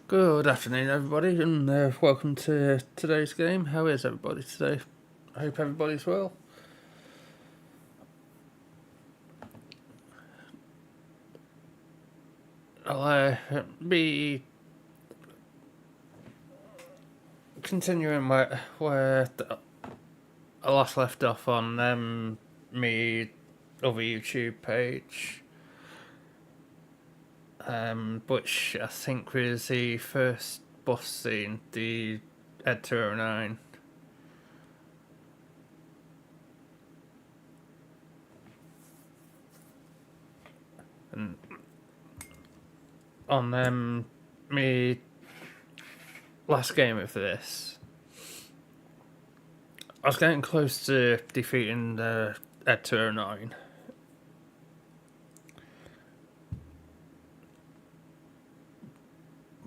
Good afternoon, everybody, and welcome to today's game. How is everybody today? I hope everybody's well. I'll be continuing where I last left off on me other YouTube page, which I think was the first boss scene, the Ed 209. And on me last game of this, I was getting close to defeating the Ed 209.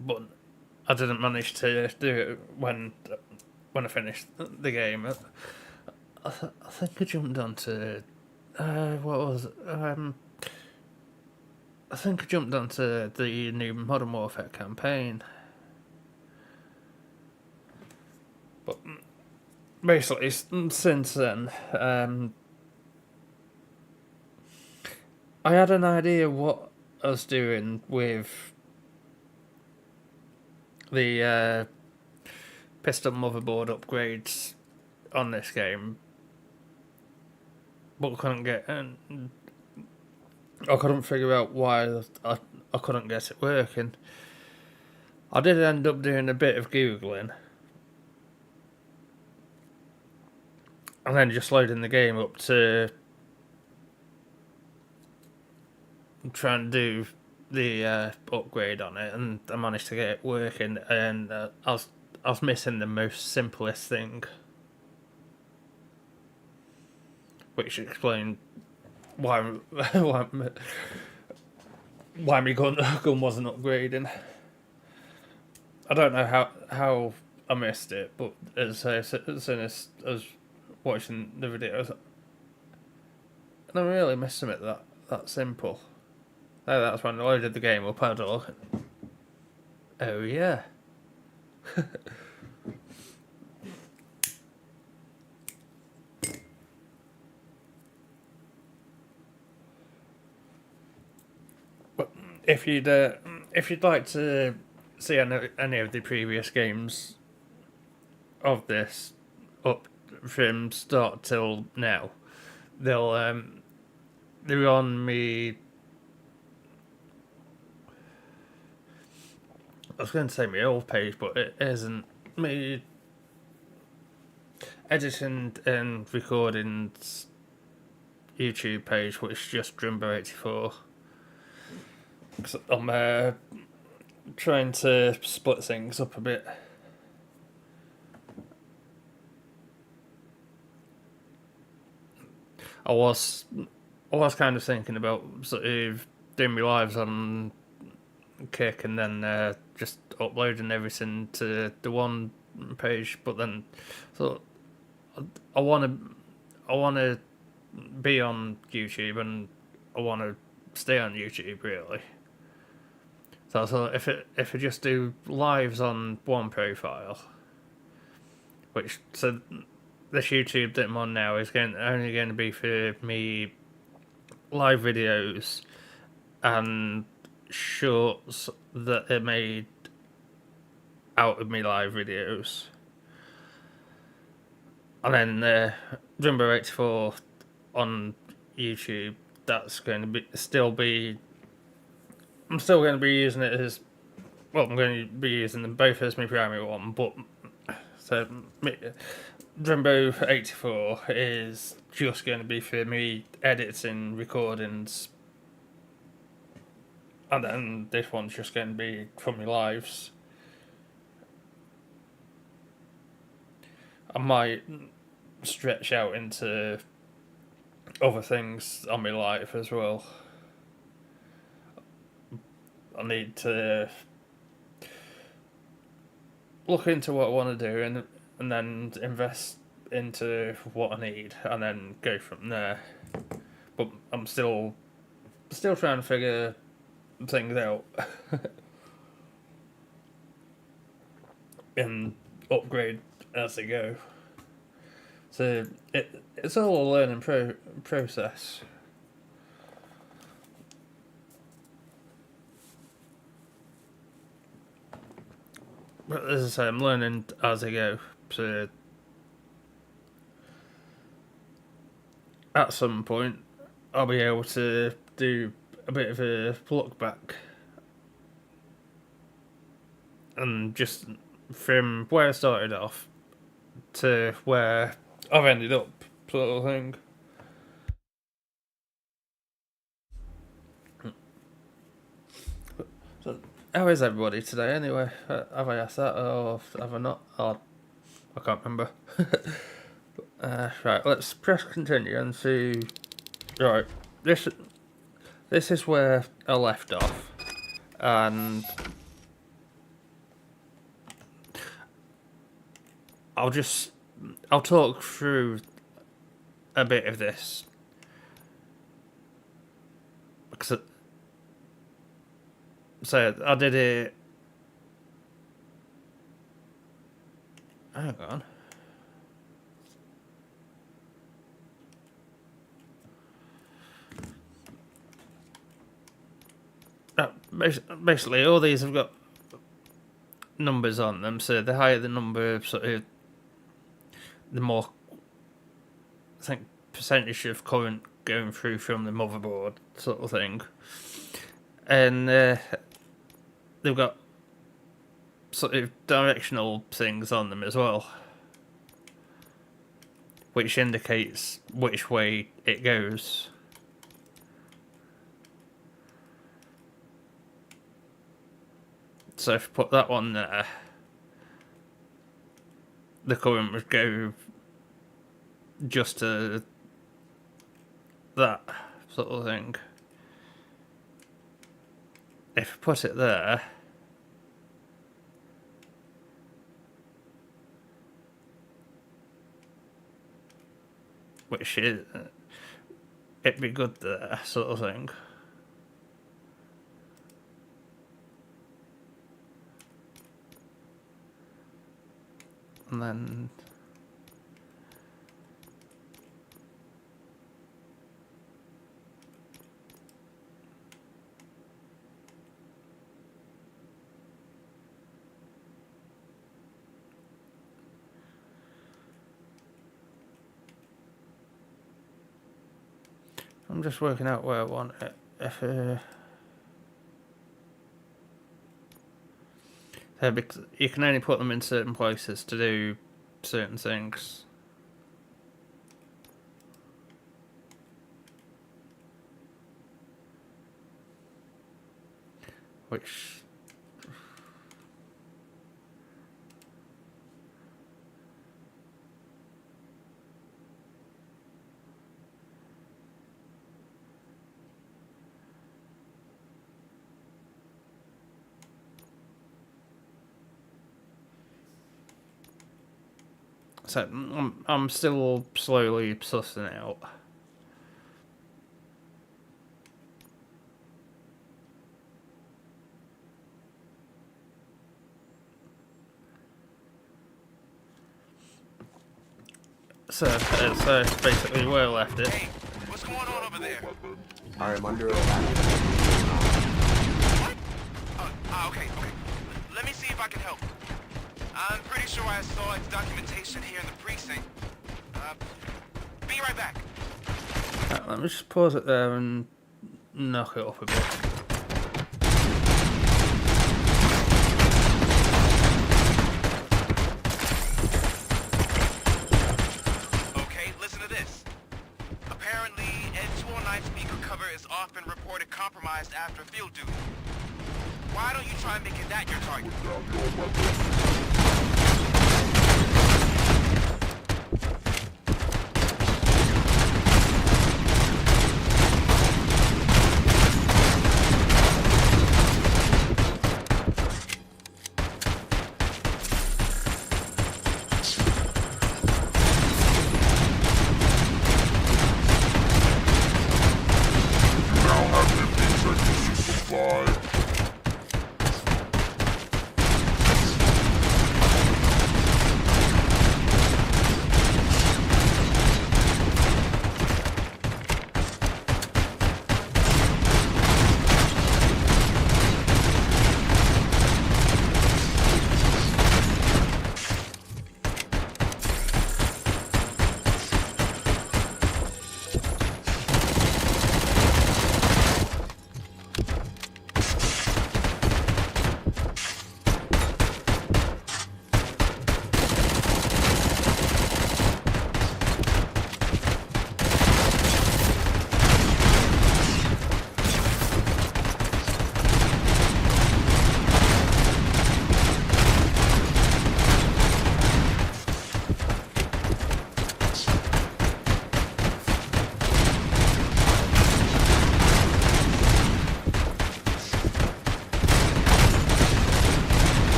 But I didn't manage to do it when I finished the game. I think I jumped onto what was it? I think I jumped onto the new Modern Warfare campaign. But basically, since then, I had an idea what I was doing with the pistol motherboard upgrades on this game, but I couldn't figure out why I couldn't get it working. I did end up doing a bit of googling, and then just loading the game up to try and do the upgrade on it, and I managed to get it working. And I was missing the most simplest thing, which explained why why my gun wasn't upgrading. I don't know how I missed it, but as soon as I was watching the videos, and I really missed something that simple. That's when I loaded the game up. I had a look. Oh yeah. But if you'd like to see any of the previous games of this up from start till now, they're on me. I was going to say my old page, but it isn't. Me editing and recording YouTube page, which is just Drumbo84. I'm trying to split things up a bit. I was kind of thinking about sort of doing my lives on Kick and then just uploading everything to the one page, but then thought I want to be on YouTube and I want to stay on YouTube really. So I thought if I just do lives on one profile, which so this YouTube that I'm on now is only going to be for me live videos and shorts that are made out of me live videos. And then Jumbo84 on YouTube, that's going to be I'm still going to be using it as, well, I'm going to be using them both as my primary one, but so Jumbo84 is just going to be for me editing recordings, and then this one's just going to be for my lives. I might stretch out into other things on my life as well. I need to look into what I want to do and then invest into what I need and then go from there. But I'm still trying to figure things out. and upgrade as they go. So it's all a learning process. But as I say, I'm learning as I go. So at some point, I'll be able to do a bit of a look back. And just from where I started off to where I've ended up, sort of thing. So, how is everybody today anyway? Have I asked that or have I not? Oh, I can't remember. Right, let's press continue and see. Right, this is where I left off, and I'll talk through a bit of this because I did it. Hang on. Basically, all these have got numbers on them, so the higher the number, sort of, the more, I think, percentage of current going through from the motherboard, sort of thing. And they've got sort of directional things on them as well, which indicates which way it goes. So if I put that one there, the current would go just to that sort of thing. If I put it there, which is, it'd be good there, sort of thing. And then I'm just working out where I want it. If because you can only put them in certain places to do certain things. Which so I'm still slowly sussing it out. So basically where I left it. Hey, what's going on over there? I'm under attack. What? Okay. Let me see if I can help. I'm pretty sure I saw its documentation here in the precinct. Be right back. Right, let me just pause it there and knock it up a bit. Okay, listen to this. Apparently, Ed 209 speaker cover is often reported compromised after field duty. Why don't you try making that your target?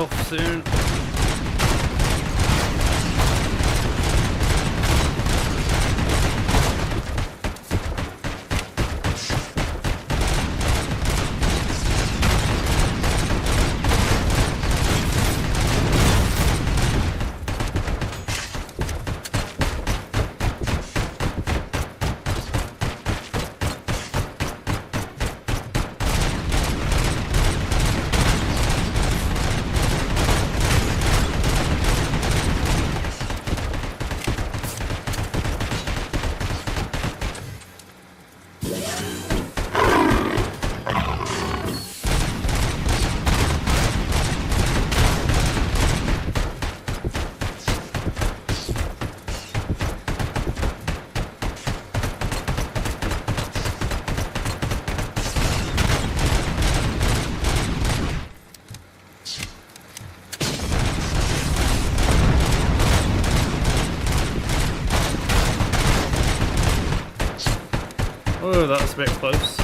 off soon. Oh, that's a bit close.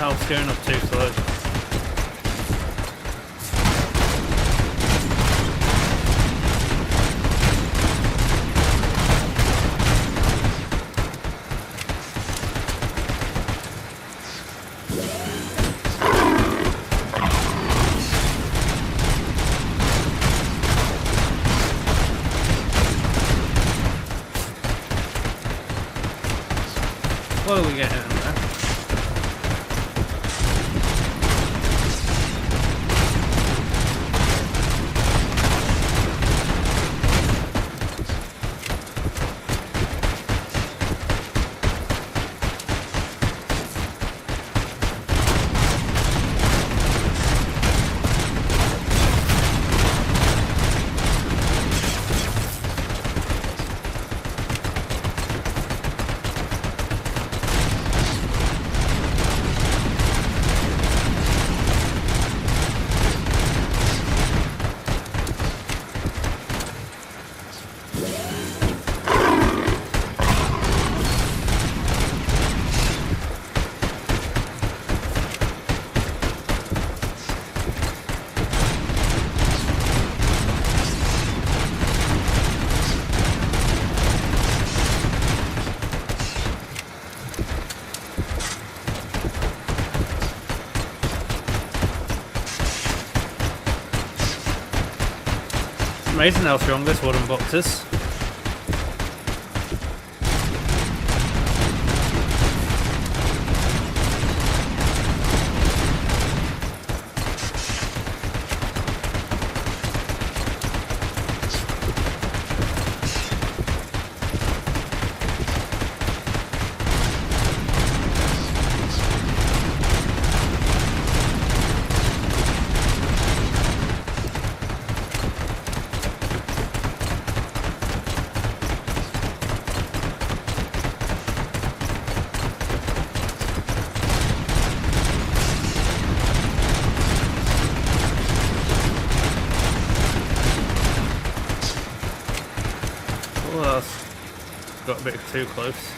Health's going up too slow. Slowly getting in there. Amazing how strong this wooden box is. Oh, that's got a bit too close.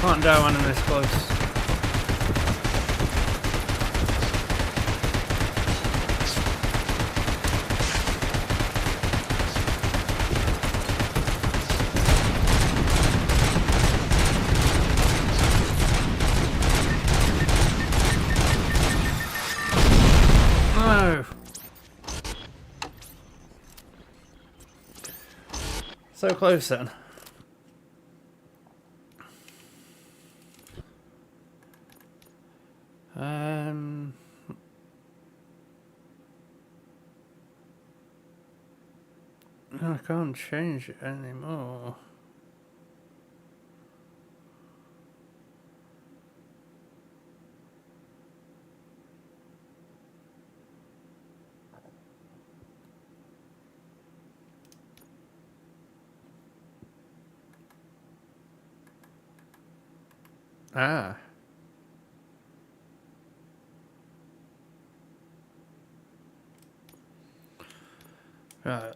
Can't die one in this close. No. So close then. I can't change it anymore. Ah. Right.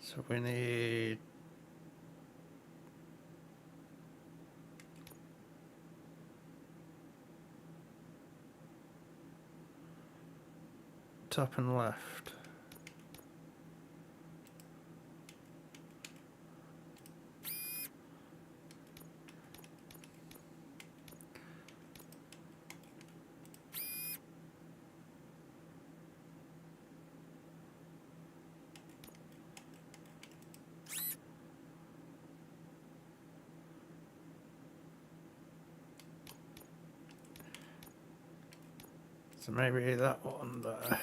So we need top and left. So maybe that one there.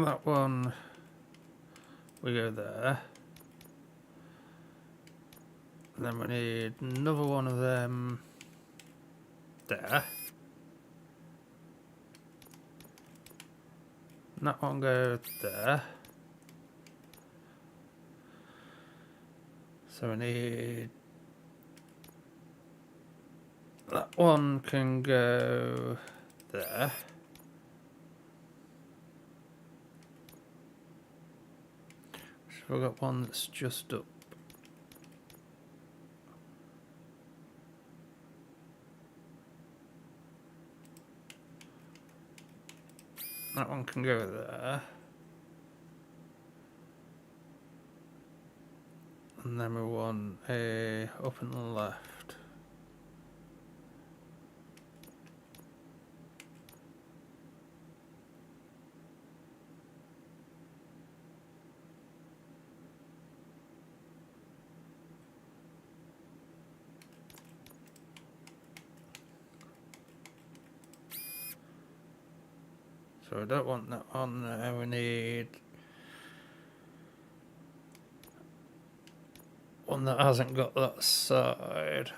that one, we go there. And then we need another one of them there. And that one goes there. So we need... that one can go there. So we've got one that's just up. That one can go there. And then we want a up and left. So we don't want that on there, we need one that hasn't got that side.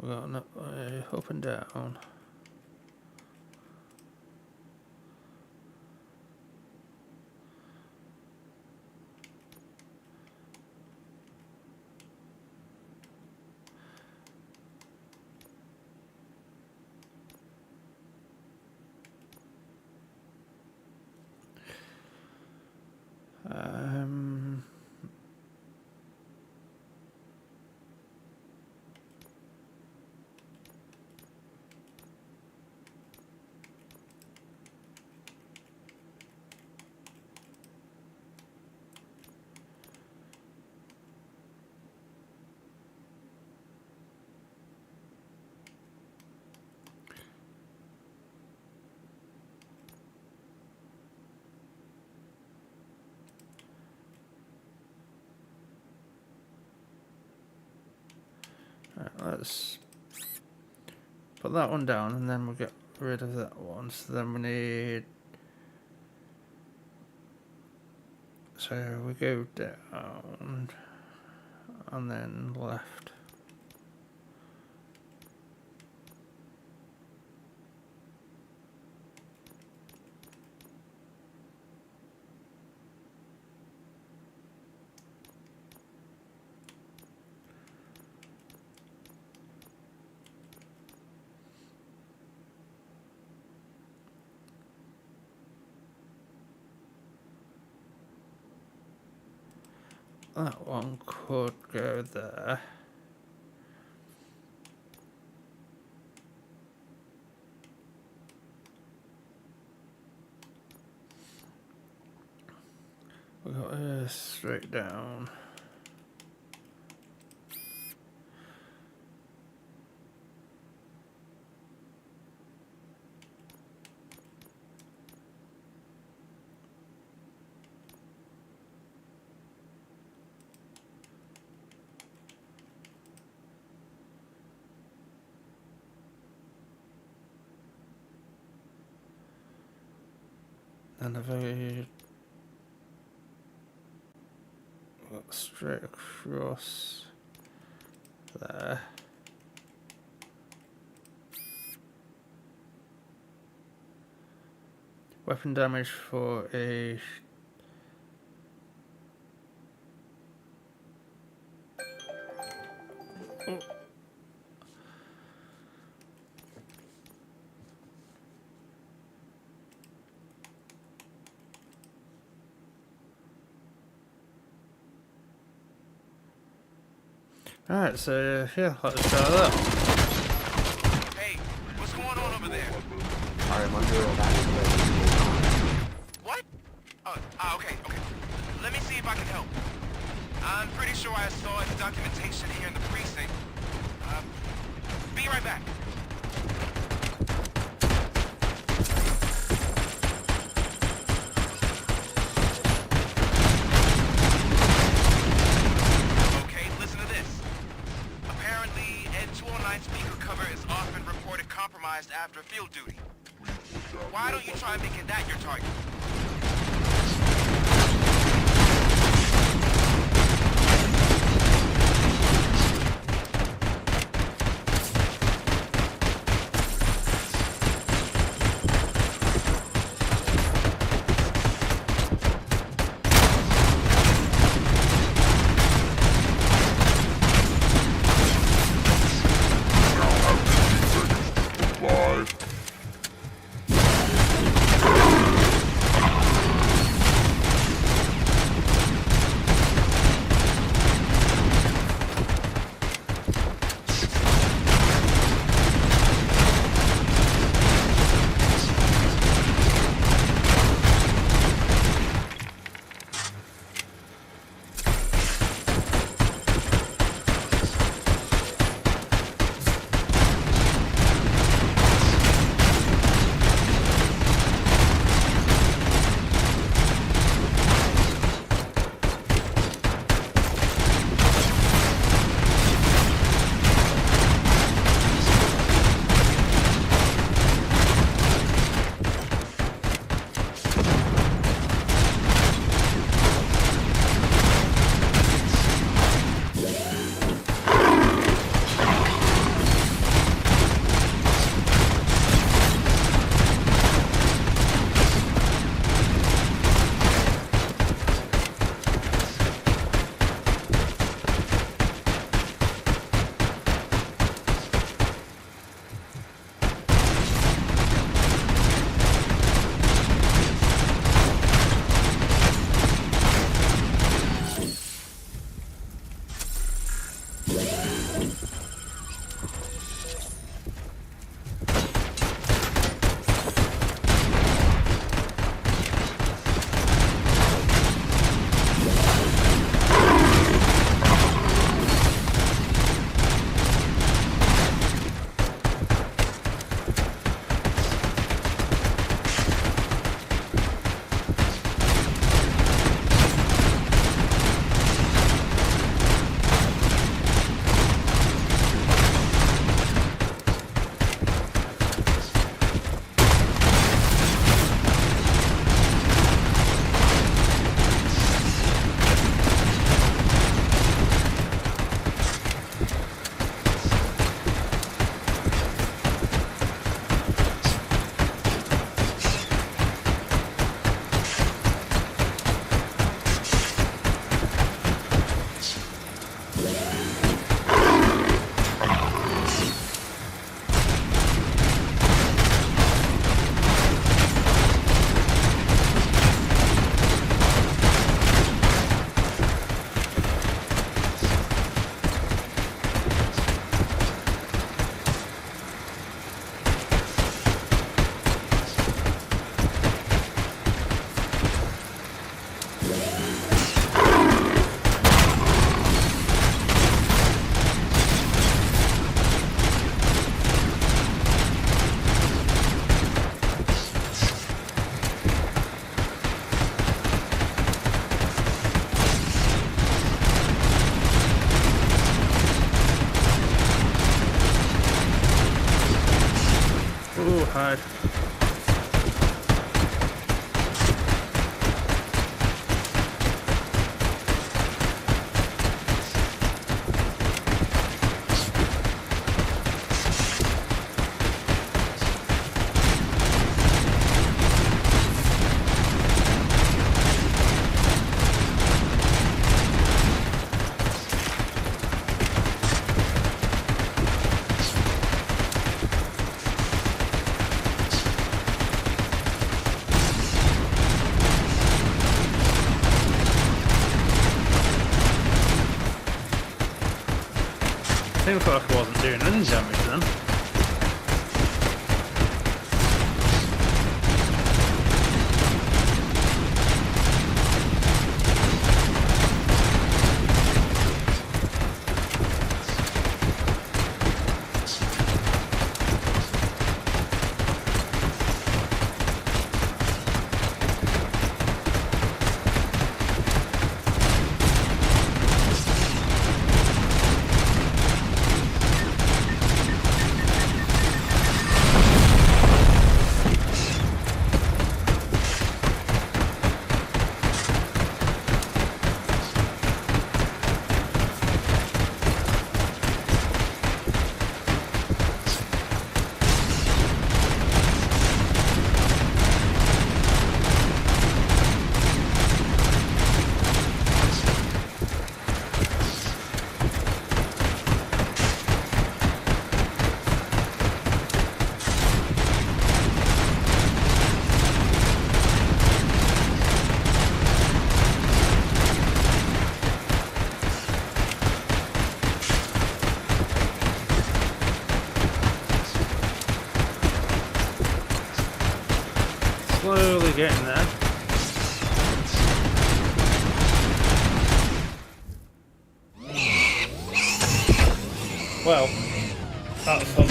We've got an up and down. Right, let's put that one down and then we'll get rid of that one. So then we need... so we go down and then left. That one could go there. We got straight down. And if I look straight across there. Weapon damage for a Alright, so yeah, let's try that. Hey, what's going on over there? I'm under evacuation. What? Oh, okay. Let me see if I can help. I'm pretty sure I saw the documentation here in the precinct. Be right back. compromised after field duty. Why don't you try making that your target? Ooh, hide. Seems like I wasn't doing any damage then. slowly getting there. Well, that's fun.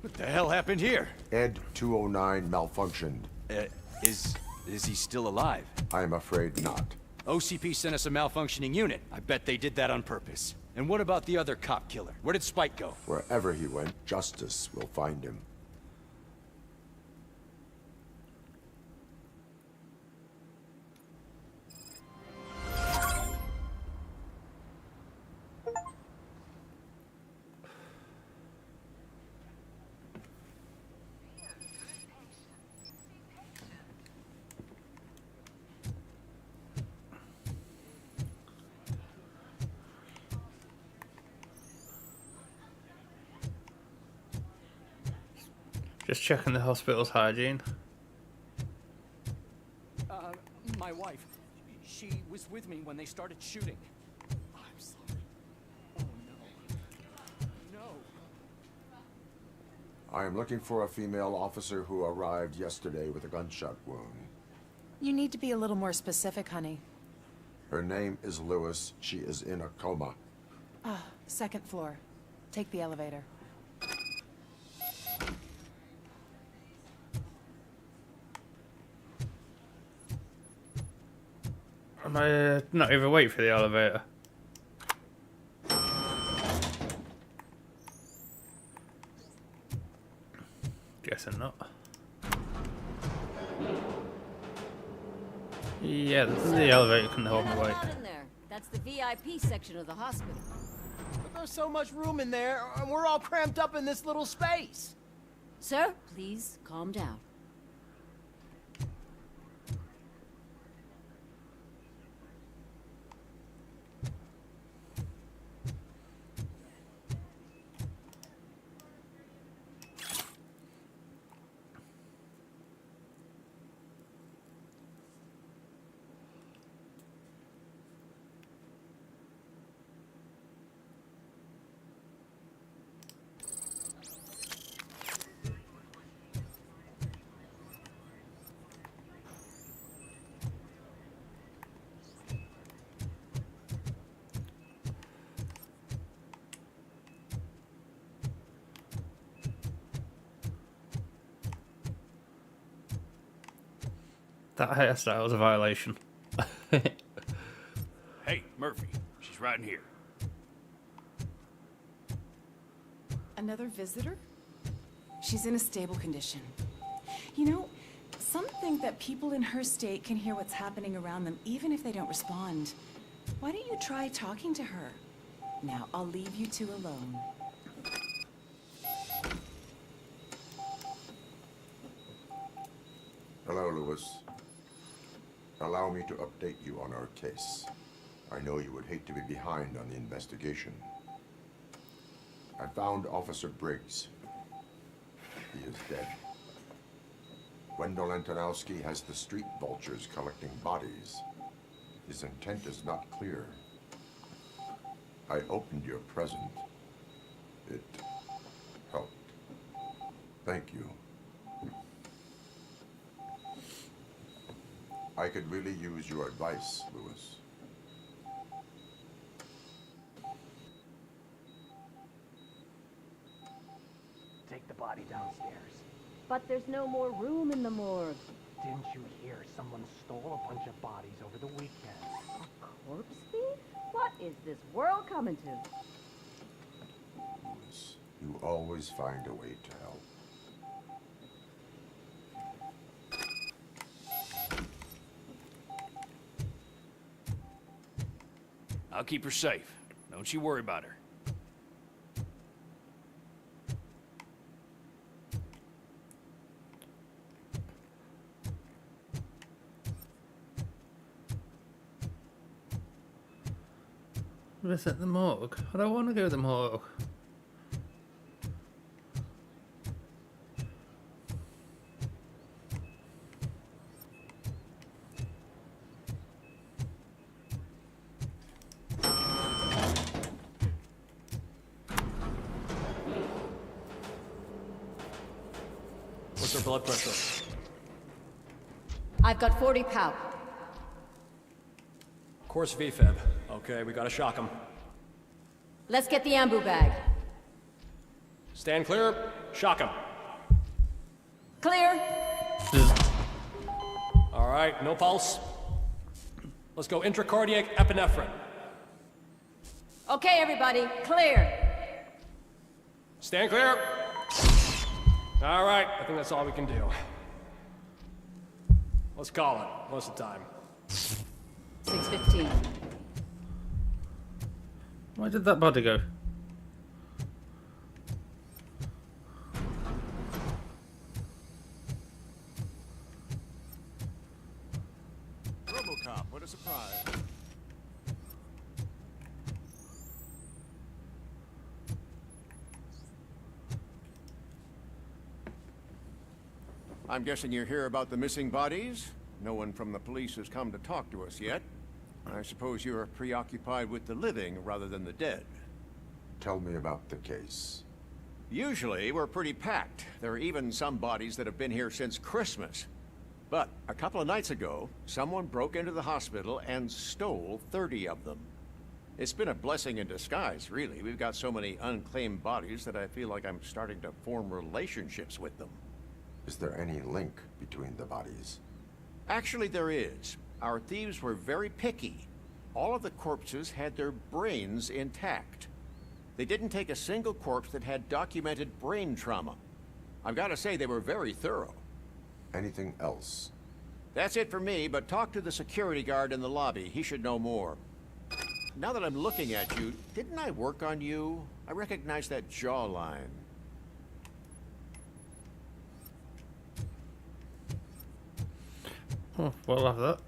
What the hell happened here? Ed 209 malfunctioned. Is he still alive? I'm afraid not. OCP sent us a malfunctioning unit. I bet they did that on purpose. And what about the other cop killer? Where did Spike go? Wherever he went, justice will find him. Just checking the hospital's hygiene. My wife. She was with me when they started shooting. I'm sorry. Oh, no. No. I am looking for a female officer who arrived yesterday with a gunshot wound. You need to be a little more specific, honey. Her name is Lewis. She is in a coma. Second floor. Take the elevator. Am I not even wait for the elevator? Guessing not. Yeah, the elevator can hold me weight. In there. That's the VIP section of the hospital. But there's so much room in there, and we're all cramped up in this little space. Sir, please calm down. That hairstyle is a violation. Hey, Murphy. She's right in here. Another visitor? She's in a stable condition. You know, some think that people in her state can hear what's happening around them even if they don't respond. Why don't you try talking to her? Now, I'll leave you two alone. Hello, Lewis. Allow me to update you on our case. I know you would hate to be behind on the investigation. I found Officer Briggs. He is dead. Wendell Antonowski has the street vultures collecting bodies. His intent is not clear. I opened your present. It helped. Thank you. I could really use your advice, Lewis. Take the body downstairs. But there's no more room in the morgue. Didn't you hear someone stole a bunch of bodies over the weekend? A corpse thief? What is this world coming to? Lewis, you always find a way to help. I'll keep her safe. Don't you worry about her. Visit the morgue. I don't want to go to the morgue. What's her blood pressure? I've got 40 pow. Course VFib. Okay, we gotta shock him. Let's get the ambu bag. Stand clear. Shock him. Clear. All right, no pulse. Let's go intracardiac epinephrine. Okay, everybody, clear. Stand clear. All right, I think that's all we can do. Let's call it. What's the time? 6:15. Where did that body go? Robocop, what a surprise. I'm guessing you're here about the missing bodies? No one from the police has come to talk to us yet. I suppose you're preoccupied with the living rather than the dead. Tell me about the case. Usually, we're pretty packed. There are even some bodies that have been here since Christmas. But a couple of nights ago, someone broke into the hospital and stole 30 of them. It's been a blessing in disguise, really. We've got so many unclaimed bodies that I feel like I'm starting to form relationships with them. Is there any link between the bodies? Actually, there is. Our thieves were very picky. All of the corpses had their brains intact. They didn't take a single corpse that had documented brain trauma. I've got to say, they were very thorough. Anything else? That's it for me, but talk to the security guard in the lobby. He should know more. Now that I'm looking at you, didn't I work on you? I recognize that jawline. Oh, we'll have that.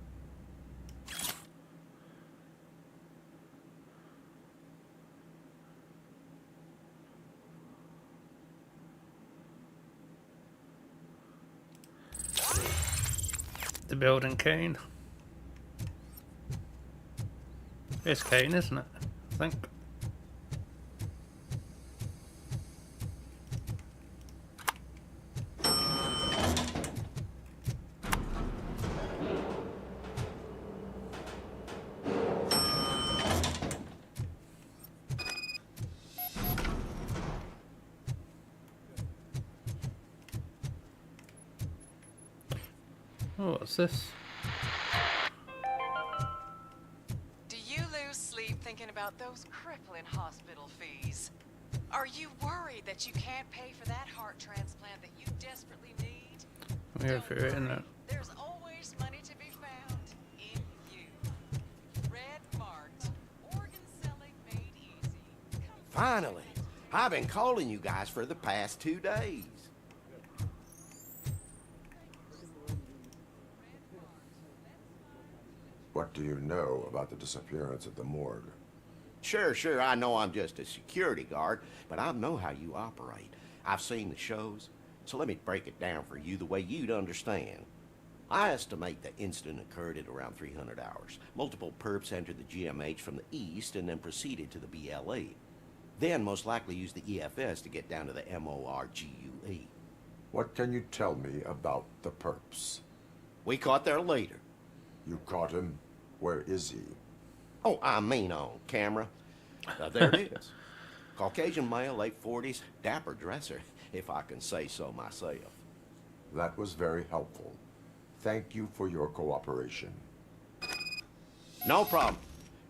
The building Kane. It's Kane, isn't it? I think. Oh, what's this? Do you lose sleep thinking about those crippling hospital fees? Are you worried that you can't pay for that heart transplant that you desperately need? We're here, isn't it? There's always money to be found in you. Red marked, organ selling made easy. Finally! I've been calling you guys for the past 2 days. What do you know about the disappearance at the morgue? Sure, I know I'm just a security guard, but I know how you operate. I've seen the shows, so let me break it down for you the way you'd understand. I estimate the incident occurred at around 300 hours. Multiple perps entered the GMH from the east and then proceeded to the BLE. Then most likely used the EFS to get down to the MORGUE. What can you tell me about the perps? We caught their leader. You caught him? Where is he? Oh, I mean on camera. There it is. Caucasian male, late 40s, dapper dresser, if I can say so myself. That was very helpful. Thank you for your cooperation. No problem.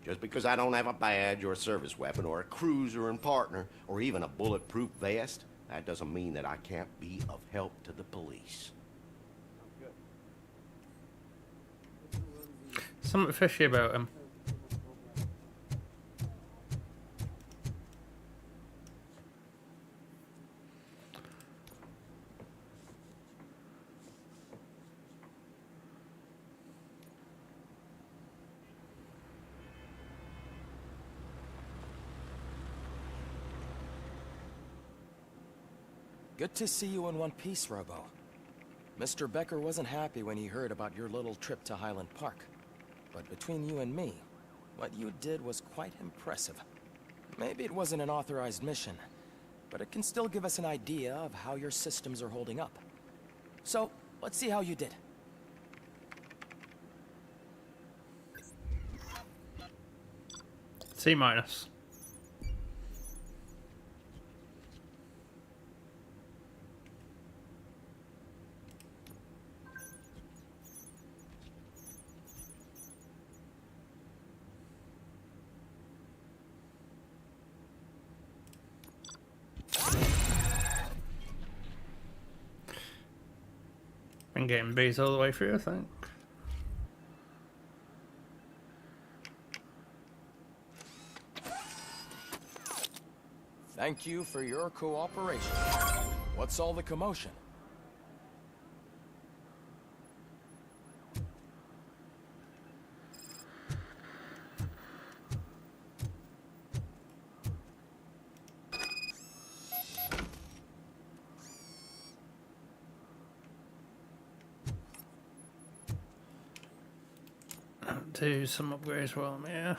Just because I don't have a badge or a service weapon or a cruiser and partner or even a bulletproof vest, that doesn't mean that I can't be of help to the police. Something fishy about him. Good to see you in one piece, Robo. Mr. Becker wasn't happy when he heard about your little trip to Highland Park. But between you and me, what you did was quite impressive. Maybe it wasn't an authorized mission, but it can still give us an idea of how your systems are holding up. So, let's see how you did. C minus. Been getting B's all the way through, I think. Thank you for your cooperation. What's all the commotion? Do some upgrades while I'm here.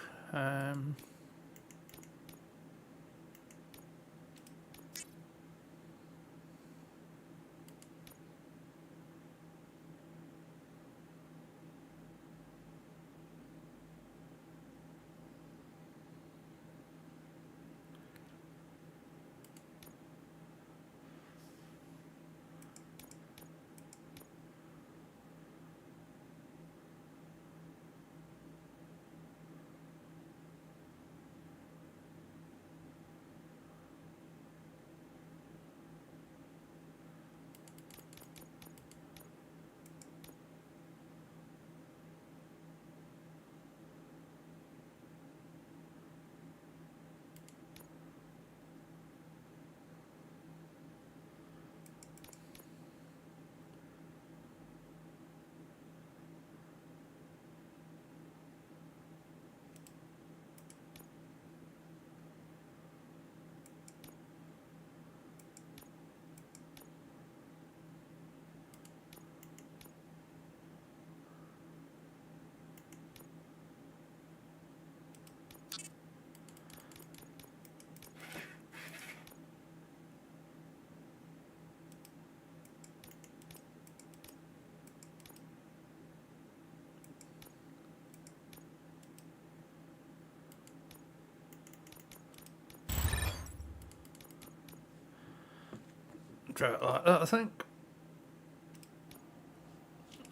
Try it like that, I think.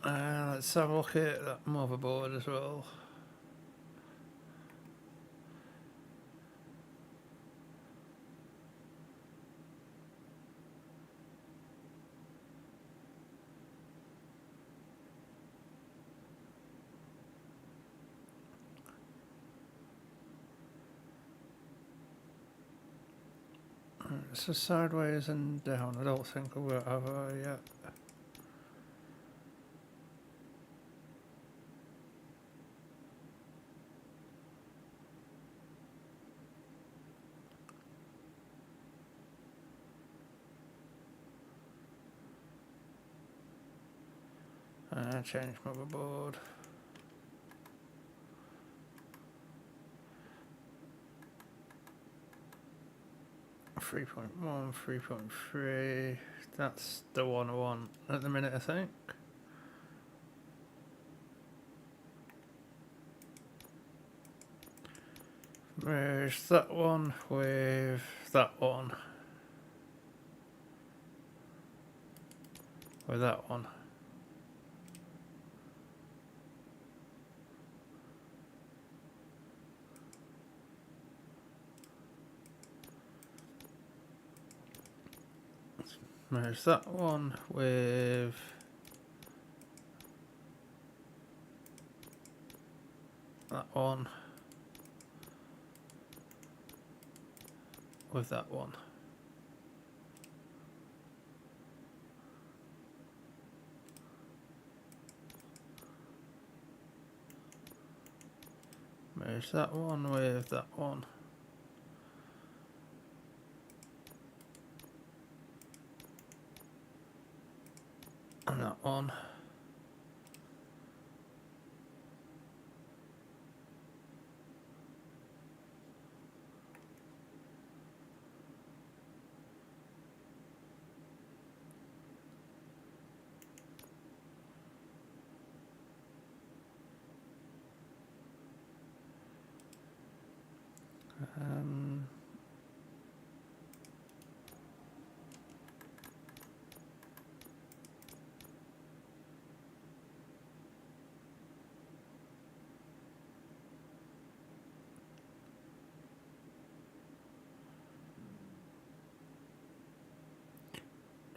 Let's have a look at that motherboard as well. So sideways and down. I don't think I will have yet. Change motherboard. Three 3.3. That's the one I want at the minute, I think. Merge that one with that one. With that one. Merge that one with that one with that one. Merge that one with that one. And that one.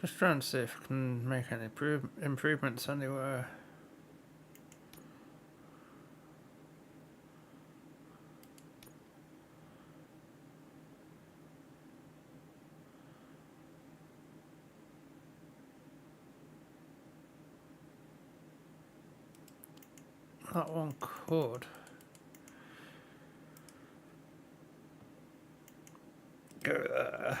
Just trying to see if I can make any improvements anywhere. That one could go there.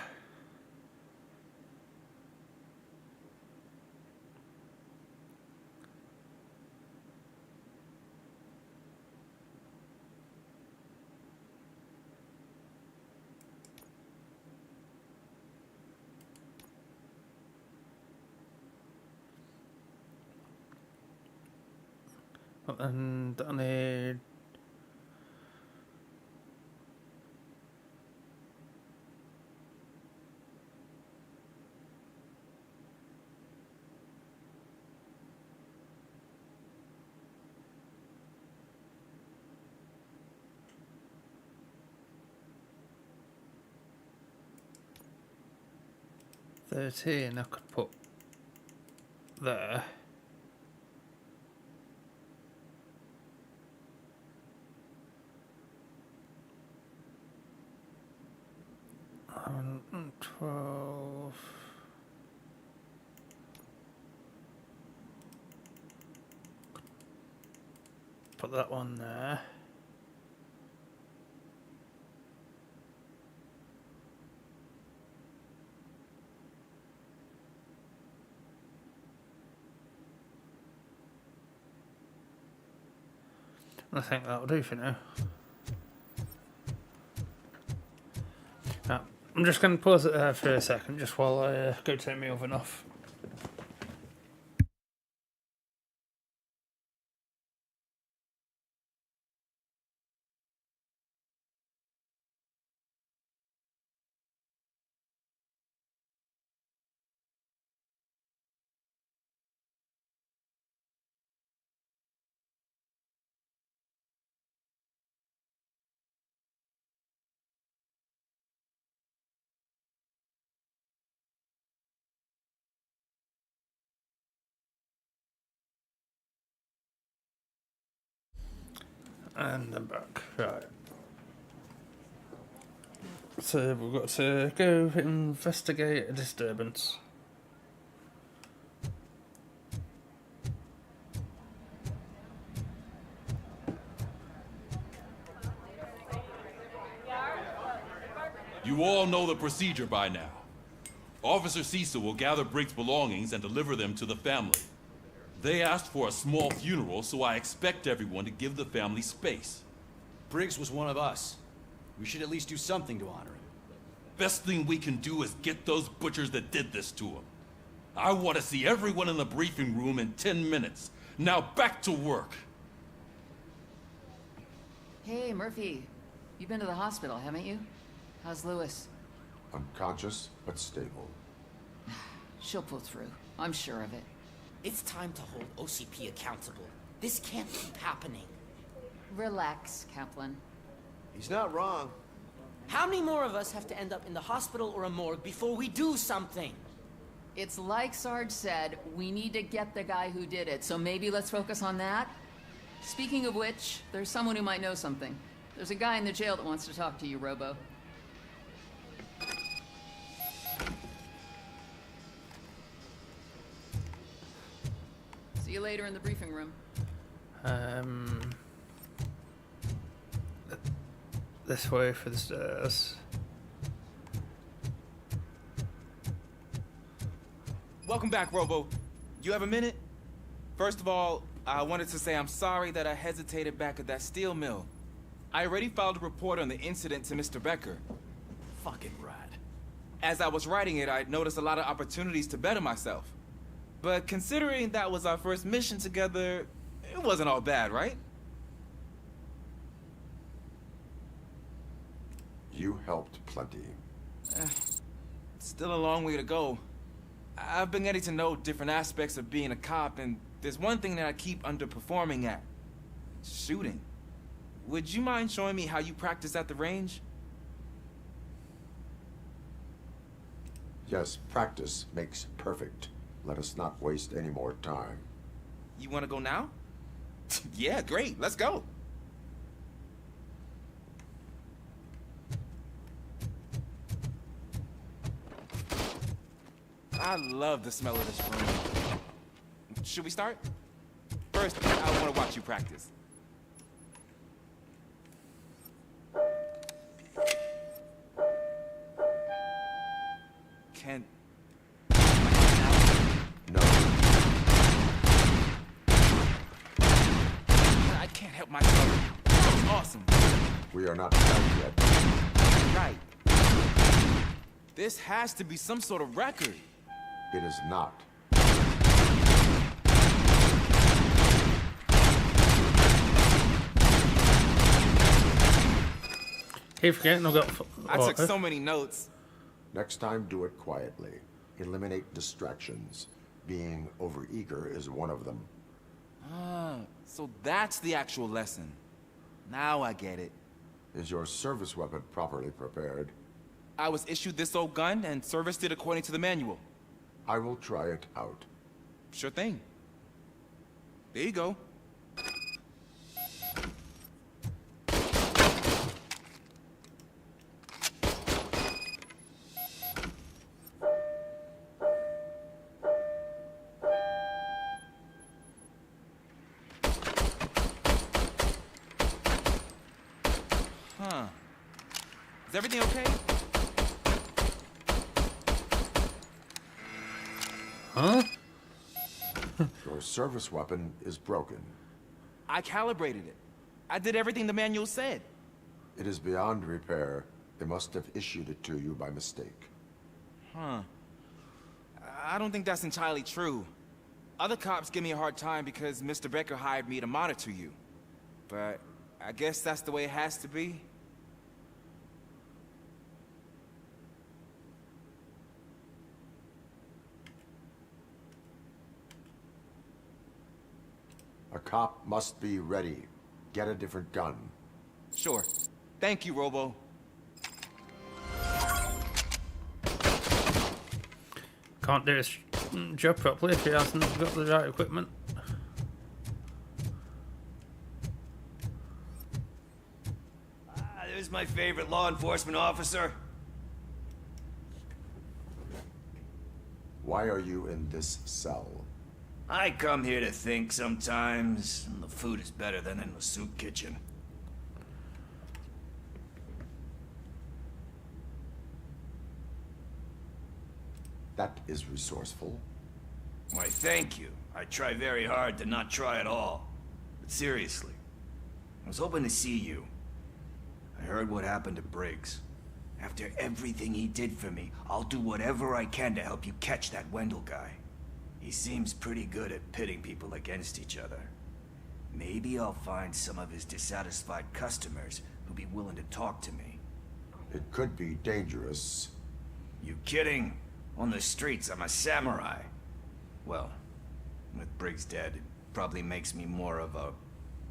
And I need $13 I could put there. And 12. Put that one there. I think that'll do for now. I'm just going to pause it there for a second, just while I go turn my oven off. And I'm back. Right. So we've got to go investigate a disturbance. You all know the procedure by now. Officer Cecil will gather Briggs' belongings and deliver them to the family. They asked for a small funeral, so I expect everyone to give the family space. Briggs was one of us. We should at least do something to honor him. Best thing we can do is get those butchers that did this to him. I want to see everyone in the briefing room in 10 minutes. Now back to work. Hey, Murphy. You've been to the hospital, haven't you? How's Lewis? Unconscious, but stable. She'll pull through. I'm sure of it. It's time to hold OCP accountable. This can't keep happening. Relax, Kaplan. He's not wrong. How many more of us have to end up in the hospital or a morgue before we do something? It's like Sarge said, we need to get the guy who did it, so maybe let's focus on that? Speaking of which, there's someone who might know something. There's a guy in the jail that wants to talk to you, Robo. See you later in the briefing room. This way for the stairs. Welcome back, Robo. You have a minute? First of all, I wanted to say I'm sorry that I hesitated back at that steel mill. I already filed a report on the incident to Mr. Becker. Fucking rad. As I was writing it, I noticed a lot of opportunities to better myself. But considering that was our first mission together, it wasn't all bad, right? You helped plenty. Still a long way to go. I've been getting to know different aspects of being a cop, and there's one thing that I keep underperforming at. Shooting. Would you mind showing me how you practice at the range? Yes, practice makes perfect. Let us not waste any more time. You want to go now? Yeah, great. Let's go. I love the smell of this room. Should we start? First, I want to watch you practice. Can... No. I can't help myself. That's awesome. We are not done yet. Right. This has to be some sort of record. It is not. Keep forgetting I've got... I took so many notes. Next time, do it quietly. Eliminate distractions. Being overeager is one of them. Ah, so that's the actual lesson. Now I get it. Is your service weapon properly prepared? I was issued this old gun and serviced it according to the manual. I will try it out. Sure thing. There you go. Huh. Is everything okay? Huh? Your service weapon is broken. I calibrated it. I did everything the manual said. It is beyond repair. They must have issued it to you by mistake. Huh. I don't think that's entirely true. Other cops give me a hard time because Mr. Becker hired me to monitor you. But I guess that's the way it has to be. A cop must be ready. Get a different gun. Sure. Thank you, Robo. Can't do his job properly if he hasn't got the right equipment. There's my favorite law enforcement officer. Why are you in this cell? I come here to think sometimes, and the food is better than in the soup kitchen. That is resourceful. Why, thank you. I try very hard to not try at all. But seriously, I was hoping to see you. I heard what happened to Briggs. After everything he did for me, I'll do whatever I can to help you catch that Wendell guy. He seems pretty good at pitting people against each other. Maybe I'll find some of his dissatisfied customers who'll be willing to talk to me. It could be dangerous. You kidding? On the streets, I'm a samurai. Well, with Briggs dead, it probably makes me more of a...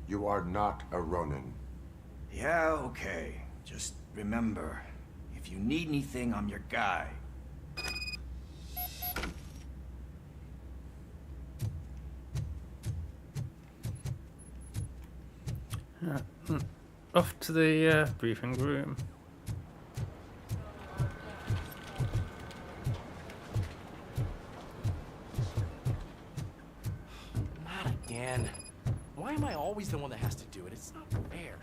You are not a Ronin. Yeah, okay. Just remember, if you need anything, I'm your guy. Off to the briefing room. Not again. Why am I always the one that has to do it? It's not fair.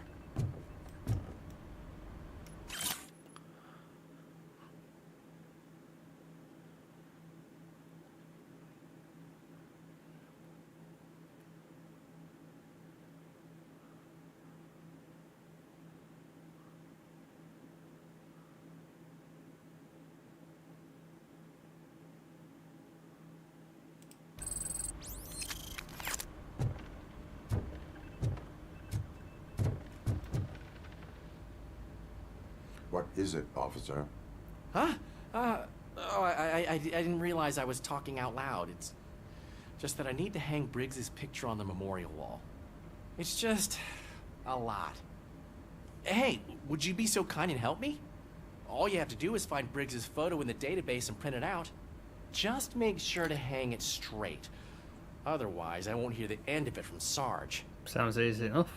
What is it, officer? Huh? I didn't realize I was talking out loud. It's just that I need to hang Briggs's picture on the memorial wall. It's just a lot. Hey, would you be so kind and help me? All you have to do is find Briggs's photo in the database and print it out. Just make sure to hang it straight. Otherwise, I won't hear the end of it from Sarge. Sounds easy enough.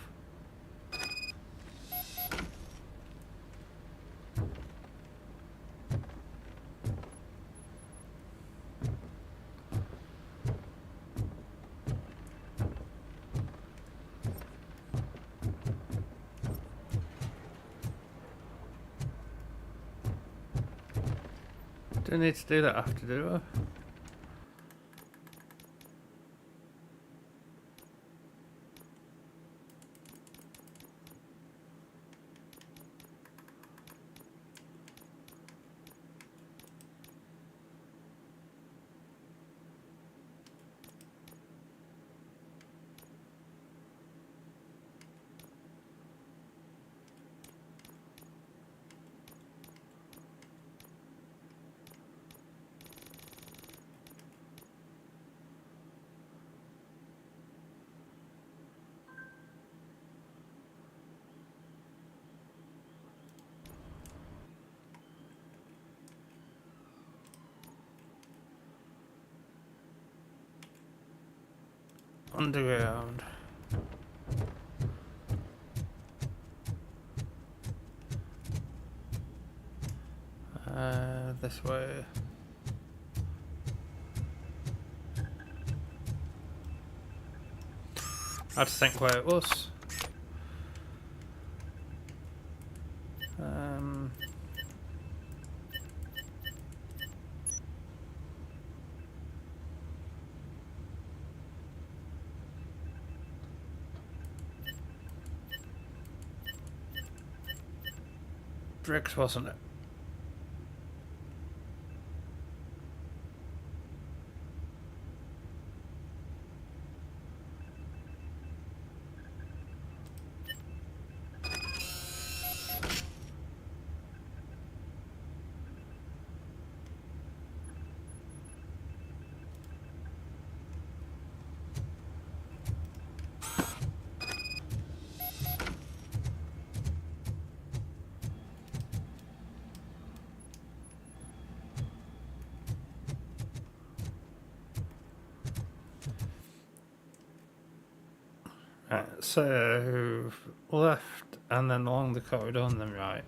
Don't need to do that after, do I? Underground. This way. I had to think where it was. Briggs, wasn't it? Right, so left and then along the corridor and then right.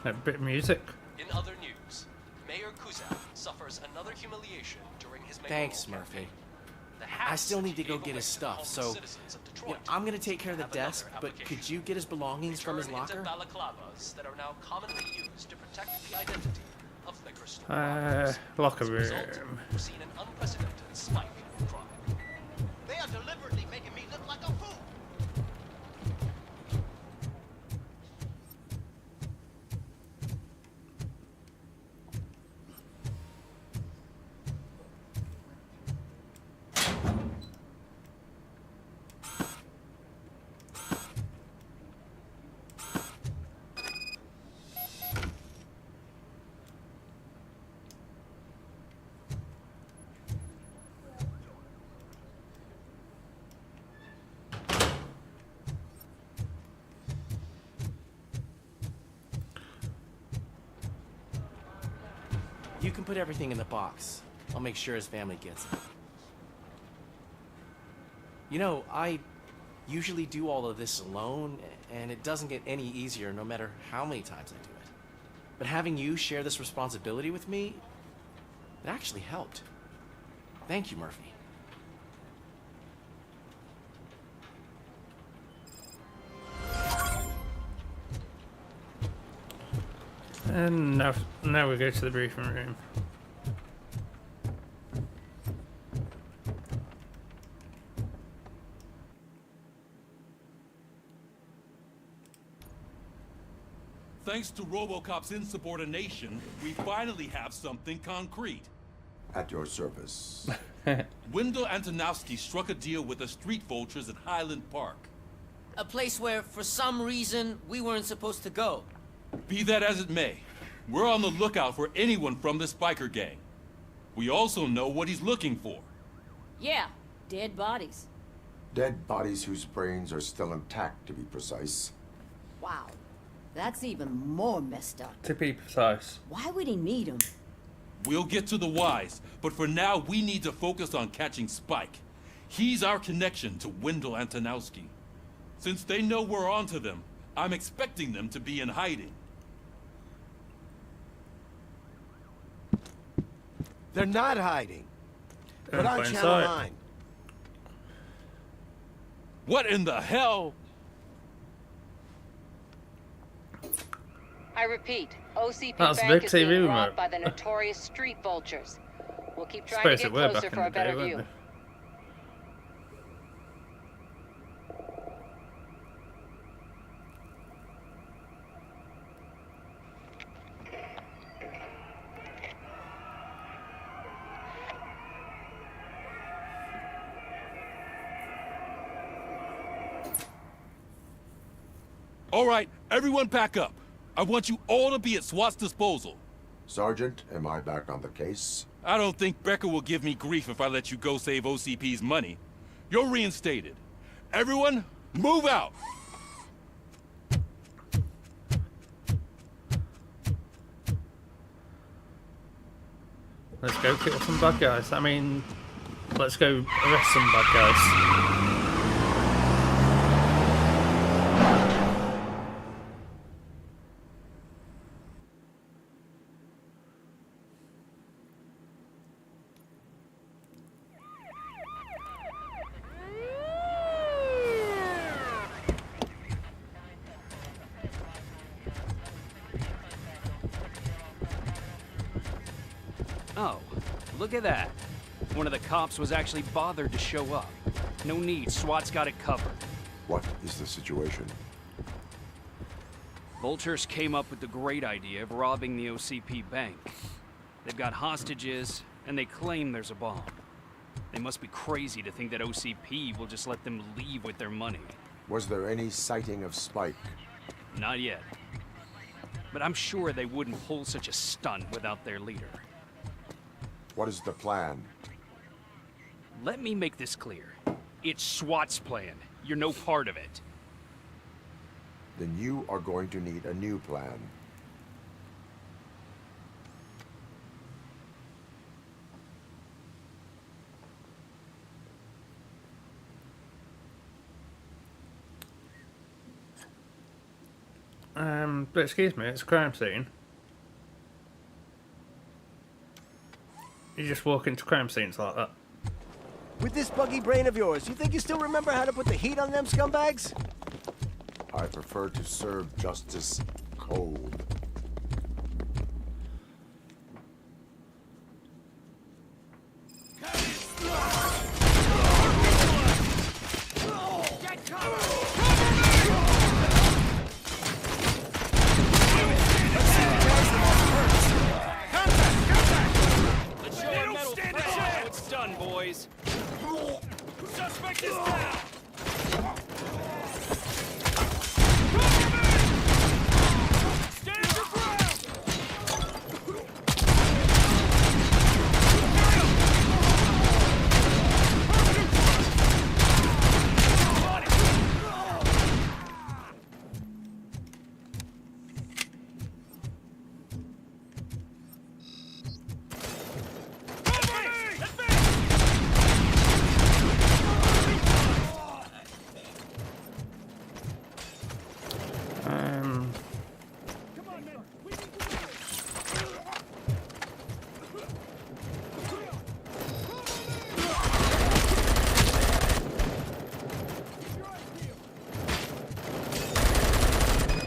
A bit of music. In other news, Mayor Kuzak suffers another humiliation during his mayoral Thanks, campaign. Murphy. The I still need to go gave get away his to stuff, homeless so citizens of you Detroit know, I'm gonna take care of the have another desk, but application. could you get his belongings from his Turn into locker? balaclavas that are now commonly used to protect the identity of liquor store Locker As a result, room. we've seen an unprecedented spike in crime. They are deliberately making me look like a fool. You can put everything in the box. I'll make sure his family gets it. You know, I usually do all of this alone, and it doesn't get any easier no matter how many times I do it. But having you share this responsibility with me, it actually helped. Thank you, Murphy. And now we go to the briefing room. Thanks to RoboCop's insubordination, we finally have something concrete. At your service. Wendell Antonowski struck a deal with the street vultures at Highland Park. A place where, for some reason, we weren't supposed to go. Be that as it may, we're on the lookout for anyone from this biker gang. We also know what he's looking for. Yeah, Dead bodies. Dead bodies whose brains are still intact, to be precise. Wow. That's even more messed up. To be precise. Why would he need them? We'll get to the whys, but for now we need to focus on catching Spike. He's our connection to Wendell Antonowski. Since they know we're onto them, I'm expecting them to be in hiding. They're not hiding. Put on Plain channel sight. 9. What in the hell? I repeat, OCP That's a Bank big is being TV robbed remote. by the notorious street vultures. We'll keep trying Suppose to it get were closer back in for the a better day, view. weren't All right, everyone back up. I want you all to be at SWAT's disposal. Sergeant, am I back on the case? I don't think Becker will give me grief if I let you go save OCP's money. You're reinstated. Everyone, move out! Let's go kill some bad guys. I mean, let's go arrest some bad guys. Oh, look at that. One of the cops was actually bothered to show up. No need, SWAT's got it covered. What is the situation? Vultures came up with the great idea of robbing the OCP bank. They've got hostages, and they claim there's a bomb. They must be crazy to think that OCP will just let them leave with their money. Was there any sighting of Spike? Not yet. But I'm sure they wouldn't pull such a stunt without their leader. What is the plan? Let me make this clear. It's SWAT's plan. You're no part of it. Then you are going to need a new plan. But excuse me, it's a crime scene. You just walk into crime scenes like that. With this buggy brain of yours, you think you still remember how to put the heat on them scumbags? I prefer to serve justice cold. Let's show our metal how it's done, boys. Suspect is down! Stand your ground!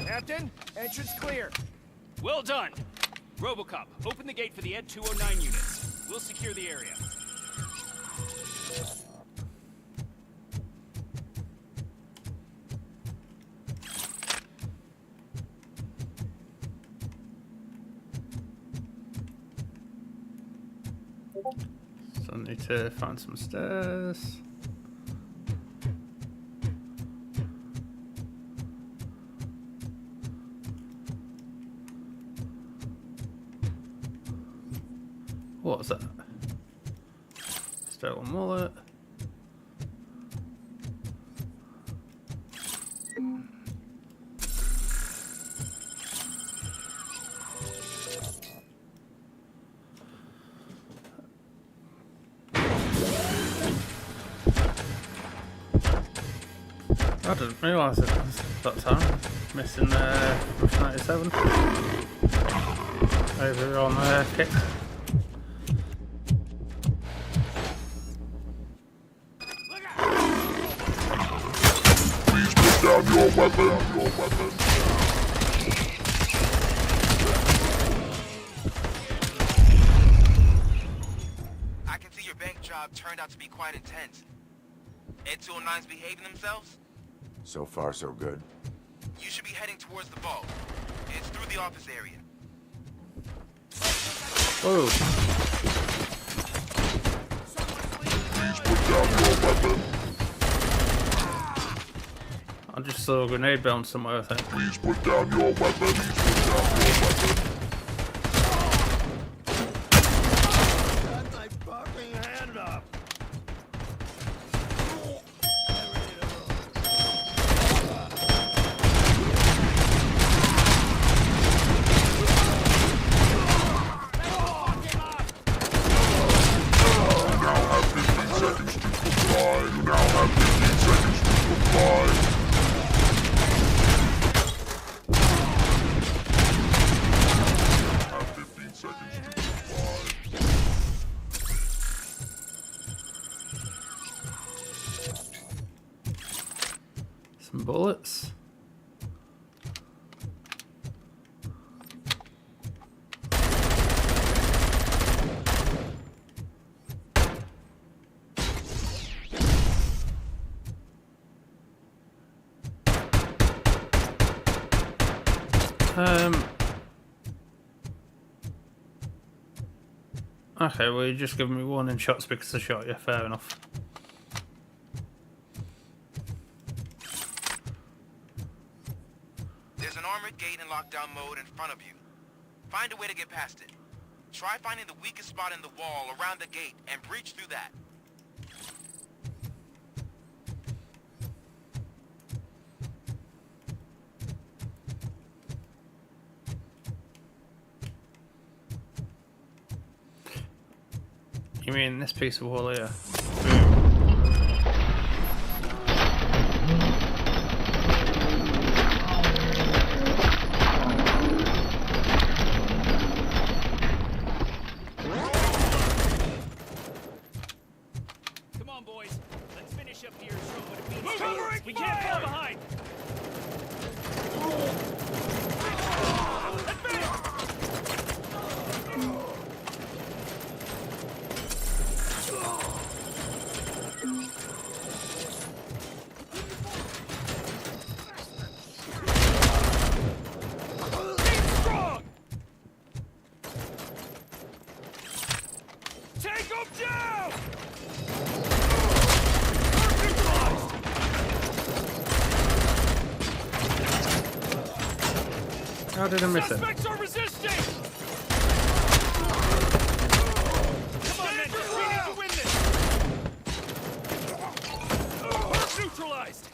Captain, entrance clear. Well done. Robocop, open the gate for the Ed 209 units. We'll secure the area. So I need to find some stairs. What's that? Stolen wallet. didn't realise it was that time. Missing Rush 97. Over on kick. Please put down your weapon. I can see your bank job turned out to be quite intense. Ed 209's behaving themselves? So far, so good. You should be heading towards the vault. It's through the office area. Whoa. Please put down your weapon. I just saw a grenade bounce somewhere, I think. Please put down your weapon. Got my fucking hand up. Some bullets. Okay, well, you just giving me warning shots because I shot you. Fair enough. There's an armored gate in lockdown mode in front of you. Find a way to get past it. Try finding the weakest spot in the wall around the gate and breach through that. You mean this piece of wall here? Come on, boys. Let's finish up here and show what it means. We can't fall behind. Take them down! How did I miss it? Suspects are resisting! Come on, men, we need to win this! Perk neutralized!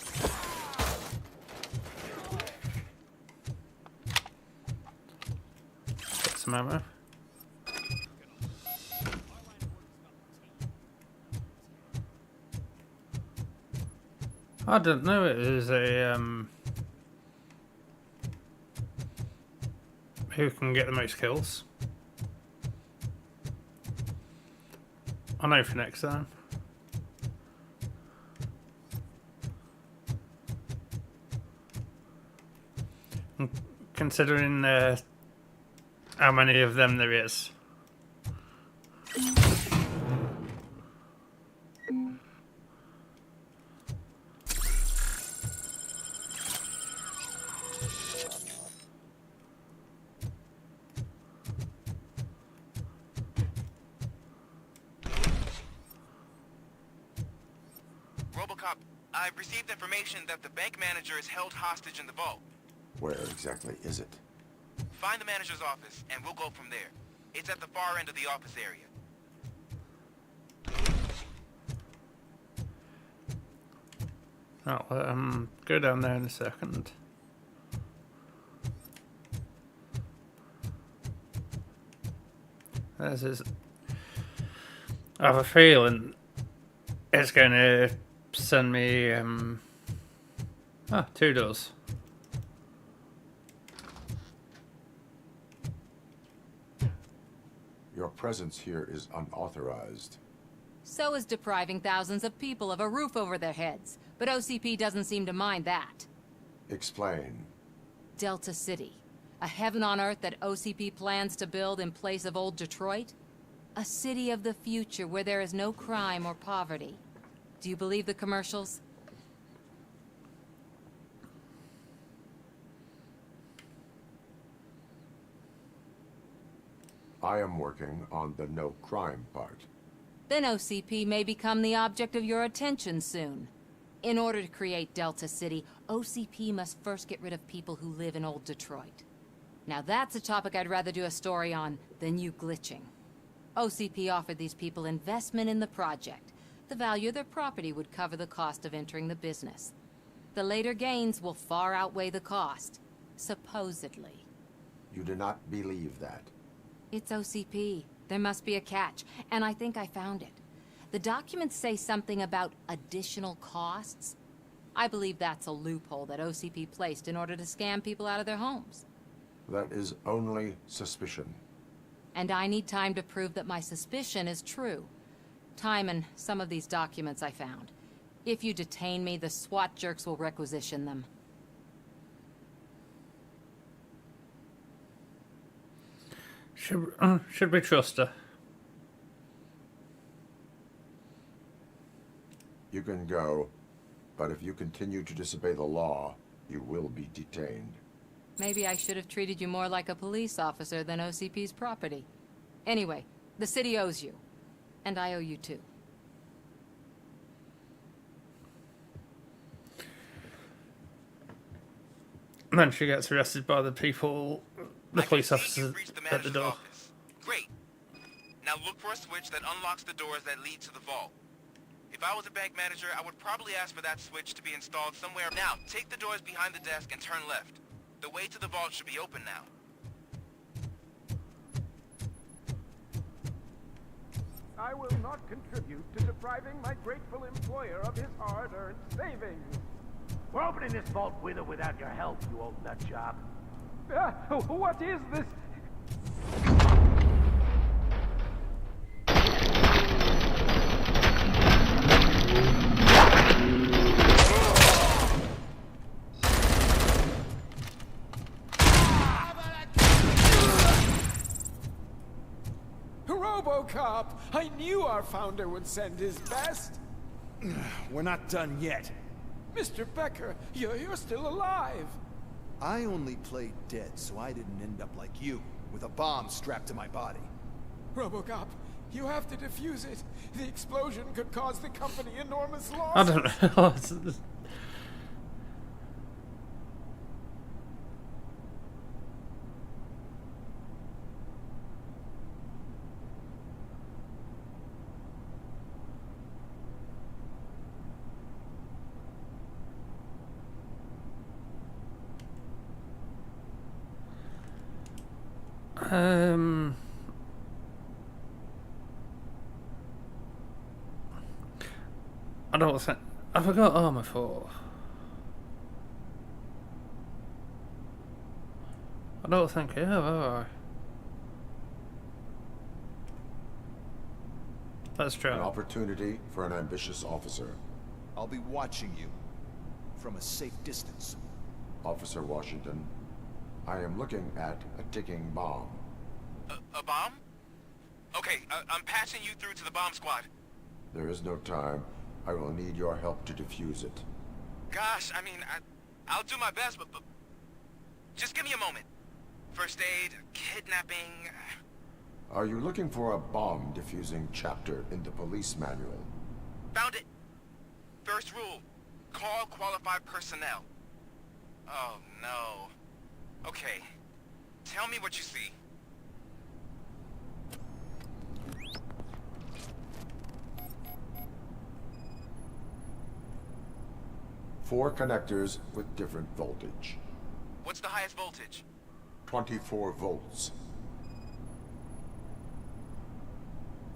Get some ammo. I didn't know it was a who can get the most kills. I know for next time. Considering how many of them there is. Robocop, I've received information that the bank manager is held hostage in the vault. Where exactly is it? Find the manager's office, and we'll go from there. It's at the far end of the office area. I'll go down there in a second. This is. I have a feeling it's going to send me Ah, 2 doors. Your presence here is unauthorized. So is depriving thousands of people of a roof over their heads. But OCP doesn't seem to mind that. Explain. Delta City. A heaven on earth that OCP plans to build in place of old Detroit? A city of the future where there is no crime or poverty. Do you believe the commercials? I am working on the no crime part. Then OCP may become the object of your attention soon. In order to create Delta City, OCP must first get rid of people who live in old Detroit. Now that's a topic I'd rather do a story on than you glitching. OCP offered these people investment in the project. The value of their property would cover the cost of entering the business. The later gains will far outweigh the cost, supposedly. You do not believe that. It's OCP. There must be a catch, and I think I found it. The documents say something about additional costs. I believe that's a loophole that OCP placed in order to scam people out of their homes. That is only suspicion. And I need time to prove that my suspicion is true. Time and some of these documents I found. If you detain me, the SWAT jerks will requisition them. Should we trust her? You can go, but if you continue to disobey the law, you will be detained. Maybe I should have treated you more like a police officer than OCP's property. Anyway, the city owes you. And I owe you too. And then she gets arrested by the people, the police officers at the door. Office. Great. Now look for a switch that unlocks the doors that lead to the vault. If I was a bank manager, I would probably ask for that switch to be installed somewhere. Now, take the doors behind the desk and turn left. The way to the vault should be open now. I will not contribute to depriving my grateful employer of his hard-earned savings. We're opening this vault with or without your help, you old nutjob. What is this? RoboCop! I knew our founder would send his best! We're not done yet. Mr. Becker, you're still alive! I only played dead so I didn't end up like you, with a bomb strapped to my body. RoboCop, you have to defuse it. The explosion could cause the company enormous loss. I don't know. I don't think I forgot armor 4. I don't think I have I? Let's try. An opportunity for an ambitious officer. I'll be watching you from a safe distance. Officer Washington, I am looking at a ticking bomb. A bomb? Okay, I'm passing you through to the bomb squad. There is no time. I will need your help to defuse it. Gosh, I mean, I'll do my best, but just give me a moment. First aid, kidnapping... Are you looking for a bomb defusing chapter in the police manual? Found it. First rule, call qualified personnel. Oh, no. Okay, tell me what you see. Four connectors with different voltage. What's the highest voltage? 24 volts.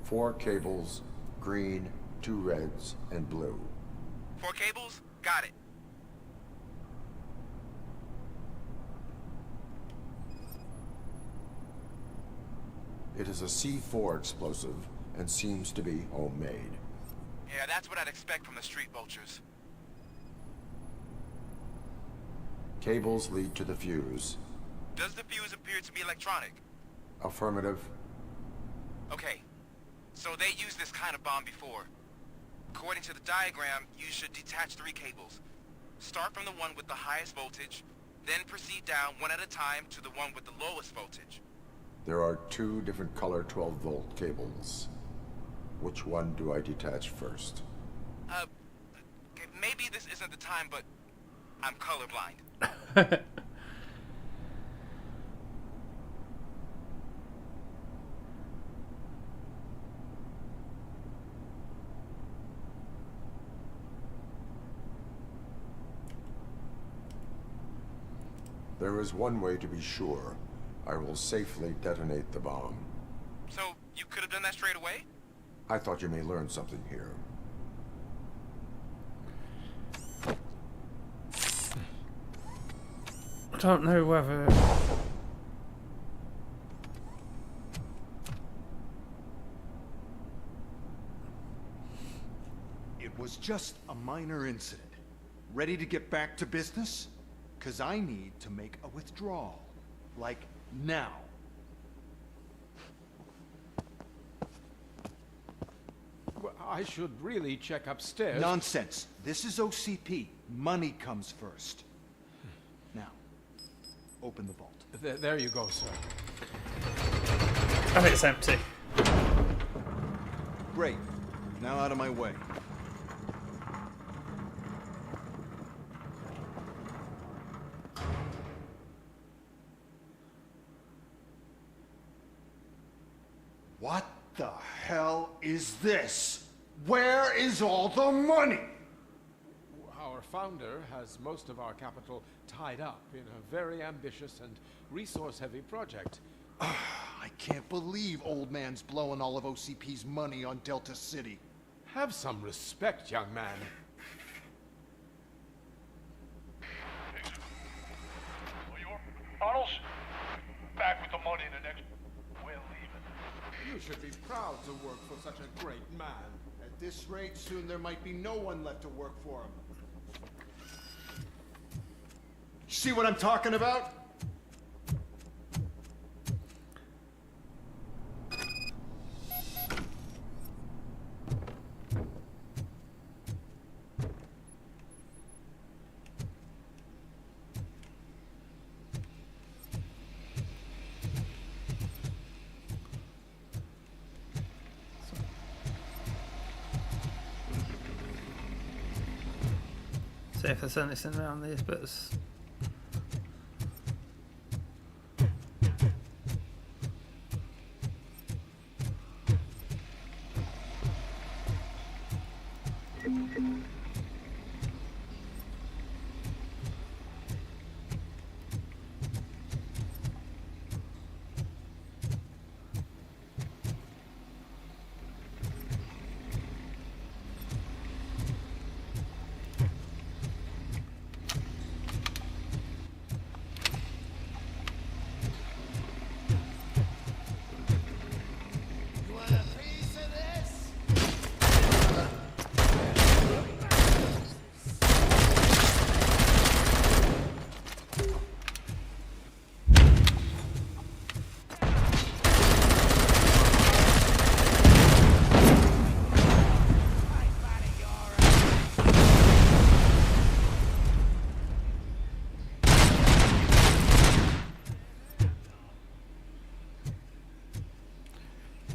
4 cables, green, 2 reds, and blue. 4 cables? Got it. It is a C4 explosive and seems to be homemade. Yeah, that's what I'd expect from the street vultures. Cables lead to the fuse. Does the fuse appear to be electronic? Affirmative. Okay, so they used this kind of bomb before. According to the diagram, you should detach 3 cables. Start from the one with the highest voltage, then proceed down one at a time to the one with the lowest voltage. There are 2 different color 12-volt cables. Which one do I detach first? Okay, maybe this isn't the time, but I'm colorblind. There is one way to be sure. I will safely detonate the bomb. So, you could have done that straight away? I thought you may learn something here. I don't know whether... It was just a minor incident. Ready to get back to business? 'Cause I need to make a withdrawal. Like, now. Well, I should really check upstairs. Nonsense. This is OCP. Money comes first. Now, open the vault. There you go, sir. I think it's empty. Great. Now out of my way. What the hell is this? Where is all the money? Our founder has most of our capital tied up in a very ambitious and resource-heavy project. I can't believe old man's blowing all of OCP's money on Delta City. Have some respect, young man. Arnold, back with the money in the next... We're leaving. You should be proud to work for such a great man. At this rate, soon there might be no one left to work for him. See what I'm talking about? See if there's anything around these bits.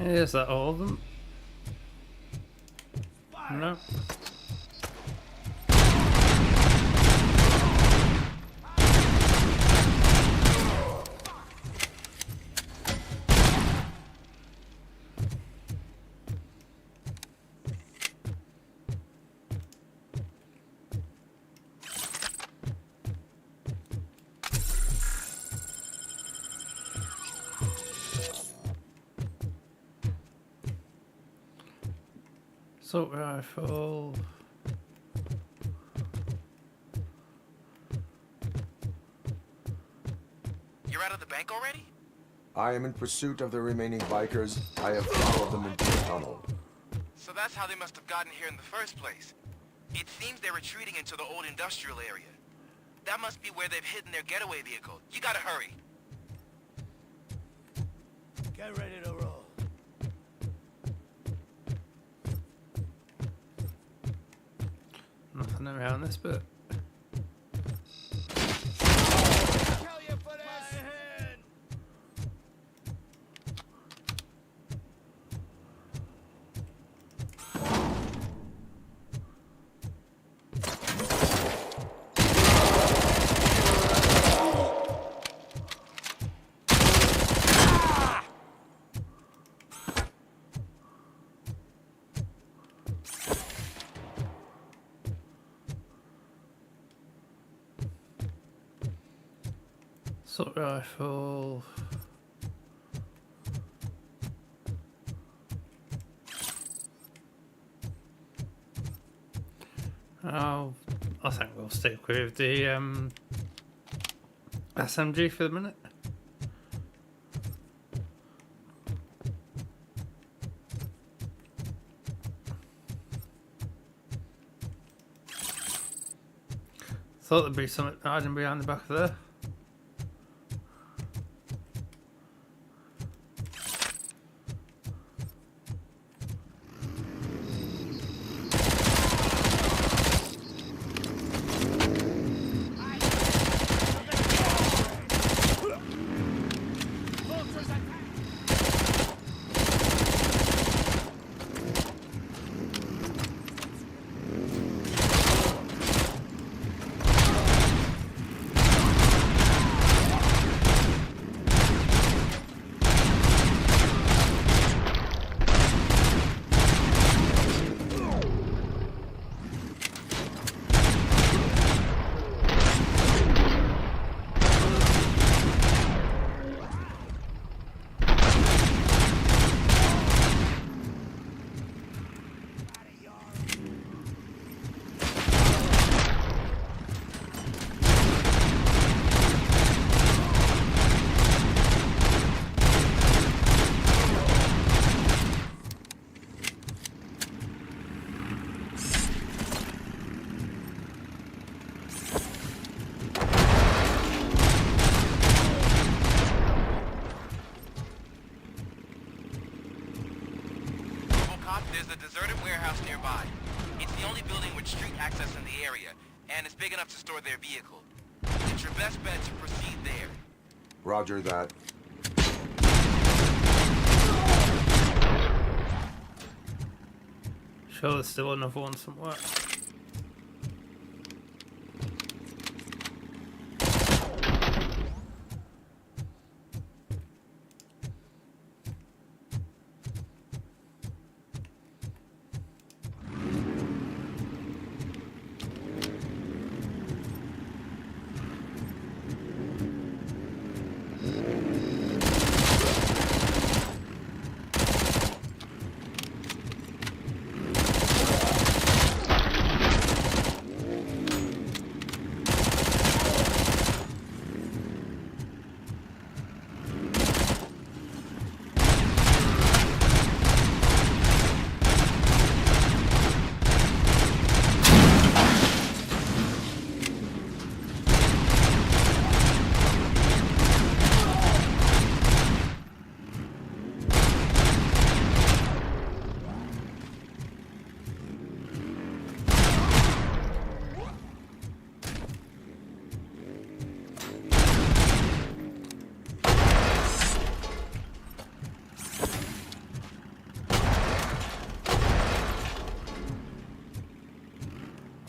Is that all of them? No. Assault rifle. You're out of the bank already? I am in pursuit of the remaining bikers. I have followed them into the tunnel. So that's how they must have gotten here in the first place. It seems they're retreating into the old industrial area. That must be where they've hidden their getaway vehicle. You gotta hurry. Get ready to roll. Nothing around this bit. Assault rifle. Oh, I think we'll stick with the SMG for the minute. Thought there'd be something hiding behind the back of there. There's a deserted warehouse nearby. It's the only building with street access in the area, and it's big enough to store their vehicle. It's your best bet to proceed there. Roger that. Sure, there's still another one somewhere.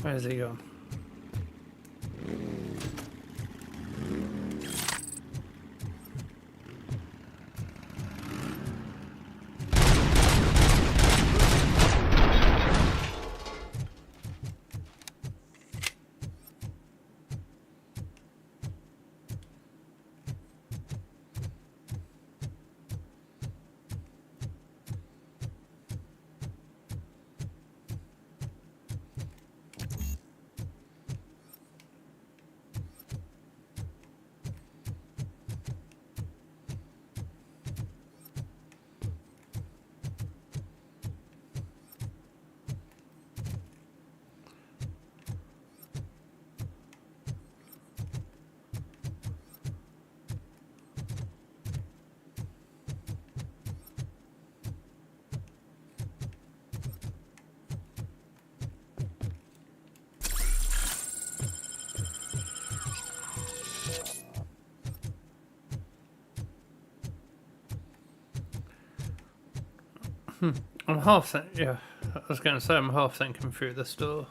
Where's he gone? I'm half thinking. Yeah, I was going to say I'm half thinking through this door.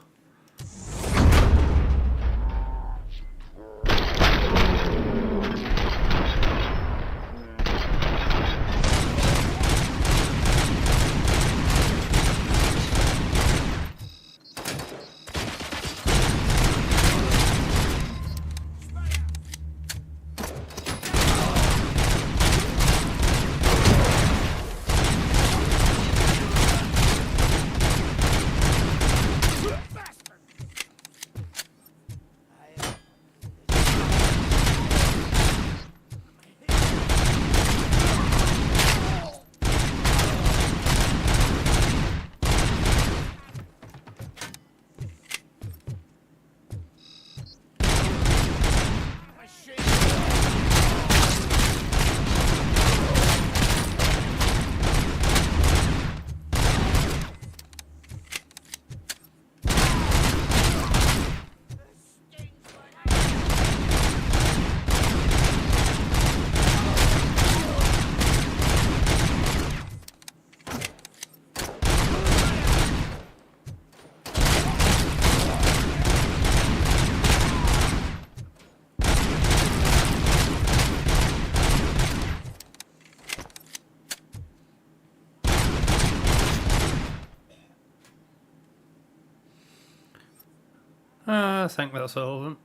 I think that's all of them.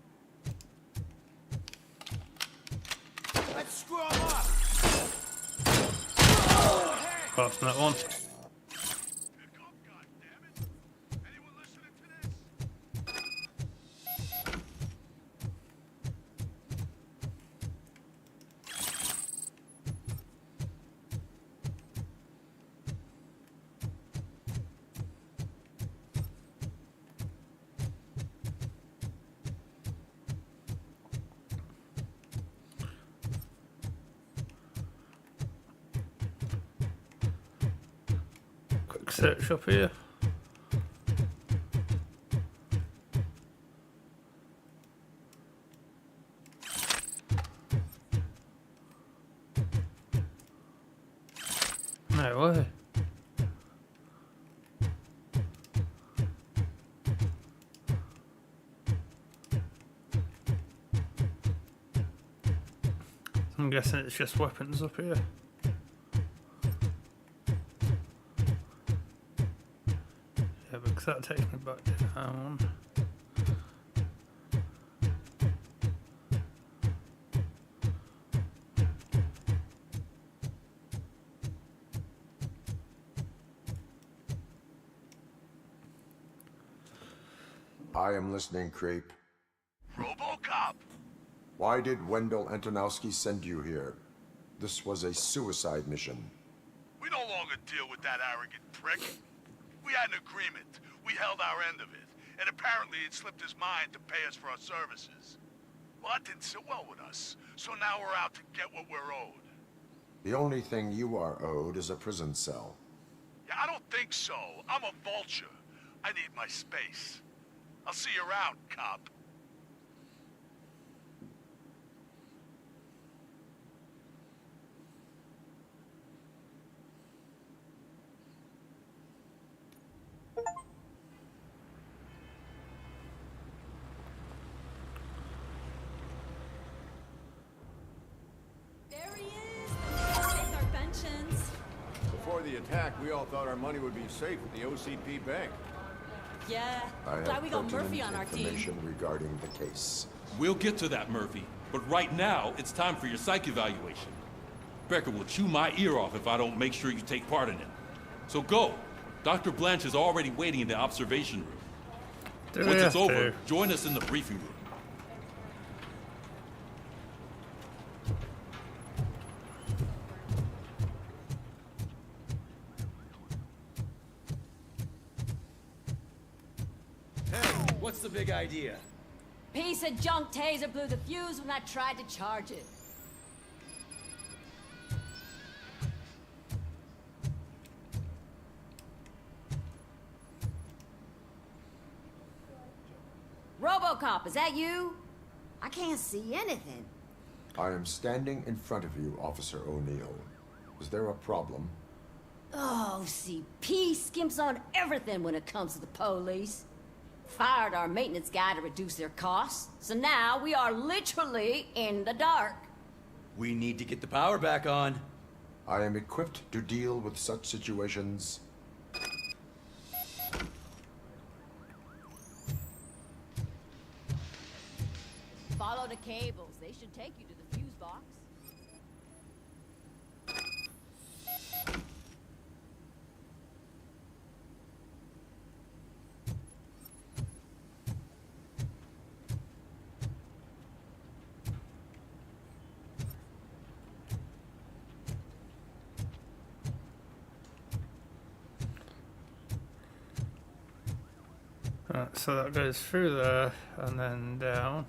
Let's screw 'em up. Apart from that one. Quick search up here. No way. I'm guessing it's just weapons up here. Yeah, because that takes me back down. I am listening, Creep. RoboCop! Why did Wendell Antonowski send you here? This was a suicide mission. We no longer deal with that arrogant prick. We had an agreement. We held our end of it. And apparently it slipped his mind to pay us for our services. Well, that didn't sit well with us. So now we're out to get what we're owed. The only thing you are owed is a prison cell. Yeah, I don't think so. I'm a vulture. I need my space. I'll see you around, cop. There he is! Take our pensions. Before the attack, we all thought our money would be safe at the OCP bank. Yeah, I glad have we got Murphy pertinent on our team. information regarding the case. We'll get to that, Murphy. But right now, it's time for your psych evaluation. Becker will chew my ear off if I don't make sure you take part in it. So go. Dr. Blanche is already waiting in the observation room. Once it's over, join us in the briefing room. What's the big idea? Piece of junk taser blew the fuse when I tried to charge it. RoboCop, is that you? I can't see anything. I am standing in front of you, Officer O'Neill. Is there a problem? OCP skimps on everything when it comes to the police. Fired our maintenance guy to reduce their costs, so now we are literally in the dark. We need to get the power back on. I am equipped to deal with such situations. Follow the cables. They should take you to the fuse box. Right, so that goes through there and then down.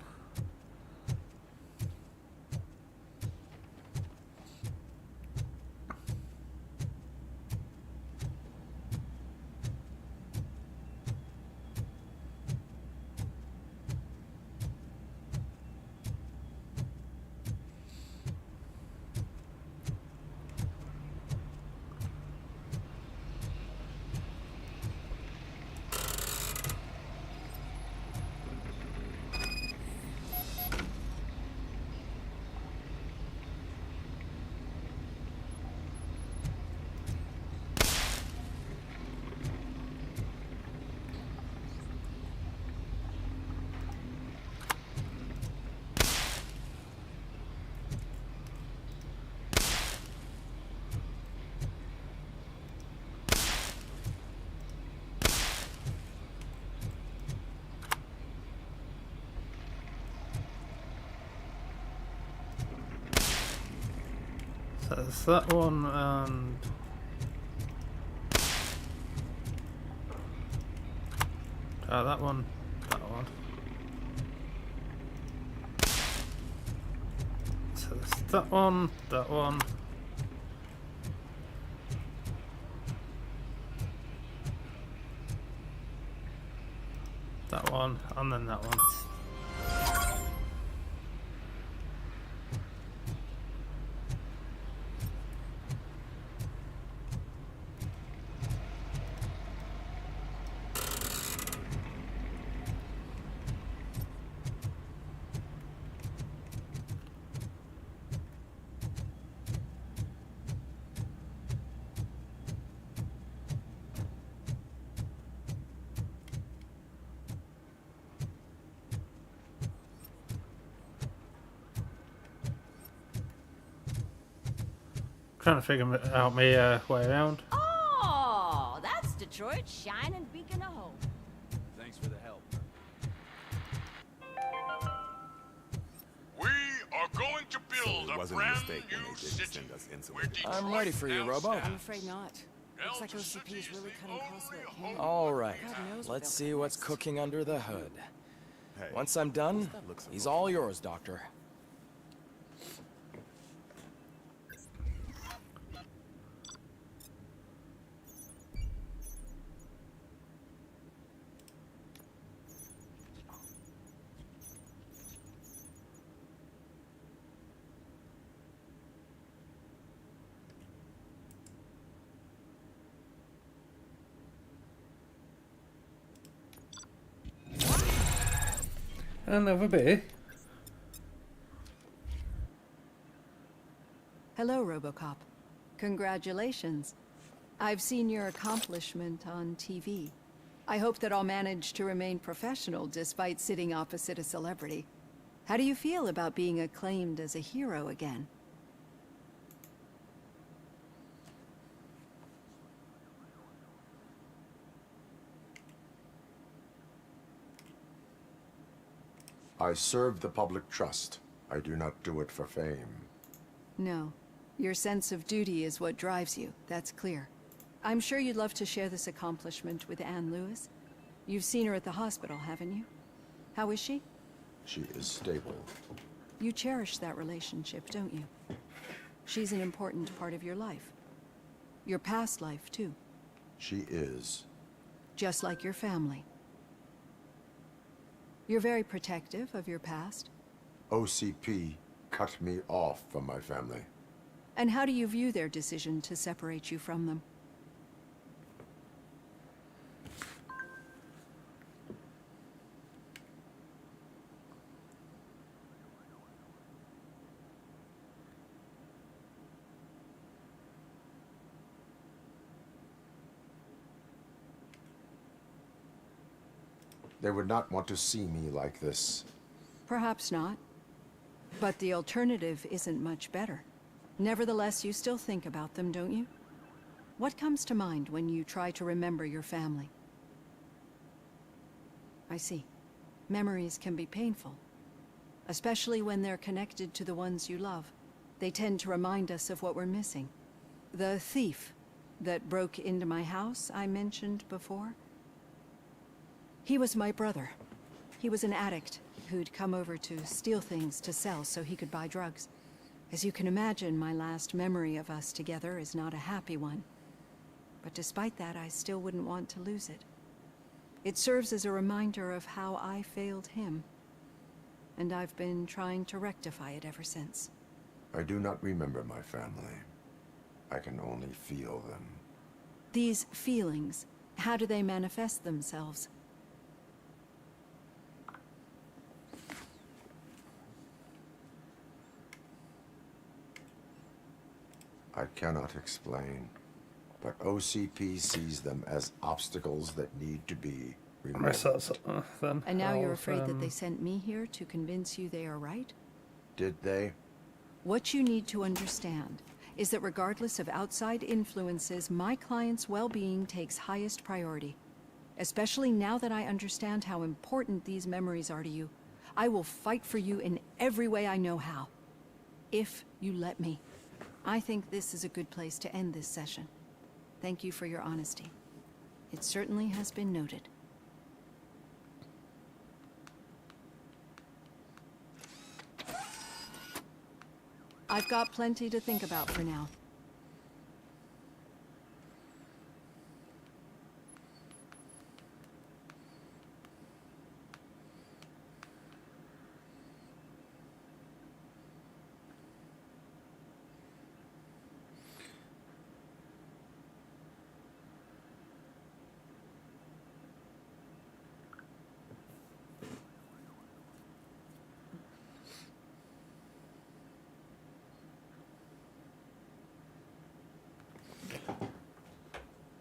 So there's that one and that one, that one. So there's that one, that one. That one, and then that one. Trying to figure out my way around. Oh, that's Detroit's shining beacon of hope. Thanks for the help. We are going to build a brand new city. I'm ready for you, Robo. I'm afraid not. Looks like OCP is really cutting costs there. All right, let's see what's cooking under the hood. Once I'm done, he's all yours, Doctor. Another beer. Hello, RoboCop. Congratulations. I've seen your accomplishment on TV. I hope that I'll manage to remain professional despite sitting opposite a celebrity. How do you feel about being acclaimed as a hero again? I serve the public trust. I do not do it for fame. No. Your sense of duty is what drives you, that's clear. I'm sure you'd love to share this accomplishment with Anne Lewis. You've seen her at the hospital, haven't you? How is she? She is stable. You cherish that relationship, don't you? She's an important part of your life. Your past life, too. She is. Just like your family. You're very protective of your past. OCP cut me off from my family. And how do you view their decision to separate you from them? They would not want to see me like this. Perhaps not. But the alternative isn't much better. Nevertheless, you still think about them, don't you? What comes to mind when you try to remember your family? I see. Memories can be painful, especially when they're connected to the ones you love. They tend to remind us of what we're missing. The thief that broke into my house I mentioned before? He was my brother. He was an addict who'd come over to steal things to sell so he could buy drugs. As you can imagine, my last memory of us together is not a happy one. But despite that, I still wouldn't want to lose it. It serves as a reminder of how I failed him. And I've been trying to rectify it ever since. I do not remember my family. I can only feel them. These feelings, how do they manifest themselves? I cannot explain, but OCP sees them as obstacles that need to be removed. And now you're afraid that they sent me here to convince you they are right? Did they? What you need to understand is that regardless of outside influences, my client's well-being takes highest priority. Especially now that I understand how important these memories are to you. I will fight for you in every way I know how. If you let me. I think this is a good place to end this session. Thank you for your honesty. It certainly has been noted. I've got plenty to think about for now.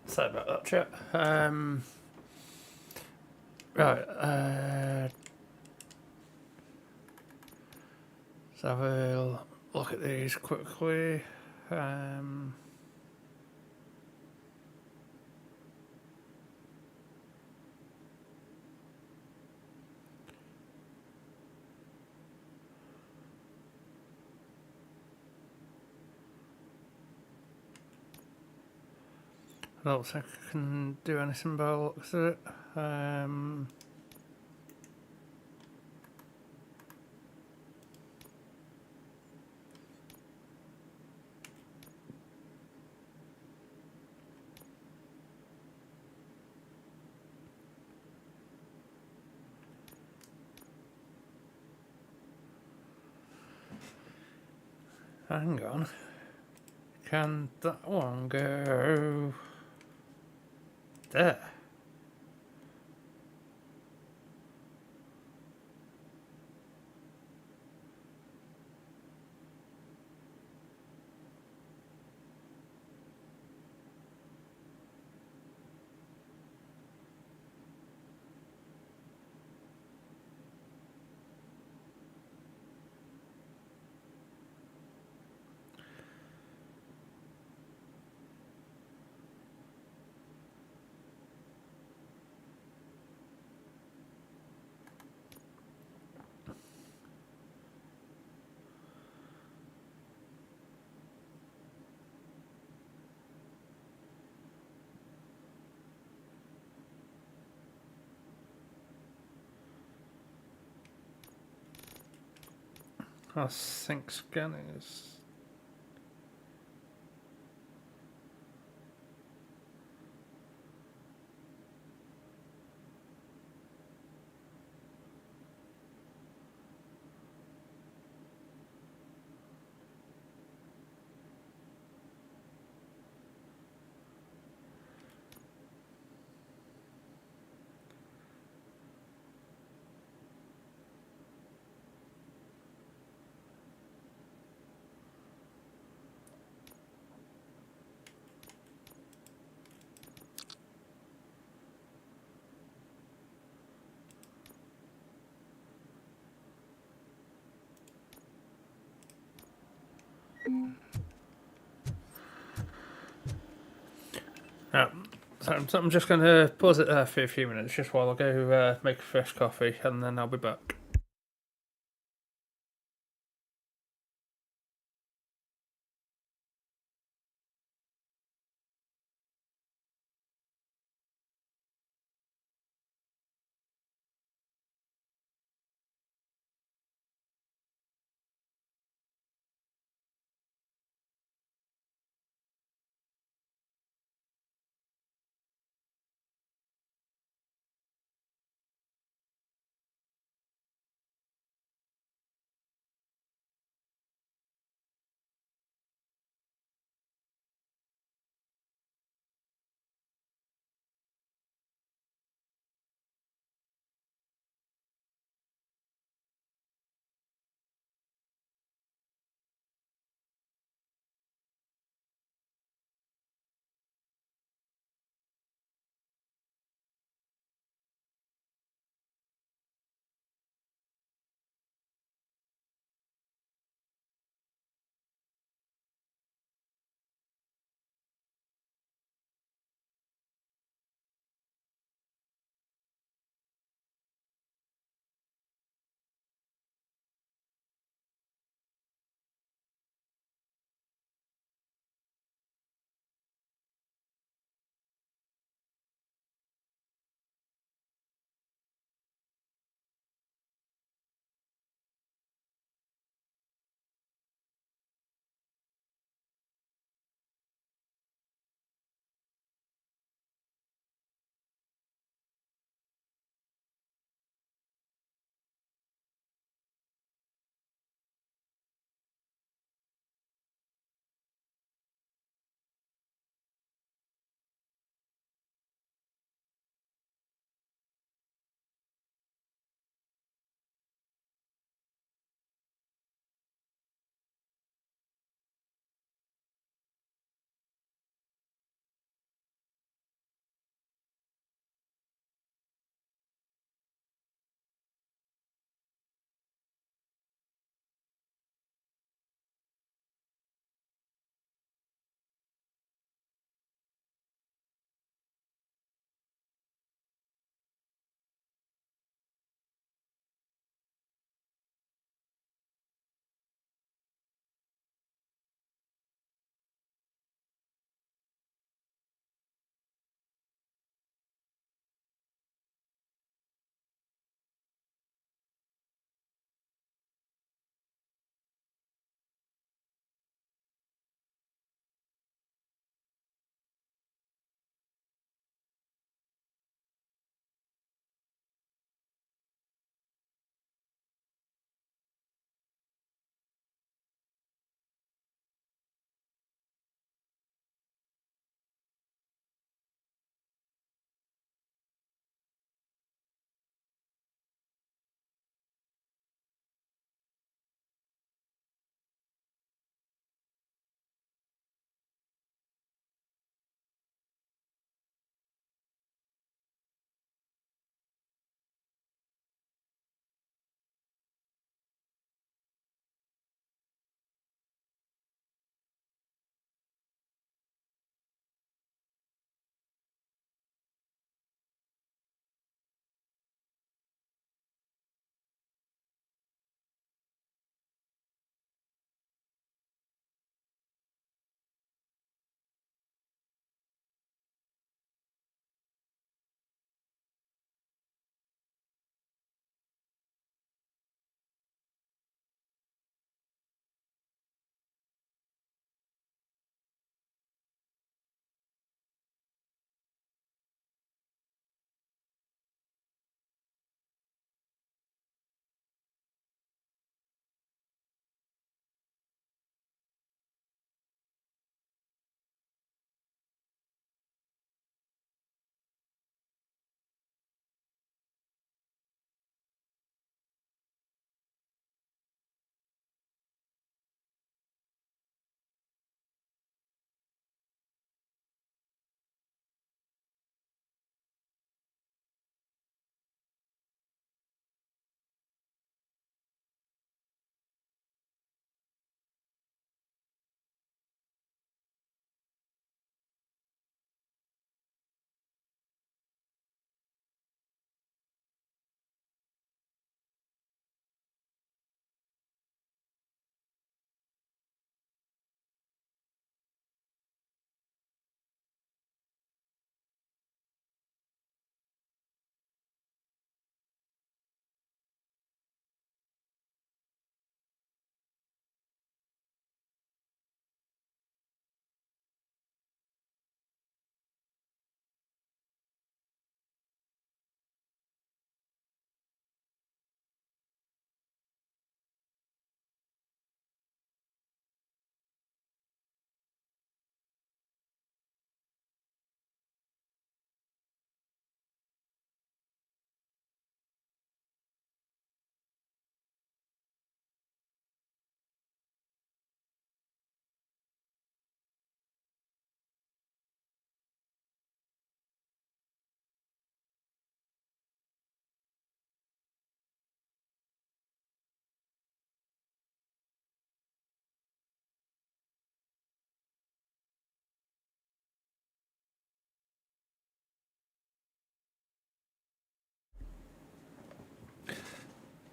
Sorry about that, chat. Right, so have a look at these quickly. I don't think I can do anything by the looks of it. Hang on. Can that one go there? I think scanning is... So I'm just going to pause it there for a few minutes, just while I go make a fresh coffee, and then I'll be back.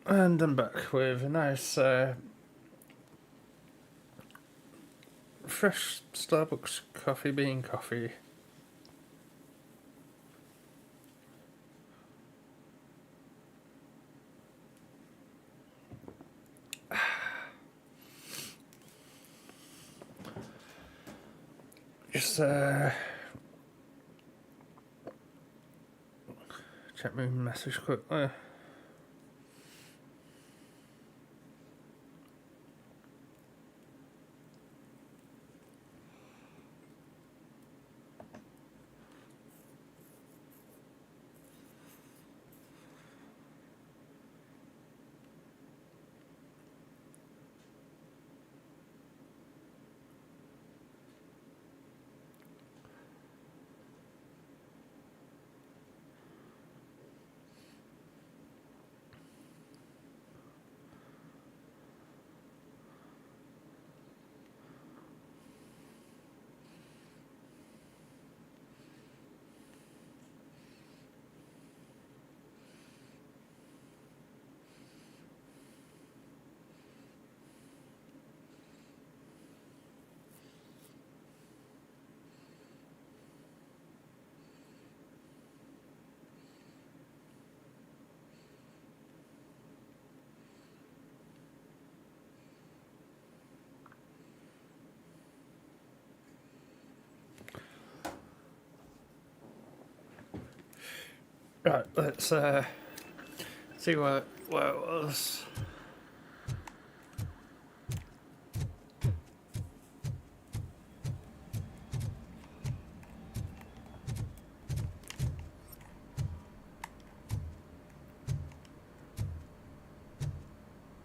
And I'm back with a nice fresh Starbucks coffee bean coffee. Just check my message quickly. Right, let's see where it was.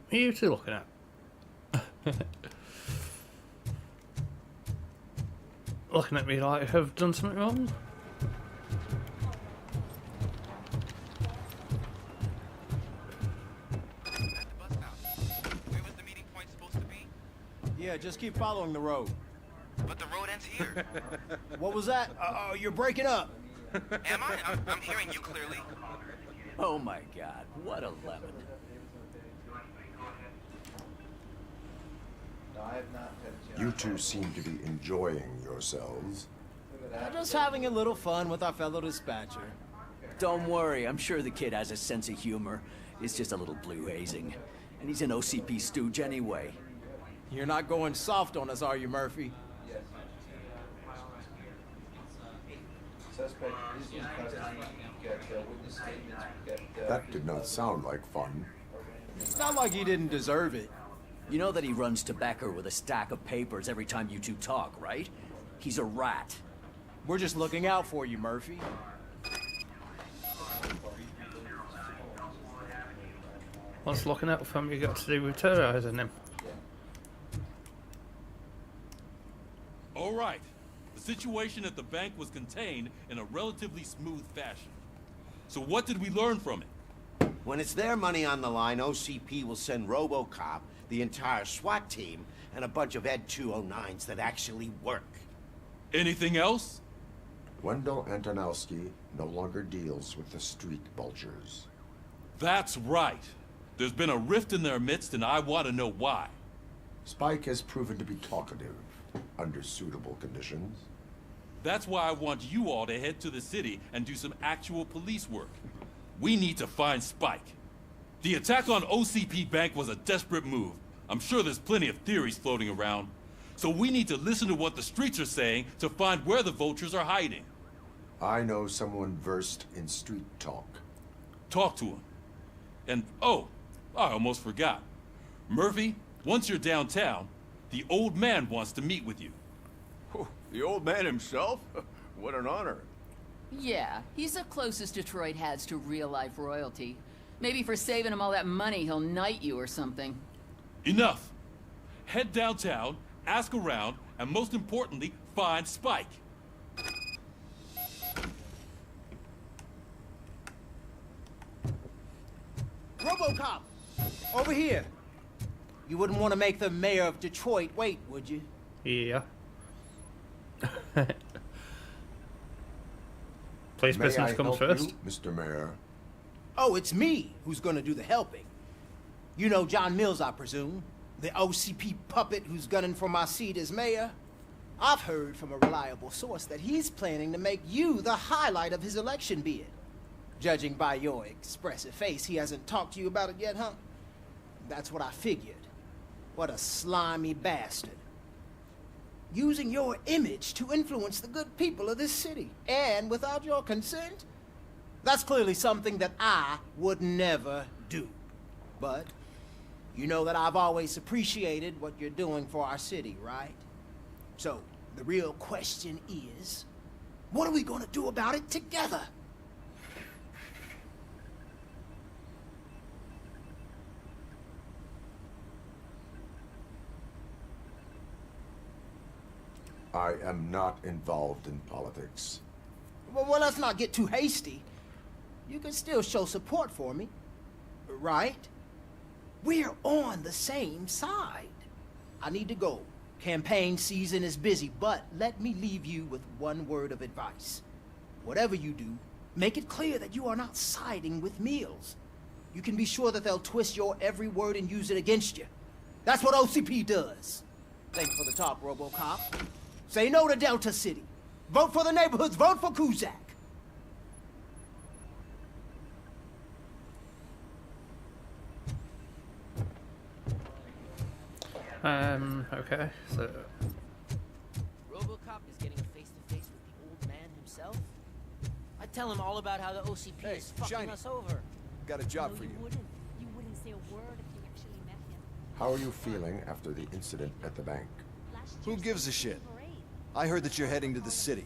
What are you two looking at? Looking at me like I've done something wrong? Yeah, just keep following the road. But the road ends here. What was that? You're breaking up. Am I? I'm hearing you clearly. Oh my god, what a lemon. You two seem to be enjoying yourselves. Just having a little fun with our fellow dispatcher. Don't worry, I'm sure the kid has a sense of humor. It's just a little blue hazing. And he's an OCP stooge anyway. You're not going soft on us, are you, Murphy? That did not sound like fun. It's not like he didn't deserve it. You know that he runs to Becker with a stack of papers every time you two talk, right? He's a rat. We're just looking out for you, Murphy. What's looking out for me got to do with terrorizing him? All right. The situation at the bank was contained in a relatively smooth fashion. So what did we learn from it? When it's their money on the line, OCP will send RoboCop, the entire SWAT team, and a bunch of Ed 209s that actually work. Anything else? Wendell Antonowski no longer deals with the street vultures. That's right. There's been a rift in their midst, and I want to know why. Spike has proven to be talkative under suitable conditions. That's why I want you all to head to the city and do some actual police work. We need to find Spike. The attack on OCP Bank was a desperate move. I'm sure there's plenty of theories floating around. So we need to listen to what the streets are saying to find where the vultures are hiding. I know someone versed in street talk. Talk to him. And, oh, I almost forgot. Murphy, once you're downtown, the old man wants to meet with you. The old man himself? What an honor. Yeah, he's the closest Detroit has to real-life royalty. Maybe for saving him all that money, he'll knight you or something. Enough. Head downtown, ask around, and most importantly, find Spike. RoboCop! Over here! You wouldn't want to make the mayor of Detroit wait, would you? Yeah. Police May business I comes help first. you, Mr. Mayor? Oh, it's me who's gonna do the helping. You know John Mills, I presume? The OCP puppet who's gunning for my seat as mayor? I've heard from a reliable source that he's planning to make you the highlight of his election bid. Judging by your expressive face, he hasn't talked to you about it yet, huh? That's what I figured. What a slimy bastard. Using your image to influence the good people of this city, and without your consent? That's clearly something that I would never do. But you know that I've always appreciated what you're doing for our city, right? So, the real question is, what are we gonna do about it together? I am not involved in politics. Well, let's not get too hasty. You can still show support for me, right? We're on the same side. I need to go. Campaign season is busy, but let me leave you with one word of advice. Whatever you do, make it clear that you are not siding with Mills. You can be sure that they'll twist your every word and use it against you. That's what OCP does. Thanks for the talk, RoboCop. Say no to Delta City. Vote for the neighborhoods. Vote for Kuzak. Okay, so... RoboCop is getting a face-to-face with the old man himself? I tell him all about how the OCP is fucking us over. Got a job for you. You wouldn't say a word if you actually met him. How are you feeling after the incident at the bank? Who gives a shit? I heard that you're heading to the city.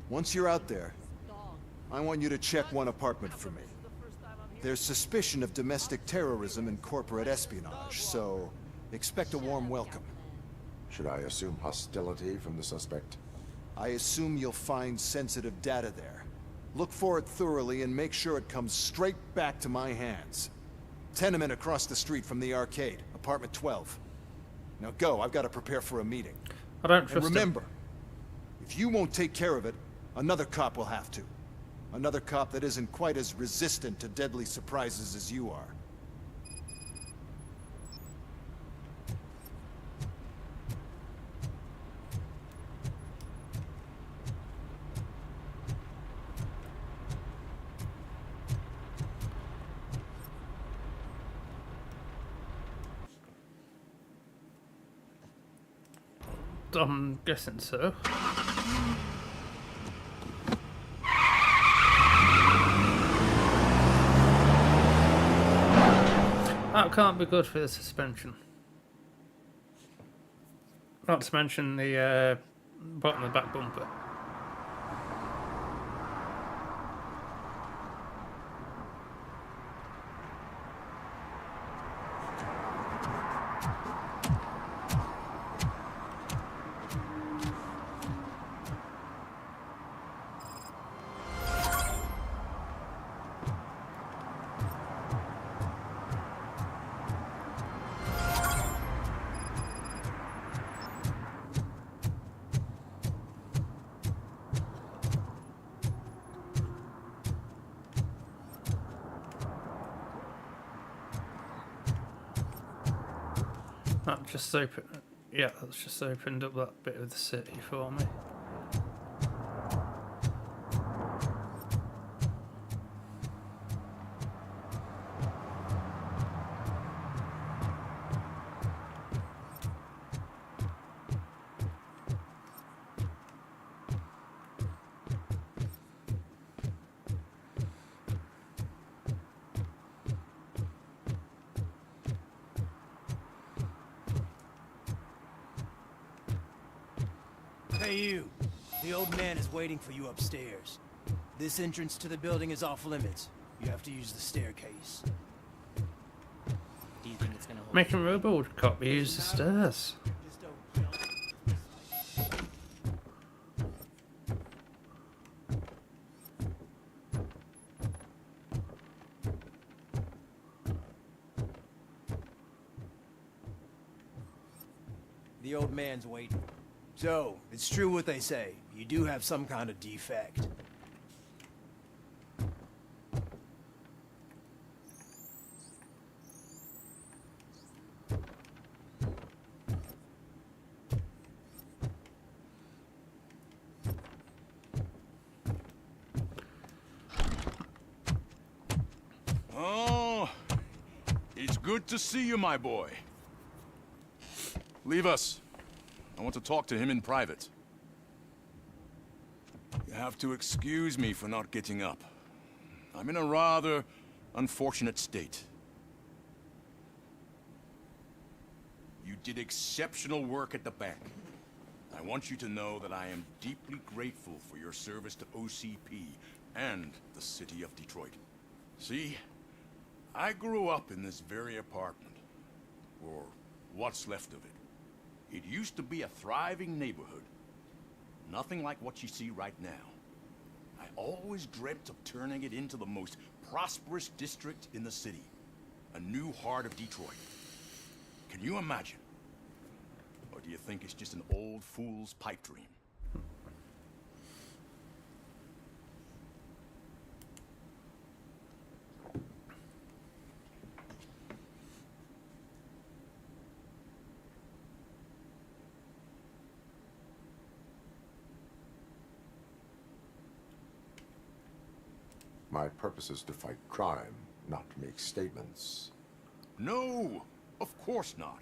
Once you're out there, I want you to check one apartment for me. There's suspicion of domestic terrorism and corporate espionage, so expect a warm welcome. Should I assume hostility from the suspect? I assume you'll find sensitive data there. Look for it thoroughly and make sure it comes straight back to my hands. Tenement across the street from the arcade, apartment 12. Now go, I've got to prepare for a meeting. I don't trust And remember, if you won't take care of it, another cop will have to. Another cop that isn't quite as resistant to deadly surprises as you are. I'm guessing so. That can't be good for the suspension. Not to mention the bottom of the back bumper. That just opened. Yeah, that's just opened up that bit of the city for me. Hey you, the old man is waiting for you upstairs. This entrance to the building is off limits. You have to use the staircase. Do you think it's gonna hold? Making RoboCop use the stairs. The old man's waiting. So, it's true what they say. You do have some kind of defect. Good to see you, my boy. Leave us. I want to talk to him in private. You have to excuse me for not getting up. I'm in a rather unfortunate state. You did exceptional work at the bank. I want you to know that I am deeply grateful for your service to OCP and the city of Detroit. See, I grew up in this very apartment, or what's left of it. It used to be a thriving neighborhood. Nothing like what you see right now. I always dreamt of turning it into the most prosperous district in the city. A new heart of Detroit. Can you imagine? Or do you think it's just an old fool's pipe dream? My purpose is to fight crime, not to make statements. No, of course not.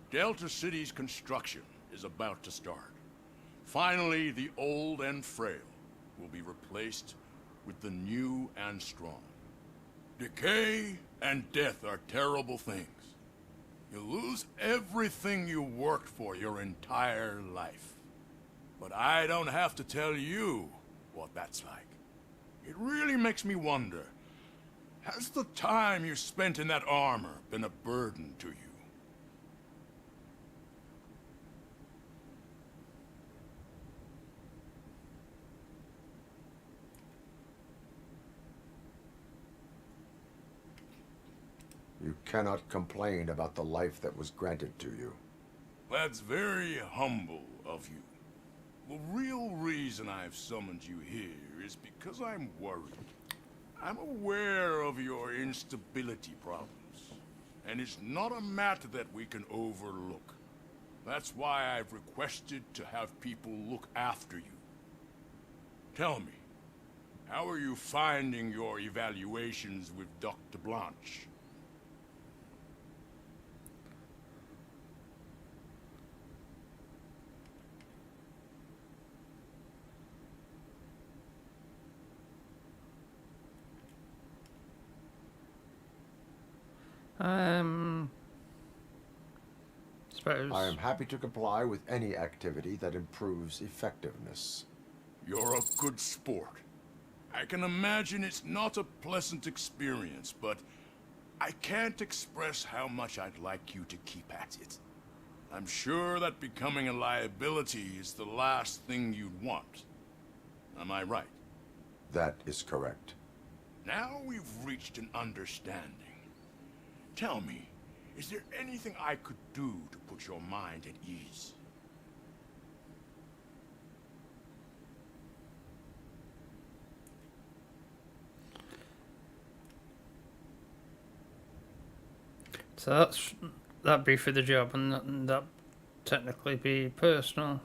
Delta City's construction is about to start. Finally, the old and frail will be replaced with the new and strong. Decay and death are terrible things. You lose everything you worked for your entire life. But I don't have to tell you what that's like. It really makes me wonder, has the time you spent in that armor been a burden to you? You cannot complain about the life that was granted to you. That's very humble of you. The real reason I've summoned you here is because I'm worried. I'm aware of your instability problems, and it's not a matter that we can overlook. That's why I've requested to have people look after you. Tell me, how are you finding your evaluations with Dr. Blanche? Suppose. I am happy to comply with any activity that improves effectiveness. You're a good sport. I can imagine it's not a pleasant experience, but I can't express how much I'd like you to keep at it. I'm sure that becoming a liability is the last thing you'd want. Am I right? That is correct. Now we've reached an understanding. Tell me, is there anything I could do to put your mind at ease? So that'd be for the job, and that technically be personal.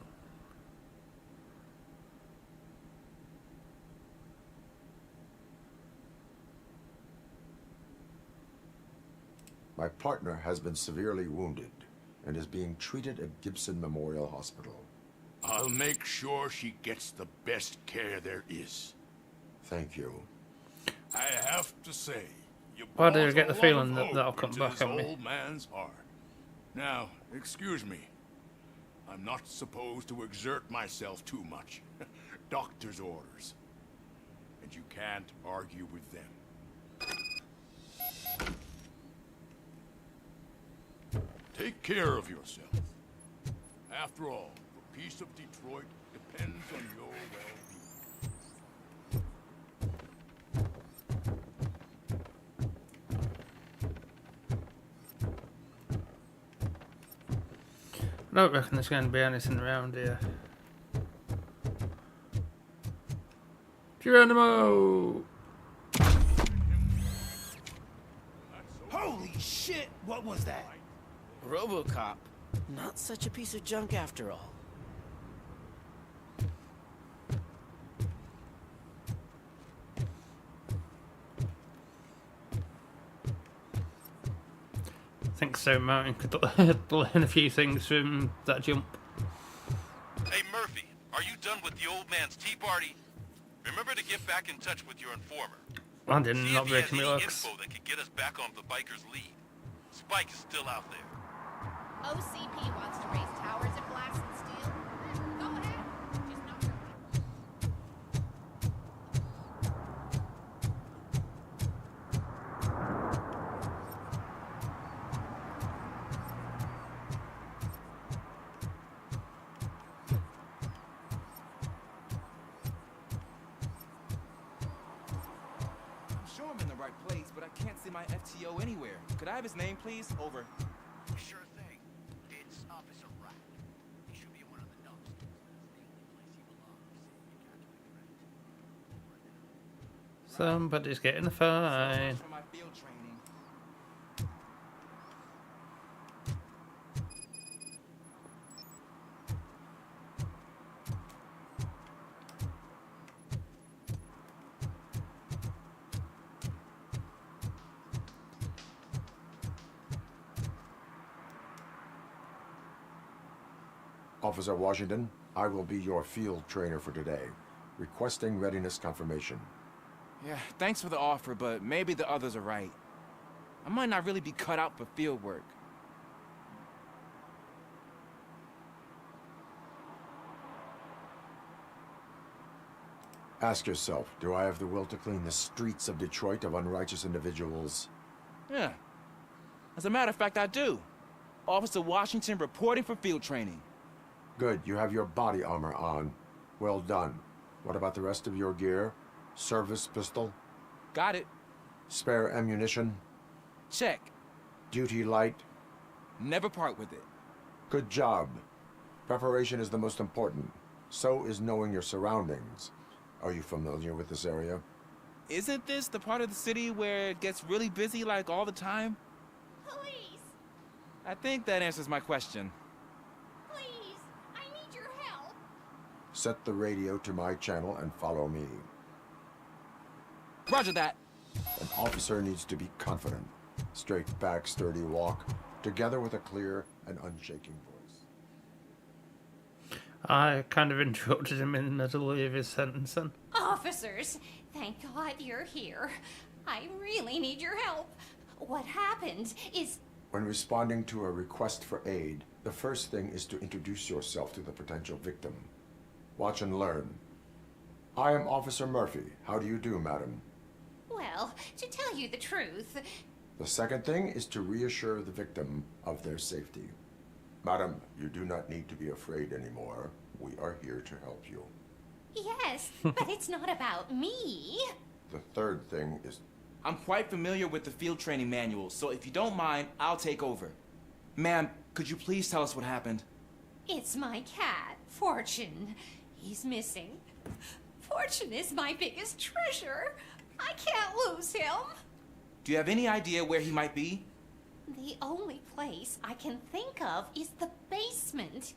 My partner has been severely wounded and is being treated at Gibson Memorial Hospital. I'll make sure she gets the best care there is. Thank you. I have to say, you Why do I brought get a the lot feeling of that hope that'll come into back this on me? old man's heart. Now, excuse me. I'm not supposed to exert myself too much. Doctor's orders. And you can't argue with them. Take care of yourself. After all, the peace of Detroit depends on your well-being. I don't reckon there's going to be anything around here. Geronimo! Holy shit! What was that? RoboCop. Not such a piece of junk after all. so Martin could learn a few things from that jump. Hey Murphy, are you done with the old man's tea party? Remember to get back in touch with your informer. I did See not if he has break my any locks. info that could get us back on the biker's lead. Spike is still out there. OCP wants to raise towers and blast and steel. Go ahead. Just know your I'm sure I'm in the right place, but I can't see my FTO anywhere. Could I have his name, please? Over. Sure thing. It's Officer Rat. He should be in one of the dumpsters. That's the only place he belongs. Somebody's getting a fine. For my field training. Officer Washington, I will be your field trainer for today. Requesting readiness confirmation. Yeah, thanks for the offer, but maybe the others are right. I might not really be cut out for field work. Ask yourself, do I have the will to clean the streets of Detroit of unrighteous individuals? Yeah. As a matter of fact, I do. Officer Washington reporting for field training. Good, you have your body armor on. Well done. What about the rest of your gear? Service pistol? Got it. Spare ammunition? Check. Duty light? Never part with it. Good job. Preparation is the most important. So is knowing your surroundings. Are you familiar with this area? Isn't this the part of the city where it gets really busy like all the time? Police! I think that answers my question. Please! I need your help! Set the radio to my channel and follow me. Roger that. An officer needs to be confident. Straight back, sturdy walk, together with a clear and unshaking voice. I kind of interrupted him in the middle of his sentence then. Officers, thank God you're here. I really need your help. What happened is... When responding to a request for aid, the first thing is to introduce yourself to the potential victim. Watch and learn. I am Officer Murphy. How do you do, madam? Well, to tell you the truth... The second thing is to reassure the victim of their safety. Madam, you do not need to be afraid anymore. We are here to help you. Yes, but it's not about me. The third thing is... I'm quite familiar with the field training manual, so if you don't mind, I'll take over. Ma'am, could you please tell us what happened? It's my cat, Fortune. He's missing. Fortune is my biggest treasure. I can't lose him. Do you have any idea where he might be? The only place I can think of is the basement.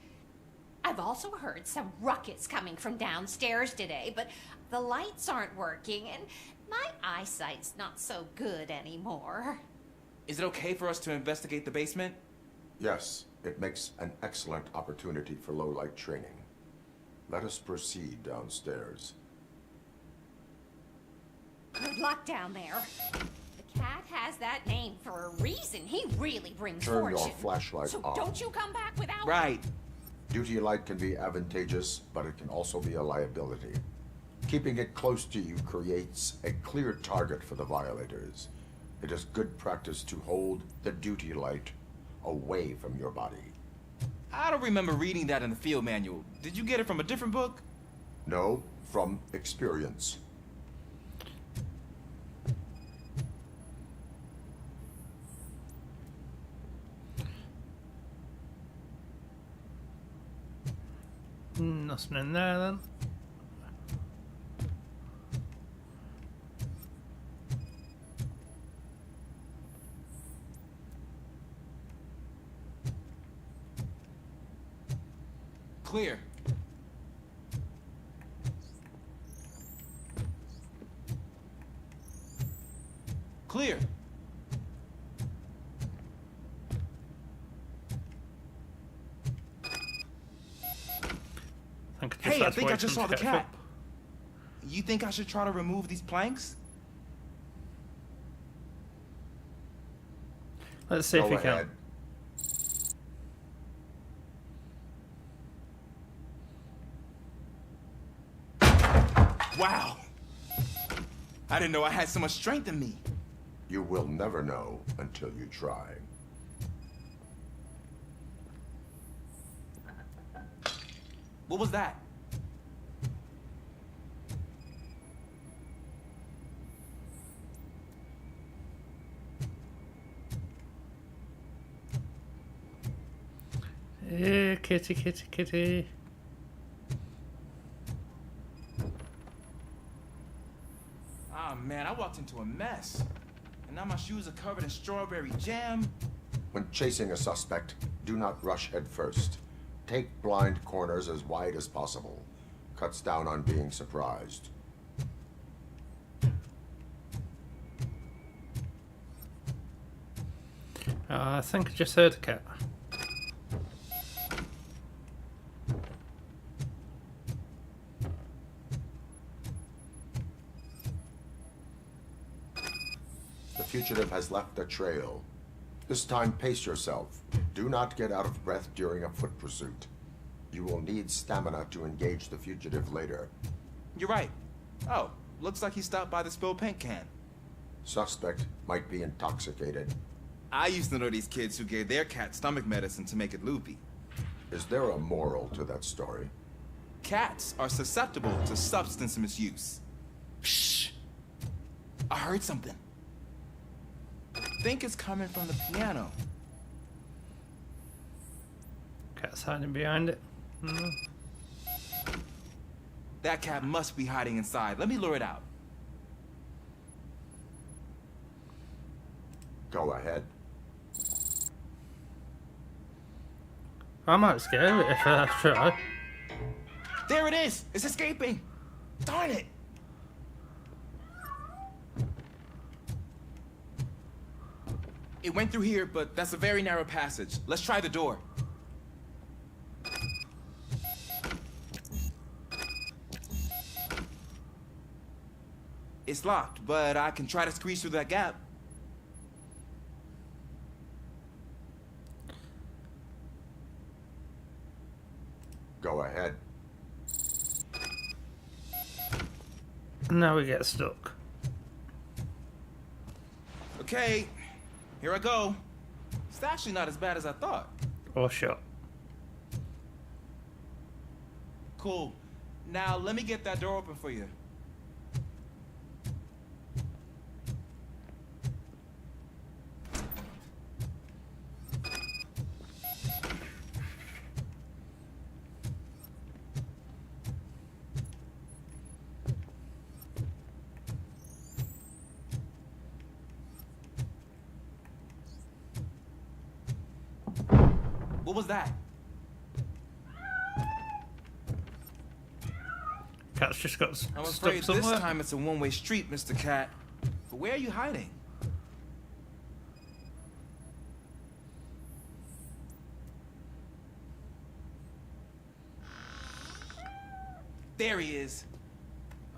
I've also heard some ruckus coming from downstairs today, but the lights aren't working and my eyesight's not so good anymore. Is it okay for us to investigate the basement? Yes, it makes an excellent opportunity for low-light training. Let us proceed downstairs. Good luck down there. The cat has that name for a reason. He really brings Turn fortune. your flashlight so on. don't you come back without Right. Duty light can be advantageous, but it can also be a liability. Keeping it close to you creates a clear target for the violators. It is good practice to hold the duty light away from your body. I don't remember reading that in the field manual. Did you get it from a different book? No, from experience. Nothing in there then. Clear. Clear. I could just Hey, I have to think I wait just for saw him the to catch cat. up. You think I should try to remove these planks? Let's see if Go he ahead. can. Wow. I didn't know I had so much strength in me. You will never know until you try. What was that? Kitty, kitty, kitty. Ah, man, I walked into a mess. And now my shoes are covered in strawberry jam. When chasing a suspect, do not rush head first. Take blind corners as wide as possible. Cuts down on being surprised. I think I just heard a cat. The fugitive has left a trail. This time, pace yourself. Do not get out of breath during a foot pursuit. You will need stamina to engage the fugitive later. You're right. Oh, looks like he stopped by the spilled paint can. Suspect might be intoxicated. I used to know these kids who gave their cat stomach medicine to make it loopy. Is there a moral to that story? Cats are susceptible to substance misuse. Shh! I heard something. I think it's coming from the piano. Cat's hiding behind it. That cat must be hiding inside. Let me lure it out. Go ahead. I might scare it if I try. There it is! It's escaping! Darn it! It went through here, but that's a very narrow passage. Let's try the door. It's locked, but I can try to squeeze through that gap. Go ahead. Now we get stuck. Okay, here I go. It's actually not as bad as I thought. Or shot. Cool. Now let me get that door open for you. What was that? Cat's just got I'm stuck afraid somewhere. this time it's a one-way street, Mr. Cat. But where are you hiding? There he is.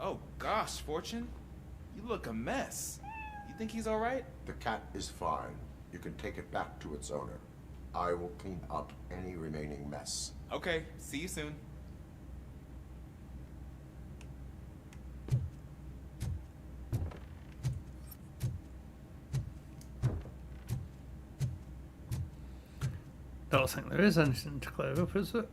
Oh gosh, Fortune. You look a mess. You think he's all right? The cat is fine. You can take it back to its owner. I will clean up any remaining mess. Okay, see you soon. Don't think there is anything to clear up, is it?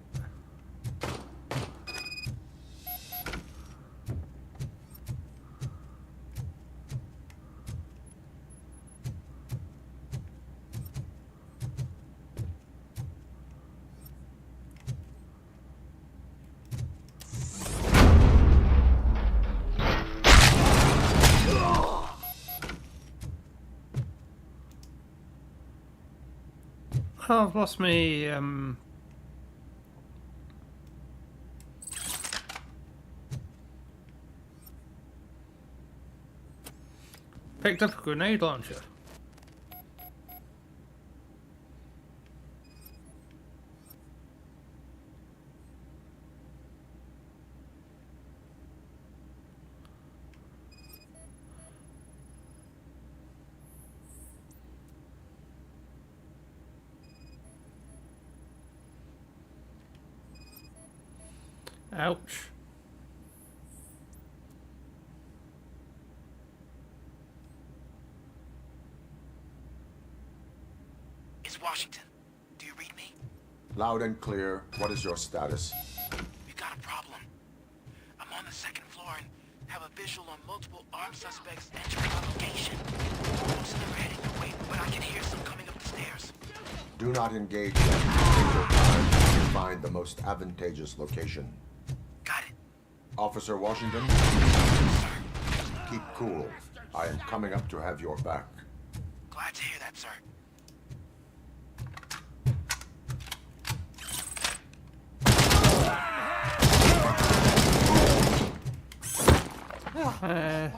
Oh, I've lost me, picked up a grenade launcher. Ouch. It's Washington. Do you read me? Loud and clear. What is your status? We've got a problem. I'm on the second floor and have a visual on multiple armed suspects entering our location. Most of them are heading your way, but I can hear some coming up the stairs. Do not engage them. Take your time to find the most advantageous location. Got it. Officer Washington? Keep cool. I am coming up to have your back. Glad to hear that, sir. Alright.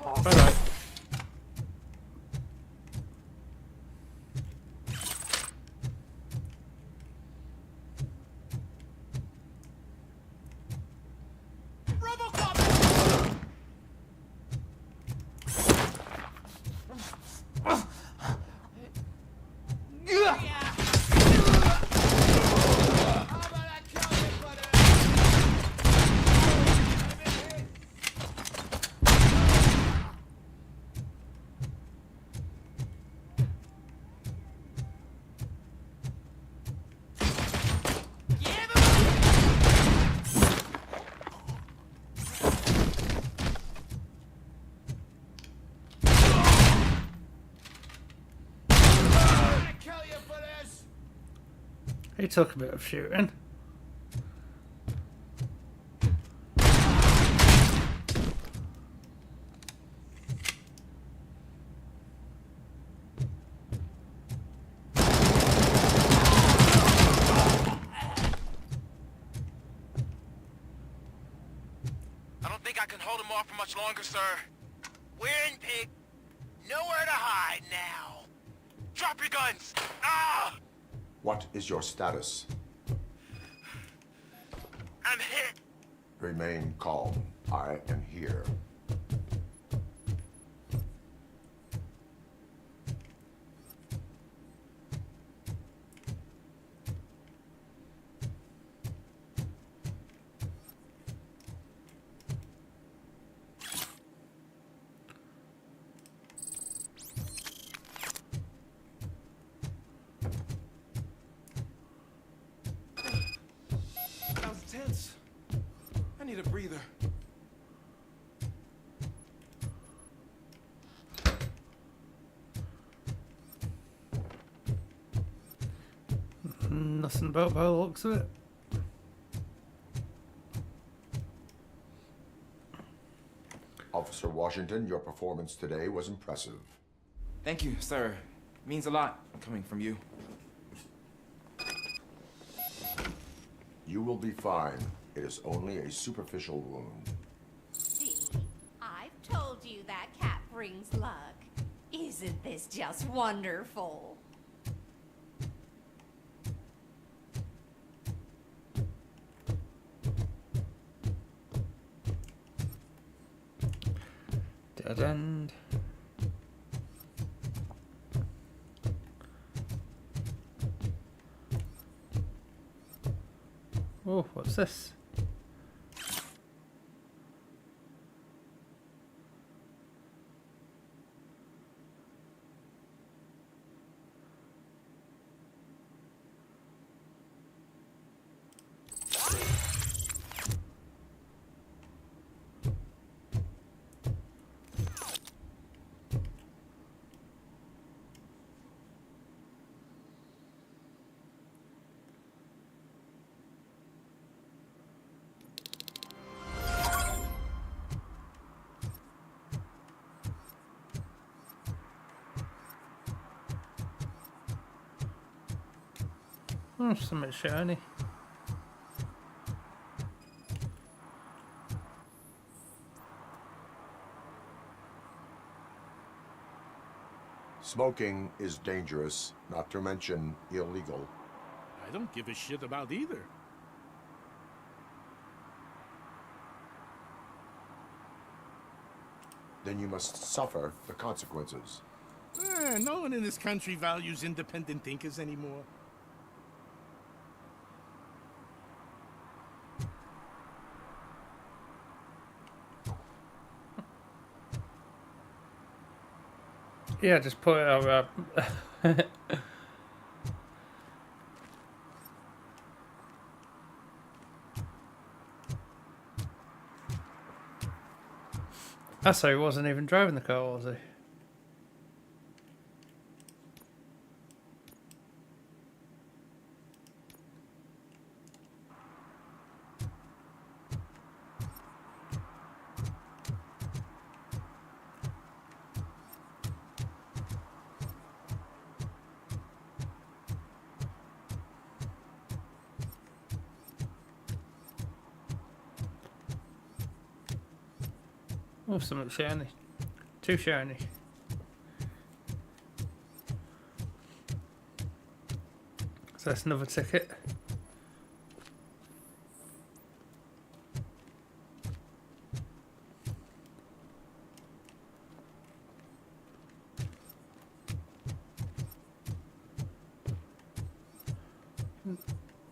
He took a bit of shooting. I don't think I can hold him off for much longer, sir. We're in, pig. Nowhere to hide now. Drop your guns! Ah! What is your status? I'm hit. Remain calm. I am here. That was tense. I need a breather. Nothing about by the looks of it. Officer Washington, your performance today was impressive. Thank you, sir. Means a lot coming from you. You will be fine. It is only a superficial wound. See, I've told you that cat brings luck. Isn't this just wonderful? Dead end. Oh, what's this? Oh, something shiny. Smoking is dangerous, not to mention illegal. I don't give a shit about either. Then you must suffer the consequences. No one in this country values independent thinkers anymore. Yeah, just put it over. I say he wasn't even driving the car, was he? Oh, something shiny. Too shiny. So that's another ticket.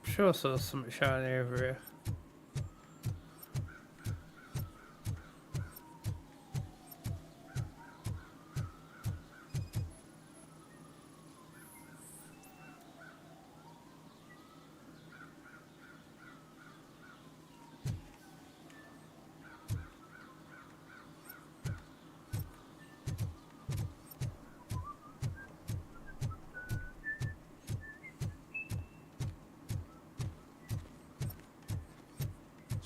Sure saw something shiny over here.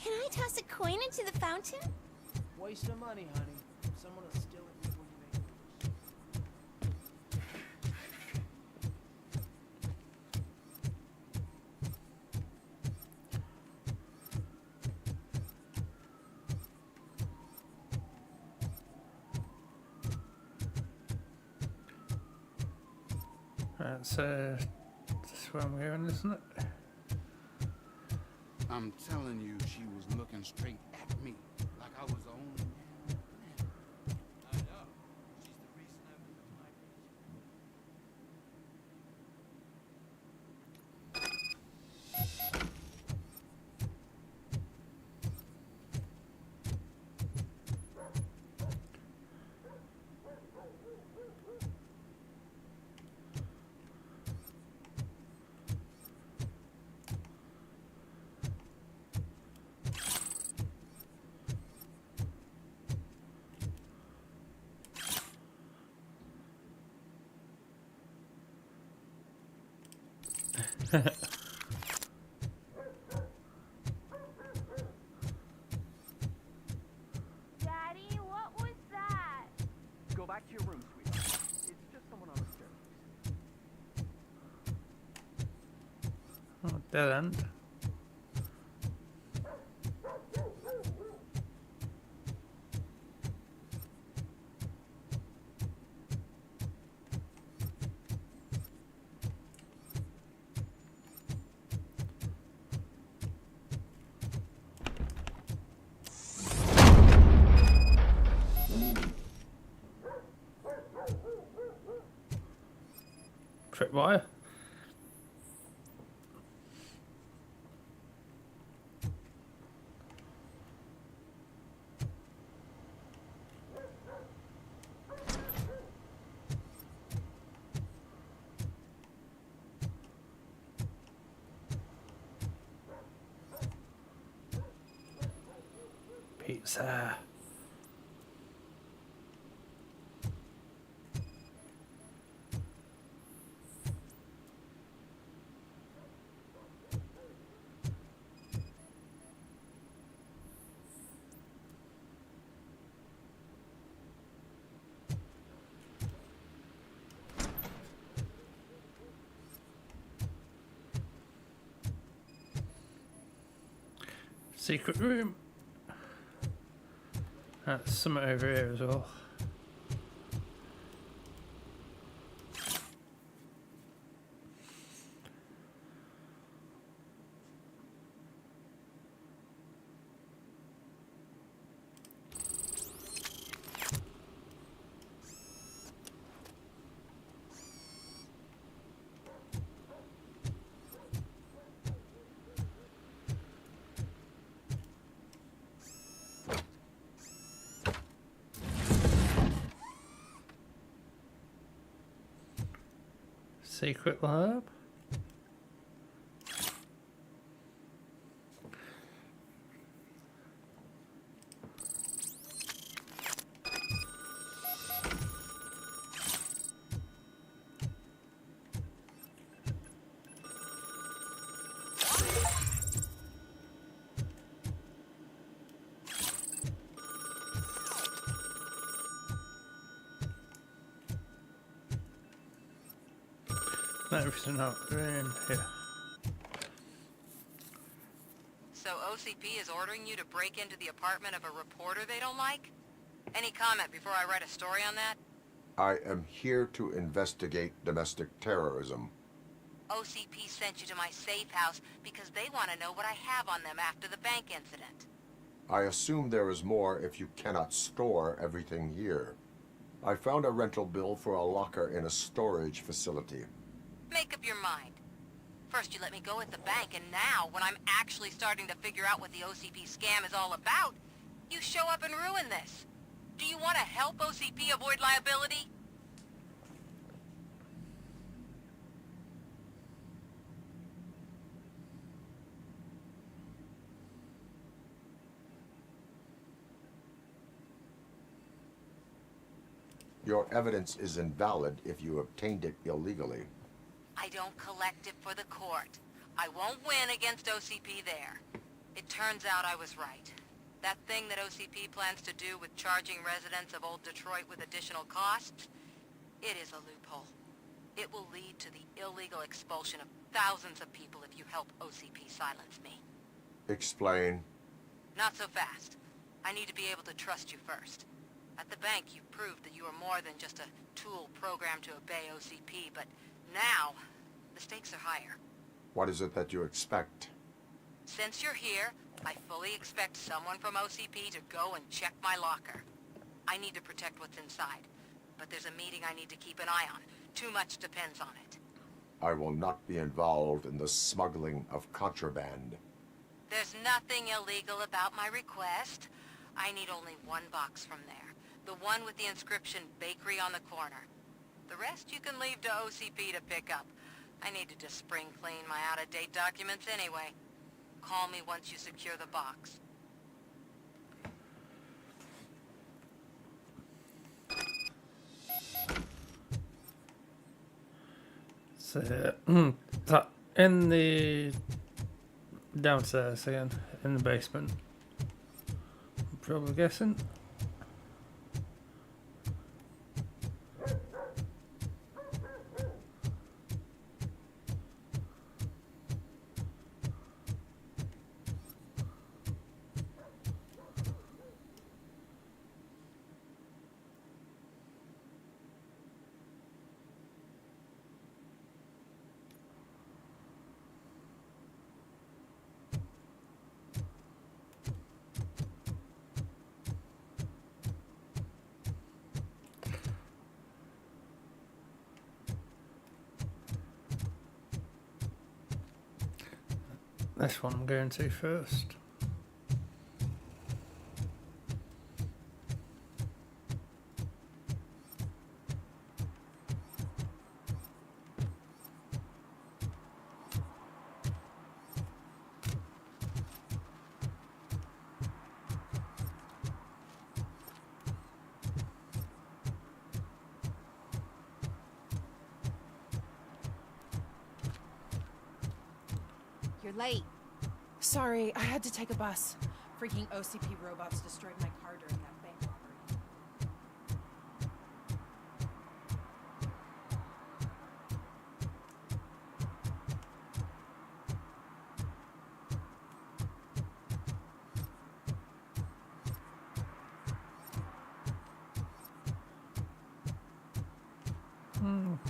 Can I toss a coin into the fountain? Waste of money, honey. Someone will steal it before you make it. That's this one we're in, isn't it? I'm telling you, she was looking straight at me, like I was the only man. I know. She's the reason I'm in the Daddy, what was that? Go back to your room, sweetheart. It's just someone on the stairs. Oh, dead end. Tripwire. Pizza. Secret room. That's something over here as well. Secret lab. Everything out in here. So OCP is ordering you to break into the apartment of a reporter they don't like? Any comment before I write a story on that? I am here to investigate domestic terrorism. OCP sent you to my safe house because they want to know what I have on them after the bank incident. I assume there is more if you cannot store everything here. I found a rental bill for a locker in a storage facility. Make up your mind. First you let me go at the bank, and now, when I'm actually starting to figure out what the OCP scam is all about, you show up and ruin this. Do you want to help OCP avoid liability? Your evidence is invalid if you obtained it illegally. I don't collect it for the court. I won't win against OCP there. It turns out I was right. That thing that OCP plans to do with charging residents of Old Detroit with additional costs, it is a loophole. It will lead to the illegal expulsion of thousands of people if you help OCP silence me. Explain. Not so fast. I need to be able to trust you first. At the bank, you proved that you are more than just a tool programmed to obey OCP, but now, the stakes are higher. What is it that you expect? Since you're here, I fully expect someone from OCP to go and check my locker. I need to protect what's inside, but there's a meeting I need to keep an eye on. Too much depends on it. I will not be involved in the smuggling of contraband. There's nothing illegal about my request. I need only one box from there. The one with the inscription Bakery on the corner. The rest you can leave to OCP to pick up. I need to just spring clean my out-of-date documents anyway. Call me once you secure the box. So, that in the downstairs again, in the basement. I'm probably guessing. This one I'm going to first. You're late. Sorry, I had to take a bus. Freaking OCP robots destroyed my car during that bank robbery.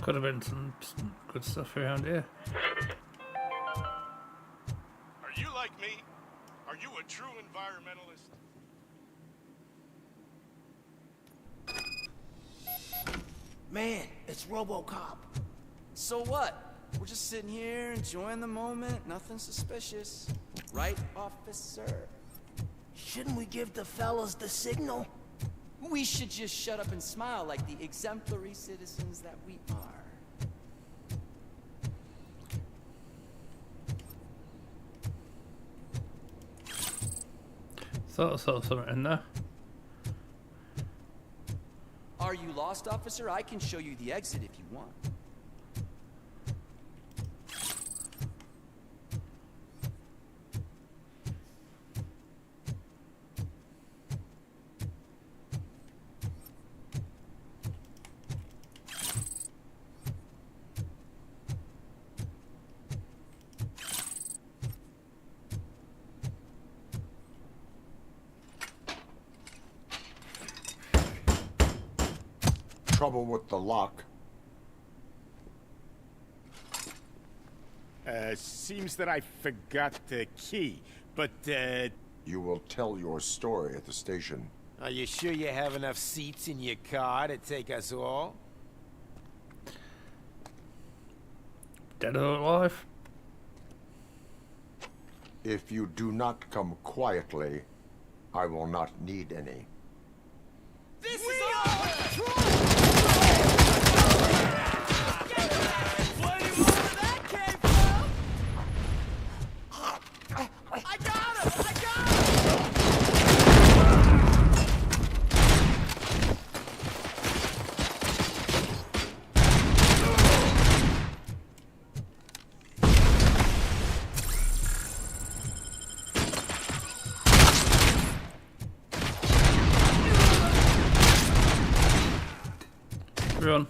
Could have been some good stuff around here. Are you like me? Are you a true environmentalist? Man, it's RoboCop. So what? We're just sitting here enjoying the moment, nothing suspicious. Right, officer? Shouldn't we give the fellas the signal? We should just shut up and smile like the exemplary citizens that we are. thought I saw something in there. Are you lost, officer? I can show you the exit if you want. Trouble with the lock. Seems that I forgot the key, but, You will tell your story at the station. Are you sure you have enough seats in your car to take us all? Dead or alive? If you do not come quietly, I will not need any. This is all I got him! I got Run.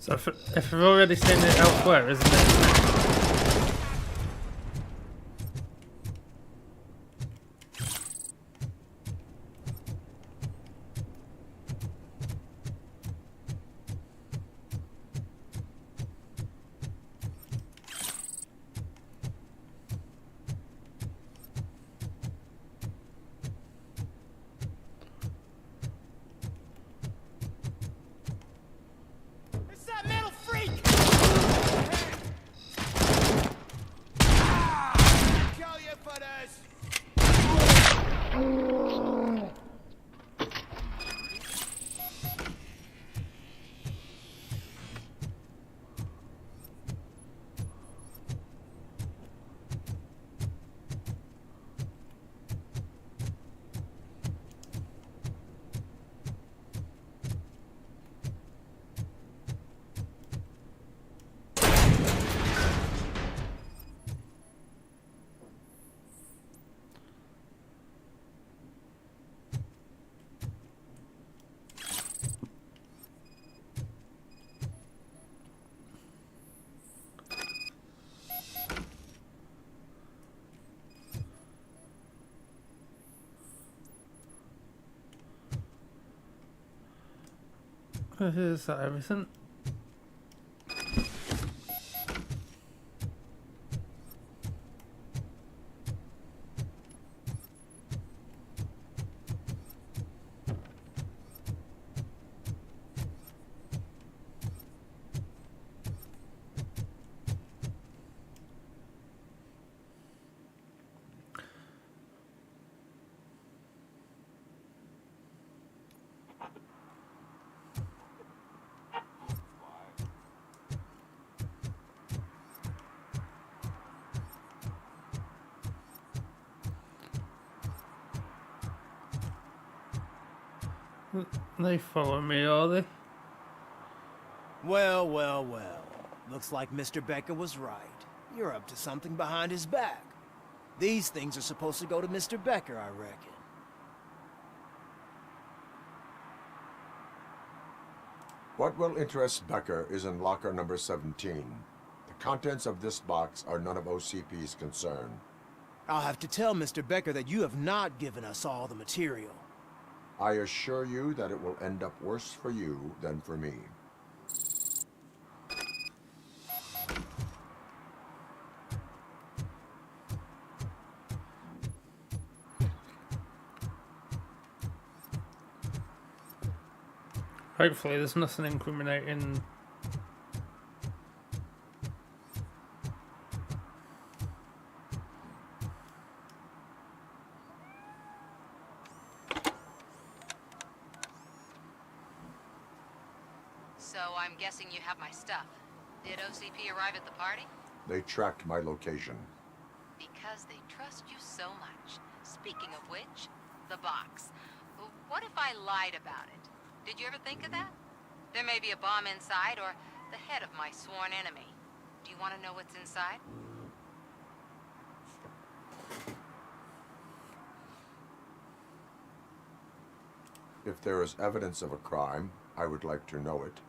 So if I've already seen it elsewhere, isn't it? It's that metal freak! Kill you for this! Is that everything? They follow me, are they? Well, well, well. Looks like Mr. Becker was right. You're up to something behind his back. These things are supposed to go to Mr. Becker, I reckon. What will interest Becker is in locker number 17. The contents of this box are none of OCP's concern. I'll have to tell Mr. Becker that you have not given us all the material. I assure you that it will end up worse for you than for me. Hopefully there's nothing incriminating. So I'm guessing you have my stuff. Did OCP arrive at the party? They tracked my location. Because they trust you so much. Speaking of which, the box. What if I lied about it? Did you ever think of that? There may be a bomb inside, or the head of my sworn enemy. Do you want to know what's inside? If there is evidence of a crime, I would like to know it.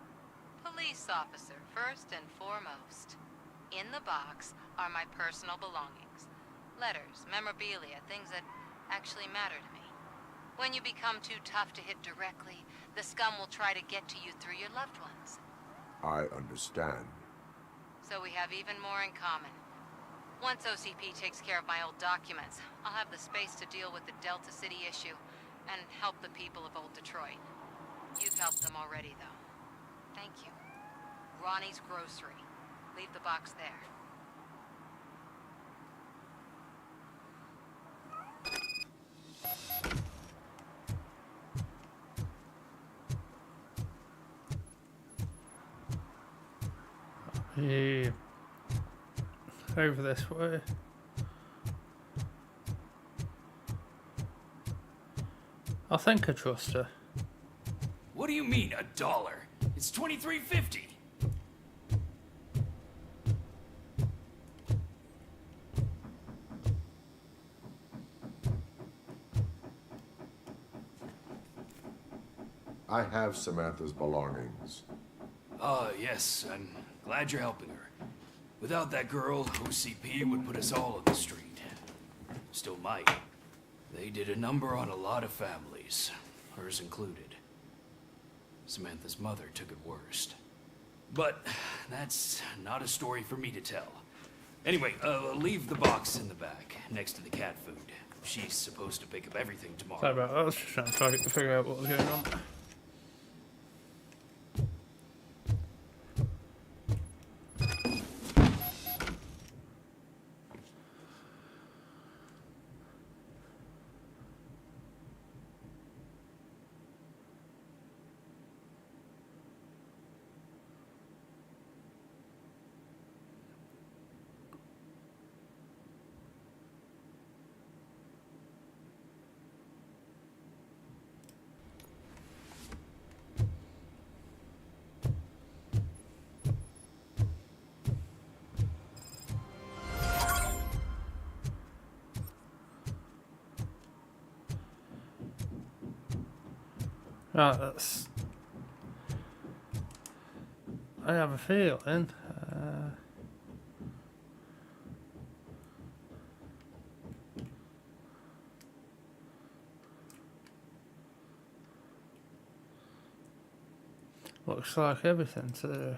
Police officer, first and foremost. In the box are my personal belongings. Letters, memorabilia, things that actually matter to me. When you become too tough to hit directly, the scum will try to get to you through your loved ones. I understand. So we have even more in common. Once OCP takes care of my old documents, I'll have the space to deal with the Delta City issue and help the people of Old Detroit. You've helped them already, though. Thank you. Ronnie's Grocery. Leave the box there. Yeah. Over this way. I think I trust her. What do you mean, $1? It's $23.50. I have Samantha's belongings. Yes, I'm glad you're helping her. Without that girl, OCP would put us all on the street. Still might. They did a number on a lot of families, hers included. Samantha's mother took it worst. But that's not a story for me to tell. Anyway, leave the box in the back, next to the cat food. She's supposed to pick up everything tomorrow. Sorry about that, I was just trying to figure out what was going on. Right, that's... I have a feeling... looks like everything to...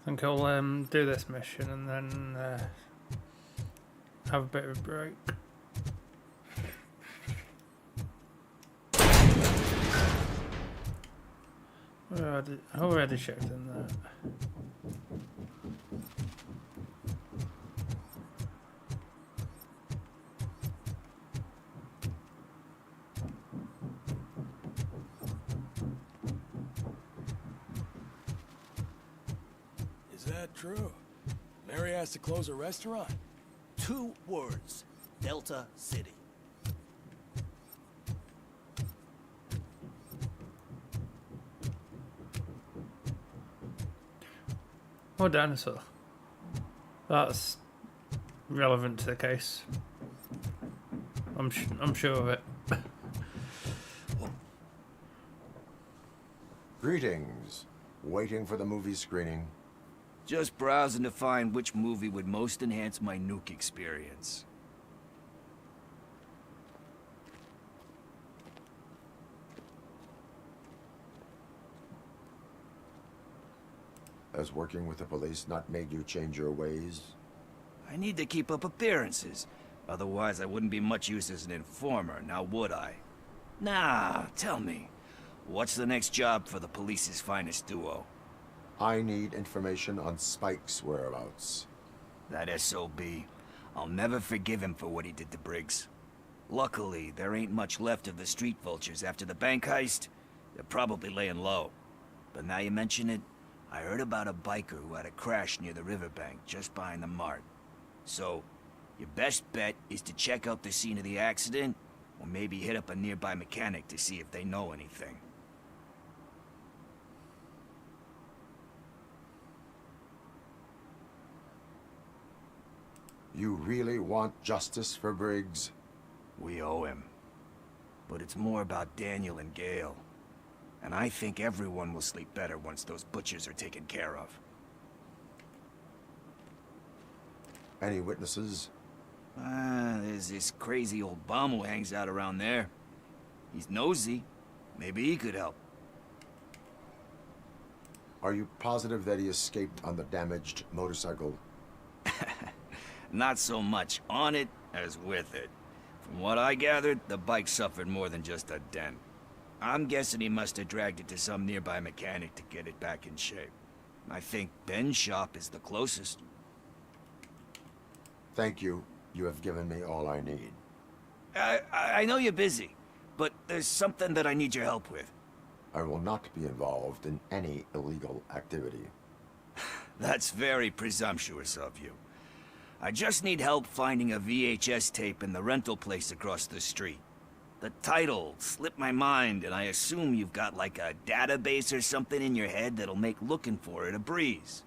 I think I'll do this mission and then have a bit of a break. I already checked in there. Is that true? Mary has to close a restaurant? 2 words. Delta City. Oh, dinosaur. That's relevant to the case. I'm sure of it. Greetings. Waiting for the movie screening. Just browsing to find which movie would most enhance my nuke experience. Has working with the police not made you change your ways? I need to keep up appearances. Otherwise, I wouldn't be much use as an informer, now would I? Nah, tell me. What's the next job for the police's finest duo? I need information on Spike's whereabouts. That SOB. I'll never forgive him for what he did to Briggs. Luckily, there ain't much left of the street vultures after the bank heist. They're probably laying low. But now you mention it, I heard about a biker who had a crash near the riverbank just behind the mart. So, your best bet is to check out the scene of the accident, or maybe hit up a nearby mechanic to see if they know anything. You really want justice for Briggs? We owe him. But it's more about Daniel and Gale. And I think everyone will sleep better once those butchers are taken care of. Any witnesses? There's this crazy old bum who hangs out around there. He's nosy. Maybe he could help. Are you positive that he escaped on the damaged motorcycle? Not so much on it as with it. From what I gathered, the bike suffered more than just a dent. I'm guessing he must have dragged it to some nearby mechanic to get it back in shape. I think Ben's shop is the closest. Thank you. You have given me all I need. I know you're busy, but there's something that I need your help with. I will not be involved in any illegal activity. That's very presumptuous of you. I just need help finding a VHS tape in the rental place across the street. The title slipped my mind, and I assume you've got like a database or something in your head that'll make looking for it a breeze.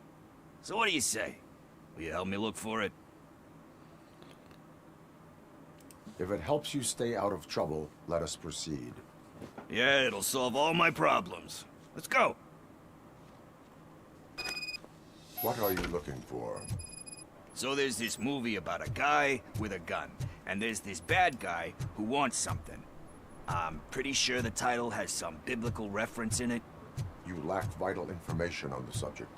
So what do you say? Will you help me look for it? If it helps you stay out of trouble, let us proceed. Yeah, it'll solve all my problems. Let's go. What are you looking for? So there's this movie about a guy with a gun, and there's this bad guy who wants something. I'm pretty sure the title has some biblical reference in it. You lack vital information on the subject.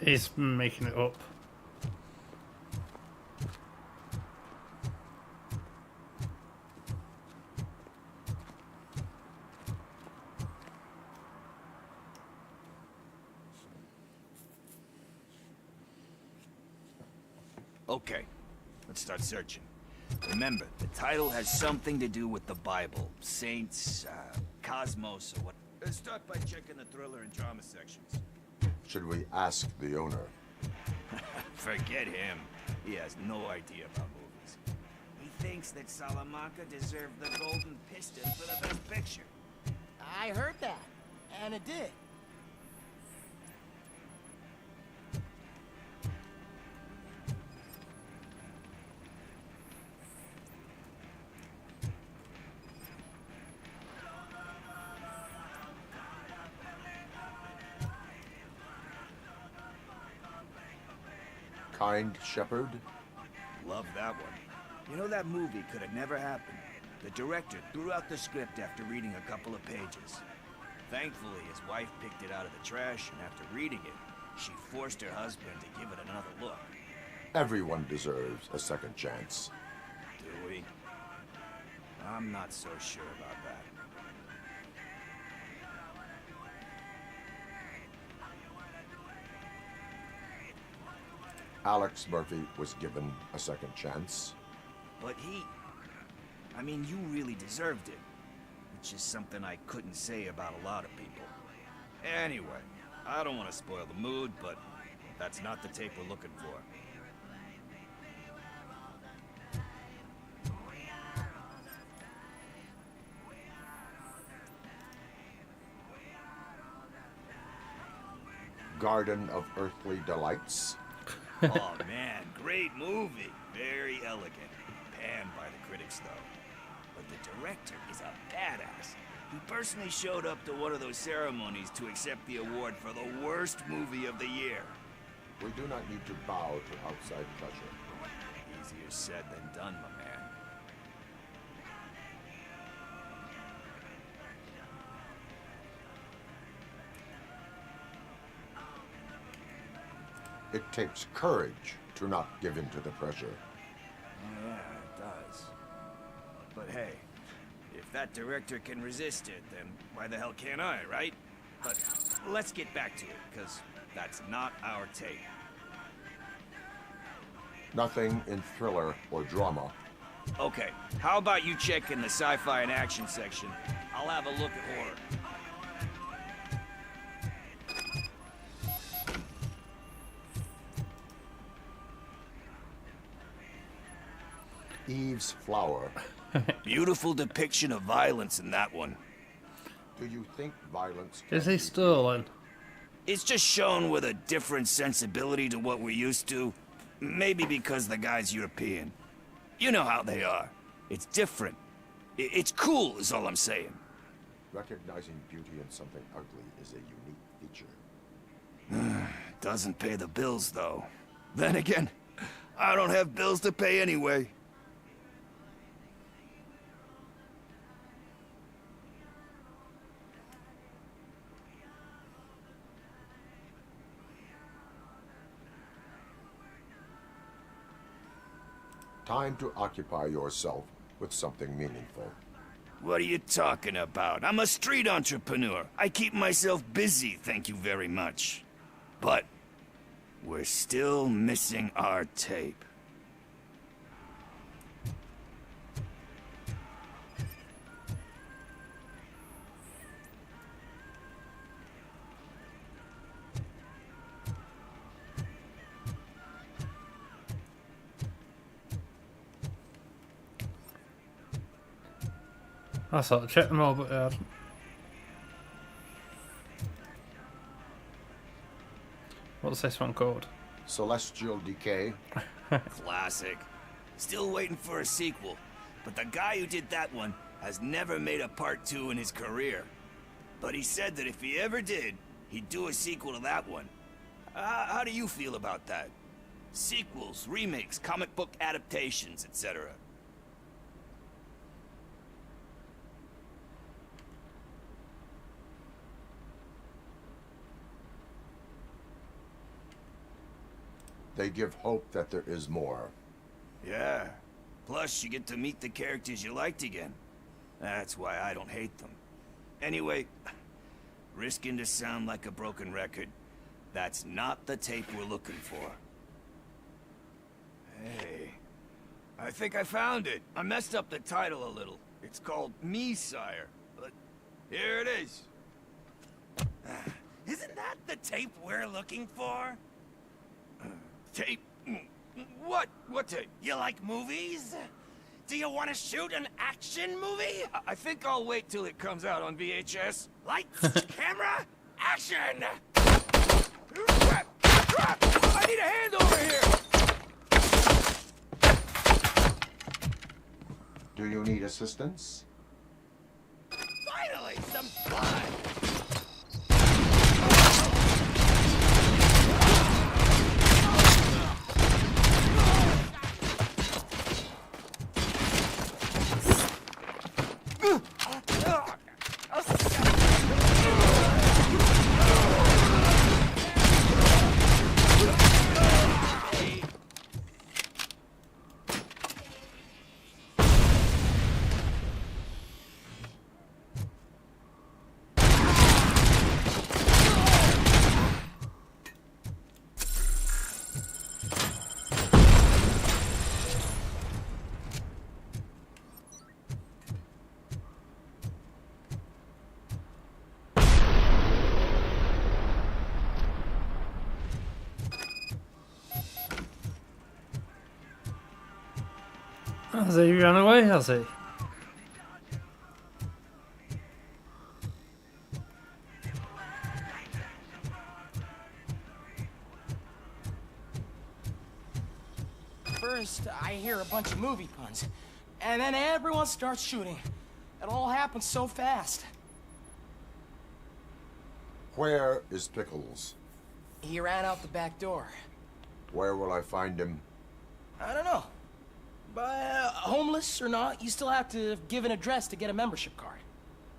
He's making it up. Okay, let's start searching. Remember, the title has something to do with the Bible, saints, cosmos, or what. Let's start by checking the thriller and drama sections. Should we ask the owner? Forget him. He has no idea about movies. He thinks that Salamanca deserved the Golden Piston for the best picture. I heard that, and it did. Kind Shepherd? Love that one. You know, that movie could have never happened. The director threw out the script after reading a couple of pages. Thankfully, his wife picked it out of the trash, and after reading it, she forced her husband to give it another look. Everyone deserves a second chance. Do we? I'm not so sure about that. Alex Murphy was given a second chance. But I mean, you really deserved it. Which is something I couldn't say about a lot of people. Anyway, I don't want to spoil the mood, but that's not the tape we're looking for. Garden of Earthly Delights. Oh man, great movie. Very elegant. Panned by the critics, though. But the director is a badass. He personally showed up to one of those ceremonies to accept the award for the worst movie of the year. We do not need to bow to outside pressure. Easier said than done, my man. It takes courage to not give in to the pressure. Oh, yeah, it does. But hey, if that director can resist it, then why the hell can't I, right? But let's get back to it, because that's not our tape. Nothing in thriller or drama. Okay, how about you check in the sci-fi and action section? I'll have a look at horror. Eve's Flower. Beautiful depiction of violence in that one. Do you think violence... Is he stolen? It's just shown with a different sensibility to what we're used to. Maybe because the guy's European. You know how they are. It's different. It's cool, is all I'm saying. Recognizing beauty in something ugly is a unique feature. Doesn't pay the bills, though. Then again, I don't have bills to pay anyway. Time to occupy yourself with something meaningful. What are you talking about? I'm a street entrepreneur. I keep myself busy, thank you very much. But we're still missing our tape. I sort of checked them all, but I hadn't. What's this one called? Celestial Decay. Classic. Still waiting for a sequel. But the guy who did that one has never made a part 2 in his career. But he said that if he ever did, he'd do a sequel to that one. How do you feel about that? Sequels, remakes, comic book adaptations, etc. They give hope that there is more. Yeah. Plus, you get to meet the characters you liked again. That's why I don't hate them. Anyway, risking to sound like a broken record, that's not the tape we're looking for. Hey, I think I found it. I messed up the title a little. It's called Me, Sire, but here it is. Isn't that the tape we're looking for? Tape? What? What tape? You like movies? Do you want to shoot an action movie? I think I'll wait till it comes out on VHS. Lights, camera, action! Crap! Crap! I need a hand over here! Do you need assistance? Finally, some blood! Has he run away, has he? For first, I hear a bunch of movie puns. And then everyone starts shooting. It all happens so fast. Where is Pickles? He ran out the back door. Where will I find him? I don't know. But homeless or not, you still have to give an address to get a membership card.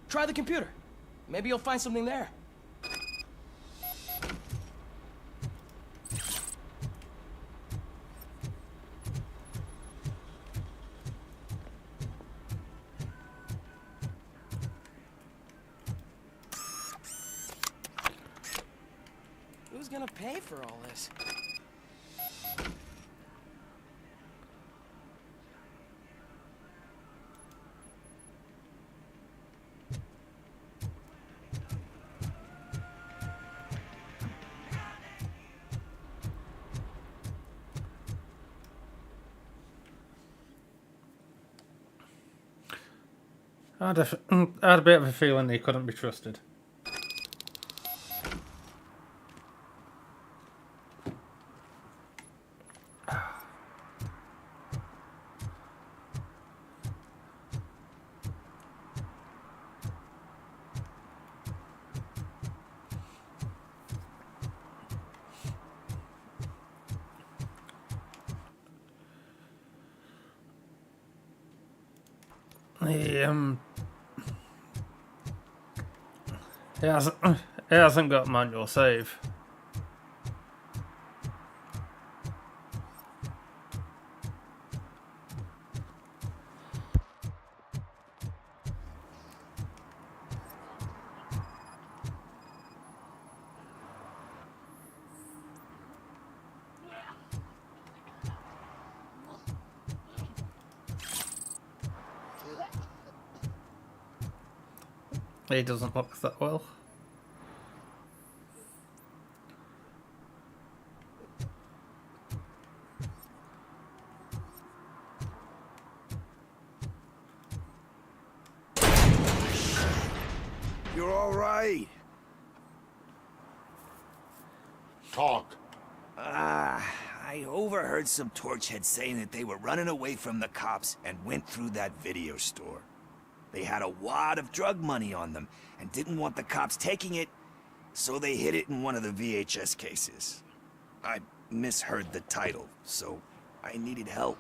Try the computer. Maybe you'll find something there. Who's gonna pay for all this? I had a bit of a feeling he couldn't be trusted. He hasn't got manual save. He doesn't look that well. You're all right. Talk. I overheard some torchheads saying that they were running away from the cops and went through that video store. They had a wad of drug money on them and didn't want the cops taking it, so they hid it in one of the VHS cases. I misheard the title, so I needed help.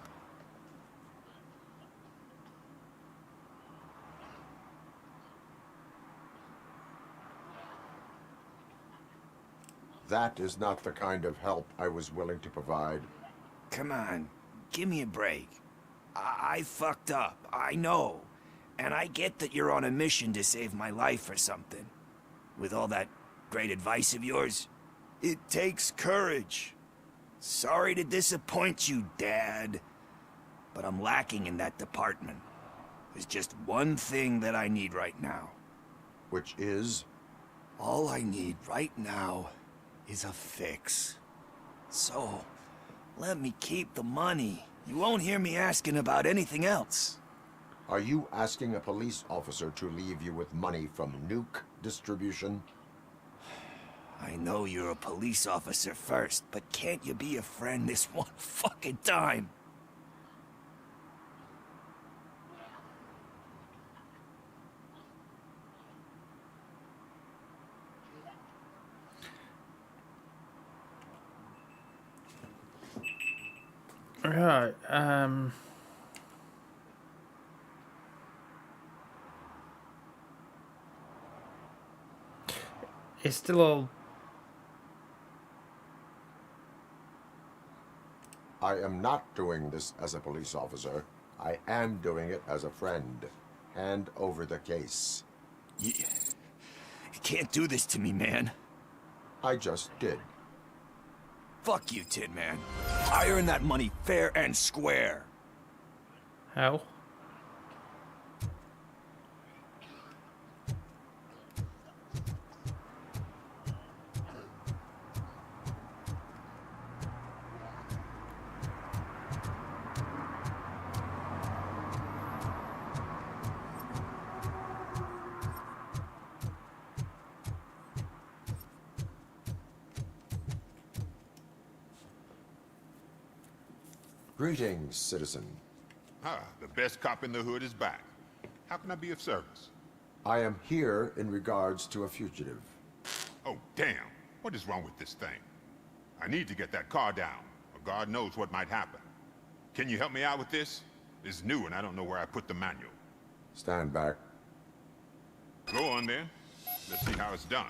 That is not the kind of help I was willing to provide. Come on, give me a break. I fucked up, I know. And I get that you're on a mission to save my life or something. With all that great advice of yours, it takes courage. Sorry to disappoint you, Dad. But I'm lacking in that department. There's just one thing that I need right now. Which is? All I need right now is a fix. So, let me keep the money. You won't hear me asking about anything else. Are you asking a police officer to leave you with money from nuke distribution? I know you're a police officer first, but can't you be a friend this one fucking time? Right, it's still all... I am not doing this as a police officer. I am doing it as a friend. Hand over the case. You can't do this to me, man. I just did. Fuck you, Tin Man. I earned that money fair and square. How? Greetings, citizen. Ah, the best cop in the hood is back. How can I be of service? I am here in regards to a fugitive. Oh, damn. What is wrong with this thing? I need to get that car down, or God knows what might happen. Can you help me out with this? It's new and I don't know where I put the manual. Stand back. Go on then. Let's see how it's done.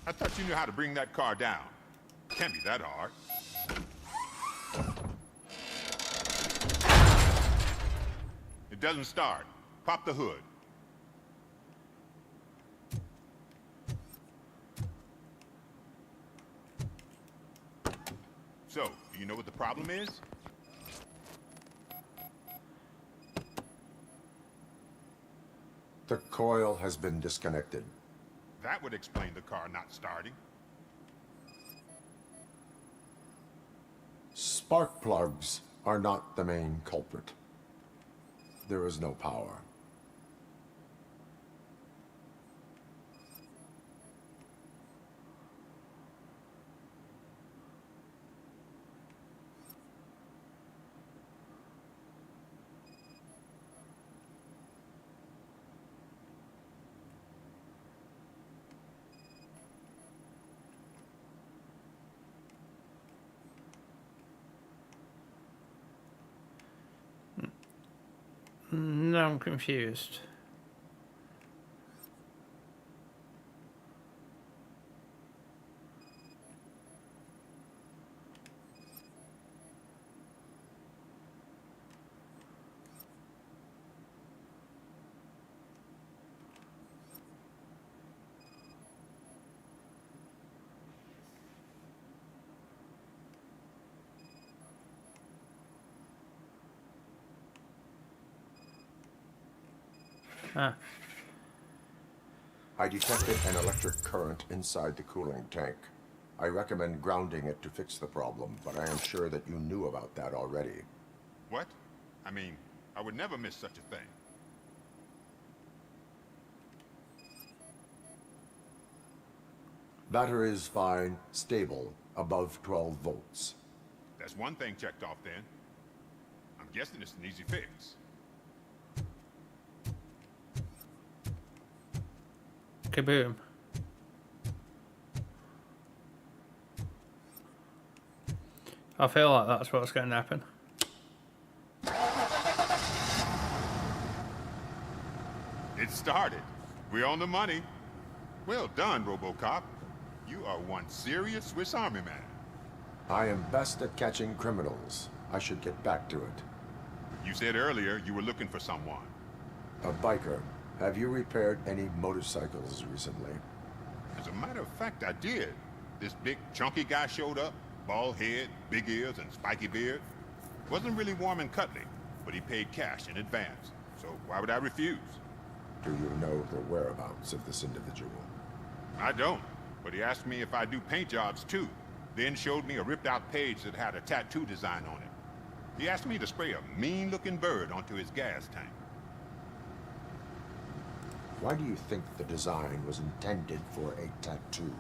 I thought you knew how to bring that car down. Can't be that hard. It doesn't start. Pop the hood. So, do you know what the problem is? The coil has been disconnected. That would explain the car not starting. Spark plugs are not the main culprit. There is no power. Now I'm confused. Ah. I detected an electric current inside the cooling tank. I recommend grounding it to fix the problem, but I am sure that you knew about that already. What? I mean, I would never miss such a thing. Battery is fine, stable, above 12 volts. That's one thing checked off then. I'm guessing it's an easy fix. Kaboom. I feel like that's what's going to happen. It started. We're on the money. Well done, RoboCop. You are one serious Swiss Army man. I am best at catching criminals. I should get back to it. You said earlier you were looking for someone. A biker. Have you repaired any motorcycles recently? As a matter of fact, I did. This big, chunky guy showed up. Bald head, big ears, and spiky beard. Wasn't really warm and cuddly, but he paid cash in advance. So why would I refuse? Do you know the whereabouts of this individual? I don't, but he asked me if I do paint jobs too. Then showed me a ripped-out page that had a tattoo design on it. He asked me to spray a mean-looking bird onto his gas tank. Why do you think the design was intended for a tattoo?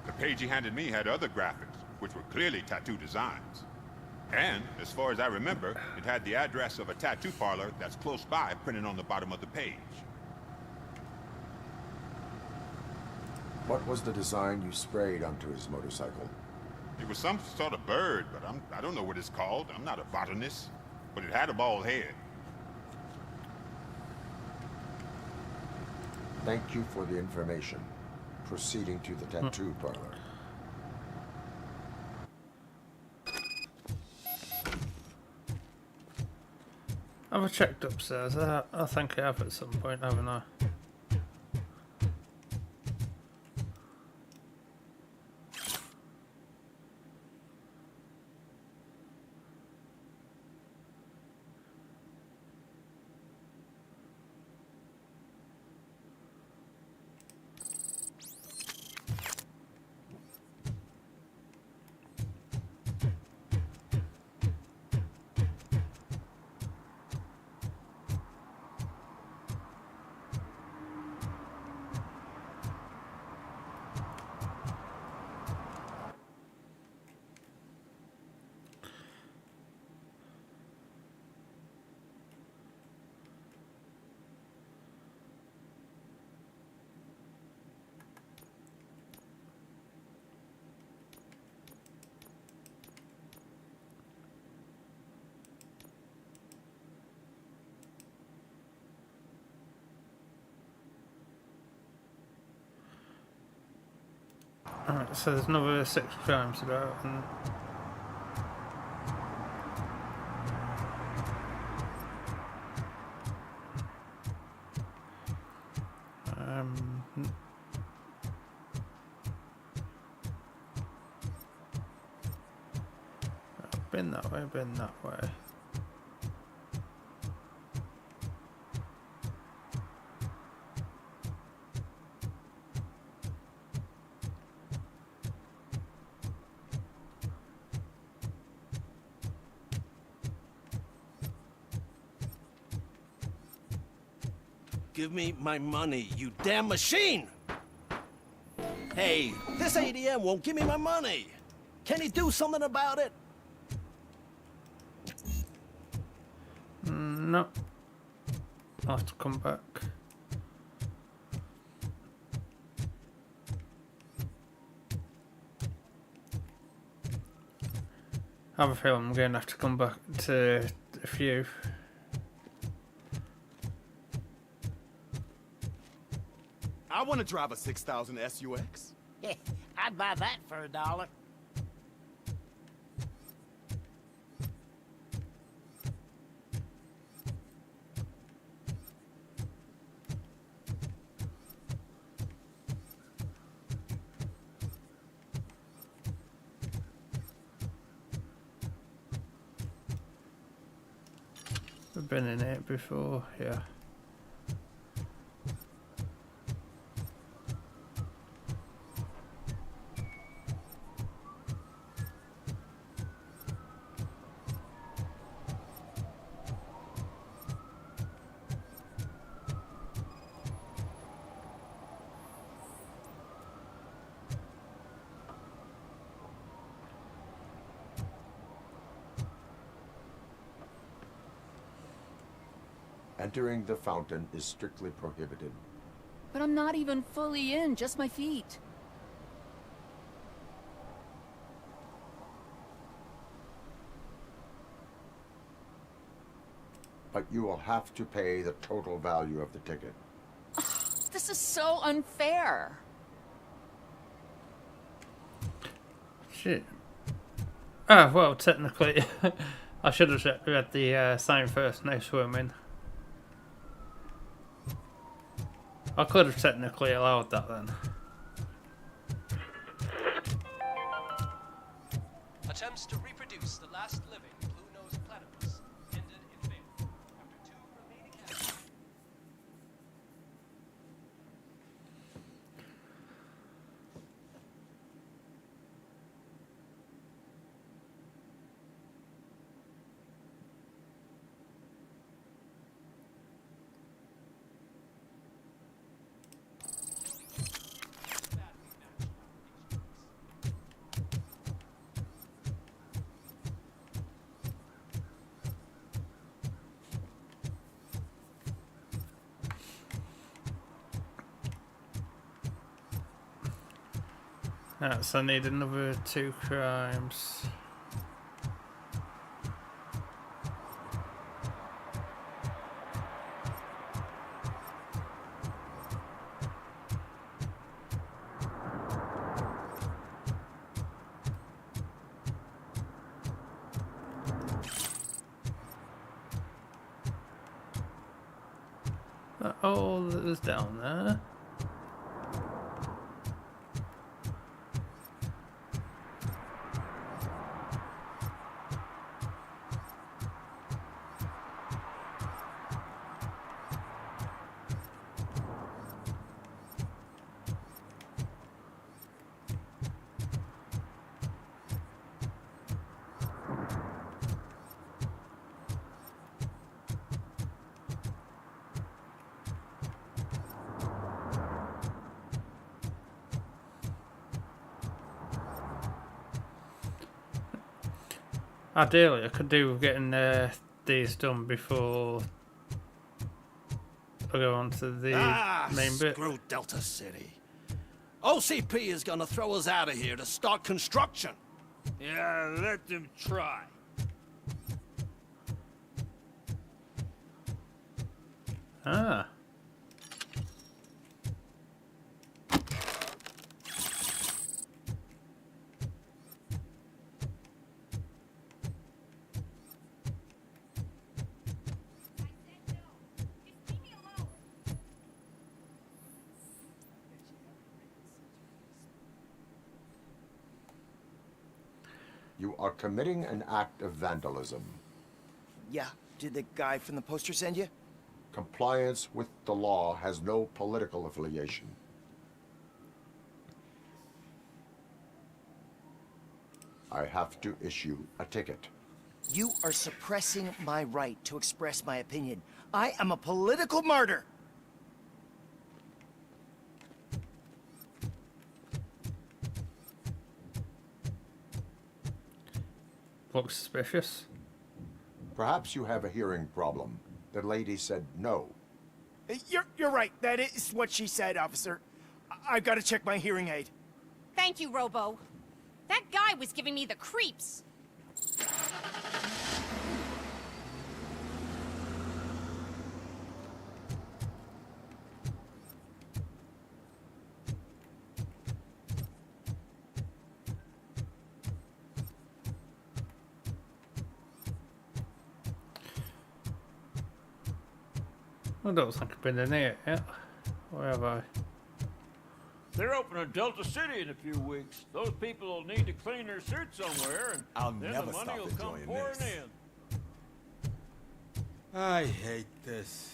The page he handed me had other graphics, which were clearly tattoo designs. And, as far as I remember, it had the address of a tattoo parlor that's close by printed on the bottom of the page. What was the design you sprayed onto his motorcycle? It was some sort of bird, but I don't know what it's called. I'm not a botanist. But it had a bald head. Thank you for the information. Proceeding to the tattoo parlor. Have I checked upstairs? I think I have at some point, haven't I? Alright, so there's another 6 crimes about, and been that way, been that way. Give me my money, you damn machine! Hey, this ADM won't give me my money. Can he do something about it? No. I'll have to come back. I have a feeling I'm going to have to come back to a few. I want to drive a 6000 SUX. I'd buy that for $1. I've been in it before, yeah. Entering the fountain is strictly prohibited. But I'm not even fully in, just my feet. But you will have to pay the total value of the ticket. This is so unfair. Shit. Ah, well, technically, I should have read the sign first, no swimming. I could have technically allowed that then. Attempts to reproduce the last living blue-nosed platypus ended in failure after 2 remaining attempts. Alright, so I need another 2 crimes. That all that was down there. Ideally, I could do with getting these done before I go on to the main bit. Screw Delta City. OCP is gonna throw us out of here to start construction. Yeah, let them try. Ah. You are committing an act of vandalism. Yeah, did the guy from the poster send you? Compliance with the law has no political affiliation. I have to issue a ticket. You are suppressing my right to express my opinion. I am a political martyr. Looks suspicious. Perhaps you have a hearing problem. The lady said no. You're right. That is what she said, officer. I've got to check my hearing aid. Thank you, Robo. That guy was giving me the creeps. I don't think I've been in here yet. Where have I? They're opening Delta City in a few weeks. Those people will need to clean their suits somewhere, and I'll then never the money stop will come enjoying pouring this. in. I hate this.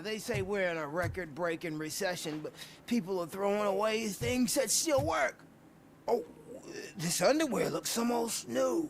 They say we're in a record-breaking recession, but people are throwing away things that still work. Oh, this underwear looks almost new.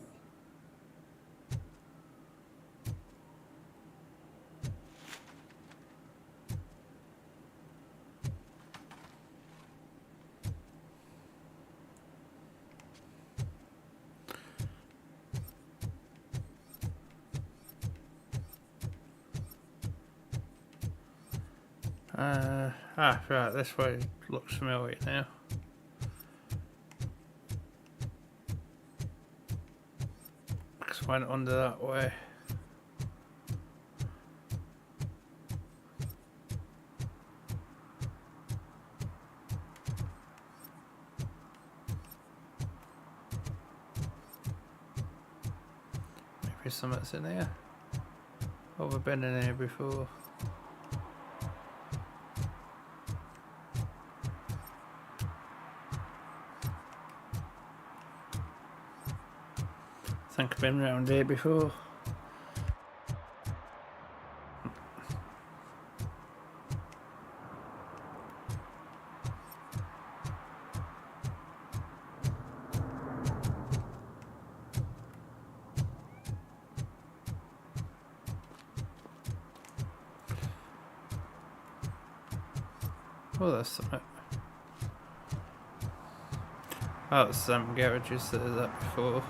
Right, this way looks familiar now. Just went under that way. Maybe something's in here. Oh, we've been in here before. I think I've been around here before. Oh, there's something. Oh, it's some garages that are that before.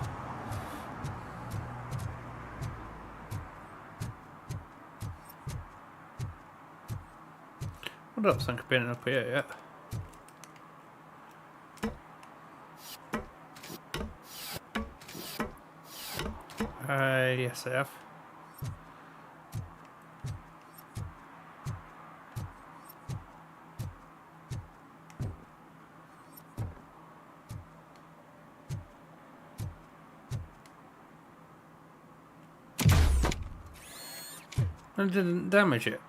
I don't think I've been up here yet. Yes I have. I didn't damage it.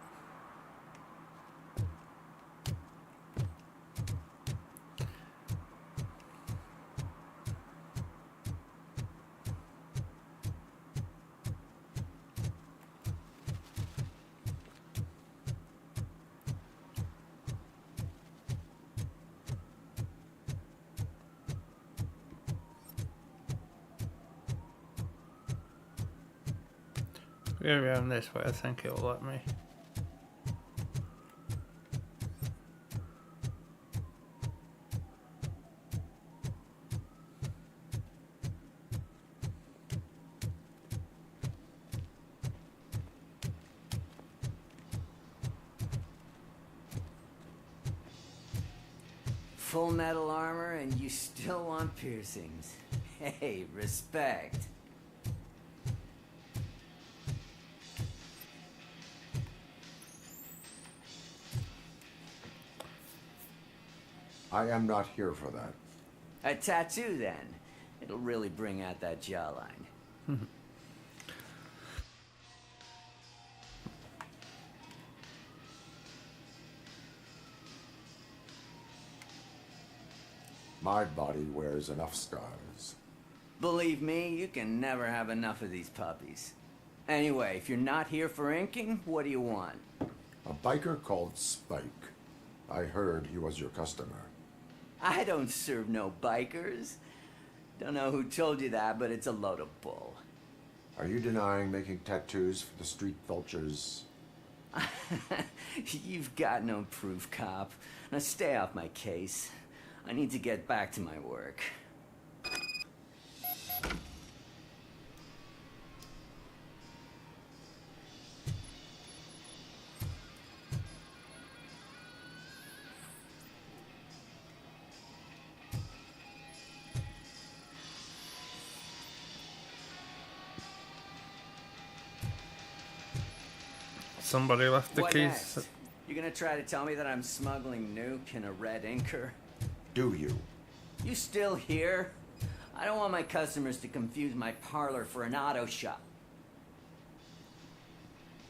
Go around this way, I think it'll let me. full metal armor and you still want piercings. Hey, respect. I am not here for that. A tattoo, then. It'll really bring out that jawline. My body wears enough scars. Believe me, you can never have enough of these puppies. Anyway, if you're not here for inking, what do you want? A biker called Spike. I heard he was your customer. I don't serve no bikers. Don't know who told you that, but it's a load of bull. Are you denying making tattoos for the street vultures? You've got no proof, cop. Now stay off my case. I need to get back to my work. Somebody left the What keys. next? You gonna try to tell me that I'm smuggling nuke in a red inker? Do you? You still here? I don't want my customers to confuse my parlor for an auto shop.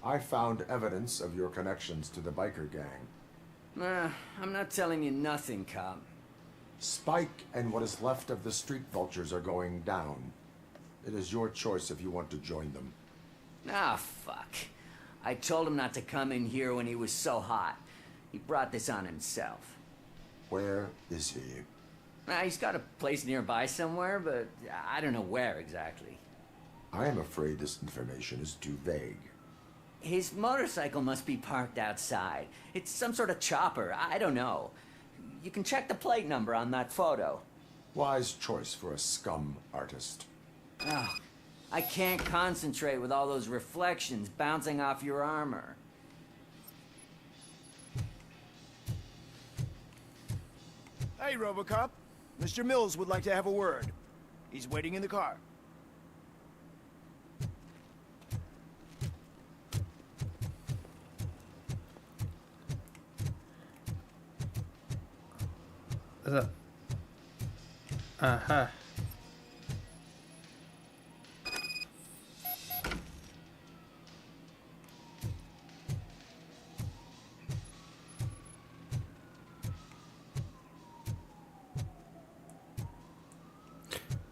I found evidence of your connections to the biker gang. I'm not telling you nothing, cop. Spike and what is left of the street vultures are going down. It is your choice if you want to join them. Ah, fuck. I told him not to come in here when he was so hot. He brought this on himself. Where is he? He's got a place nearby somewhere, but I don't know where exactly. I am afraid this information is too vague. His motorcycle must be parked outside. It's some sort of chopper. I don't know. You can check the plate number on that photo. Wise choice for a scum artist. Oh, I can't concentrate with all those reflections bouncing off your armor. Hey, Robocop. Mr. Mills would like to have a word. He's waiting in the car. Is that? Uh-huh.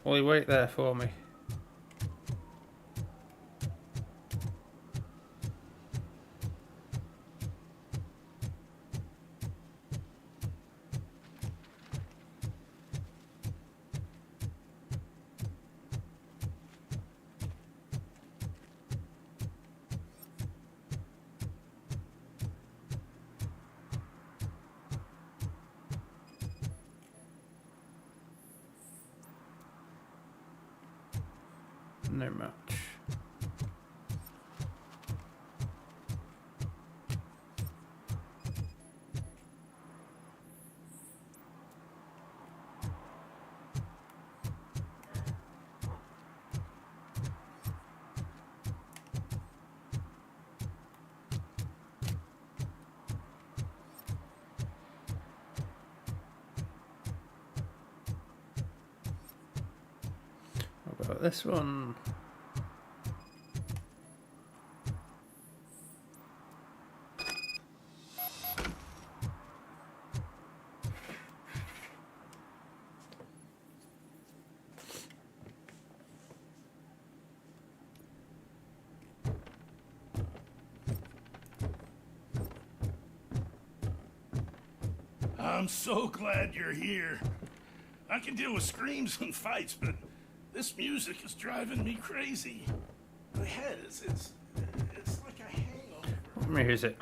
Will you wait there for me? No much. What about this one? I'm so glad you're here. I can deal with screams and fights, but this music is driving me crazy. My head is, it's like a hangover. Music.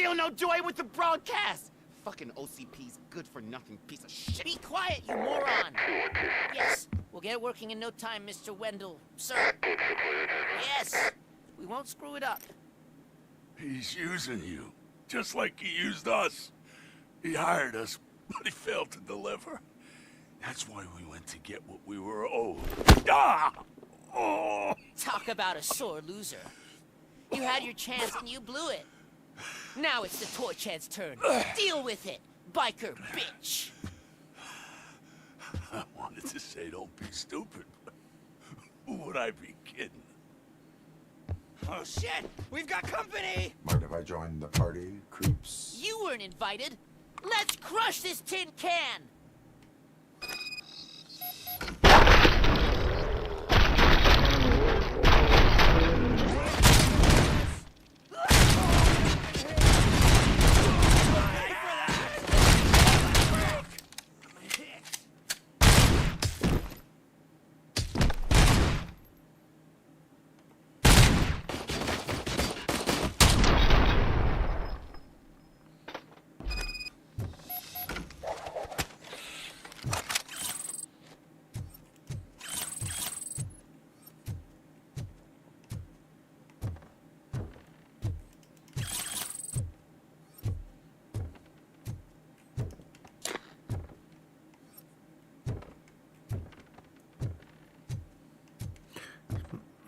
feel no joy with the broadcast. Fucking OCP's good-for-nothing piece of shit. Be quiet, you moron! Yes, we'll get working in no time, Mr. Wendell. Sir. Yes, we won't screw it up. He's using you, just like he used us. He hired us, but he failed to deliver. That's why we went to get what we were owed. Ah! Oh! Talk about a sore loser. You had your chance and you blew it. Now it's the toy chance turn. Deal with it, biker bitch. I wanted to say don't be stupid, but who would I be kidding? Oh shit! We've got company! Mind if I join the party, creeps? You weren't invited. Let's crush this tin can!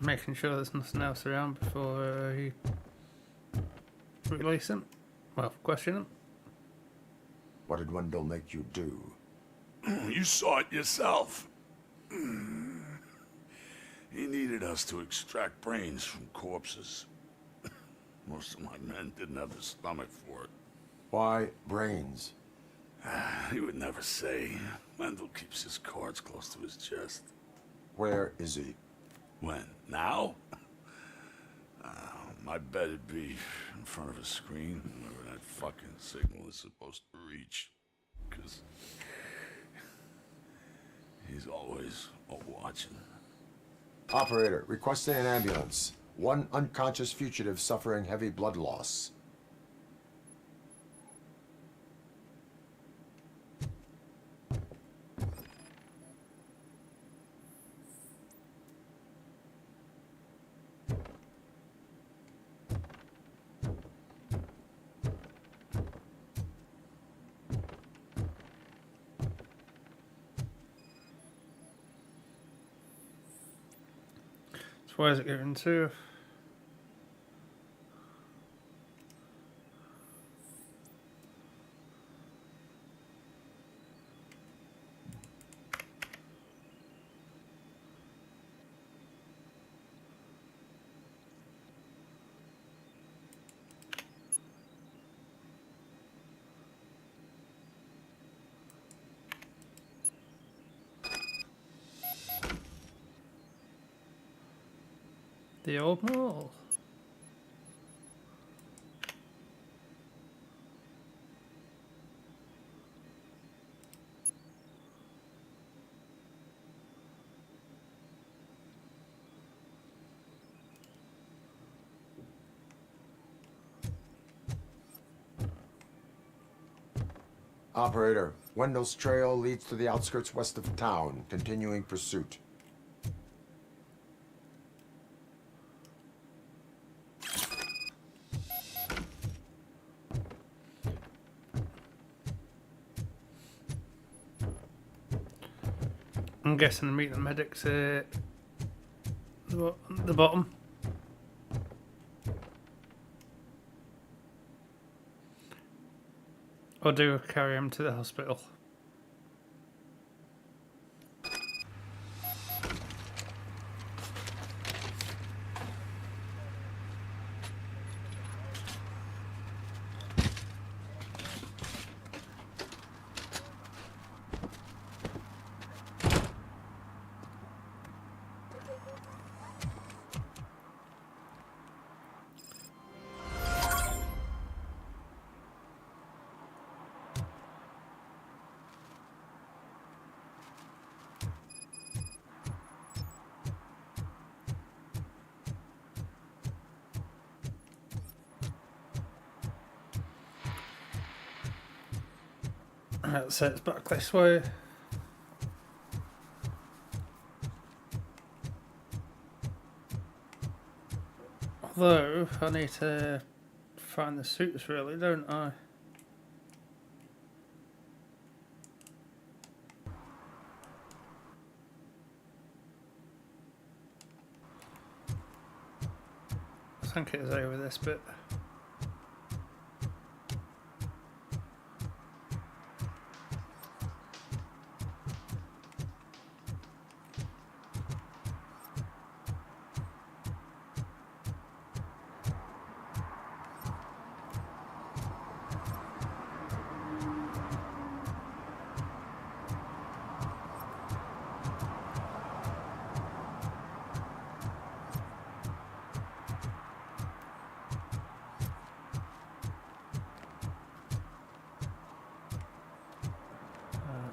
Making sure there's nothing else around before you release him. Well, question him. What did Wendell make you do? You saw it yourself. He needed us to extract brains from corpses. Most of my men didn't have the stomach for it. Why brains? He would never say. Wendell keeps his cards close to his chest. Where is he? When? Now? My bet it'd be in front of a screen, wherever that fucking signal is supposed to reach. 'Cause he's always watching. Operator, requesting an ambulance. One unconscious fugitive suffering heavy blood loss. So where's it going to? The old mall. Operator, Wendell's trail leads to the outskirts west of town. Continuing pursuit. I'm guessing the meet the medics at the bottom. Or do I carry him to the hospital? Right, so it's back this way. Although, I need to find the suits really, don't I? I think it is over this bit.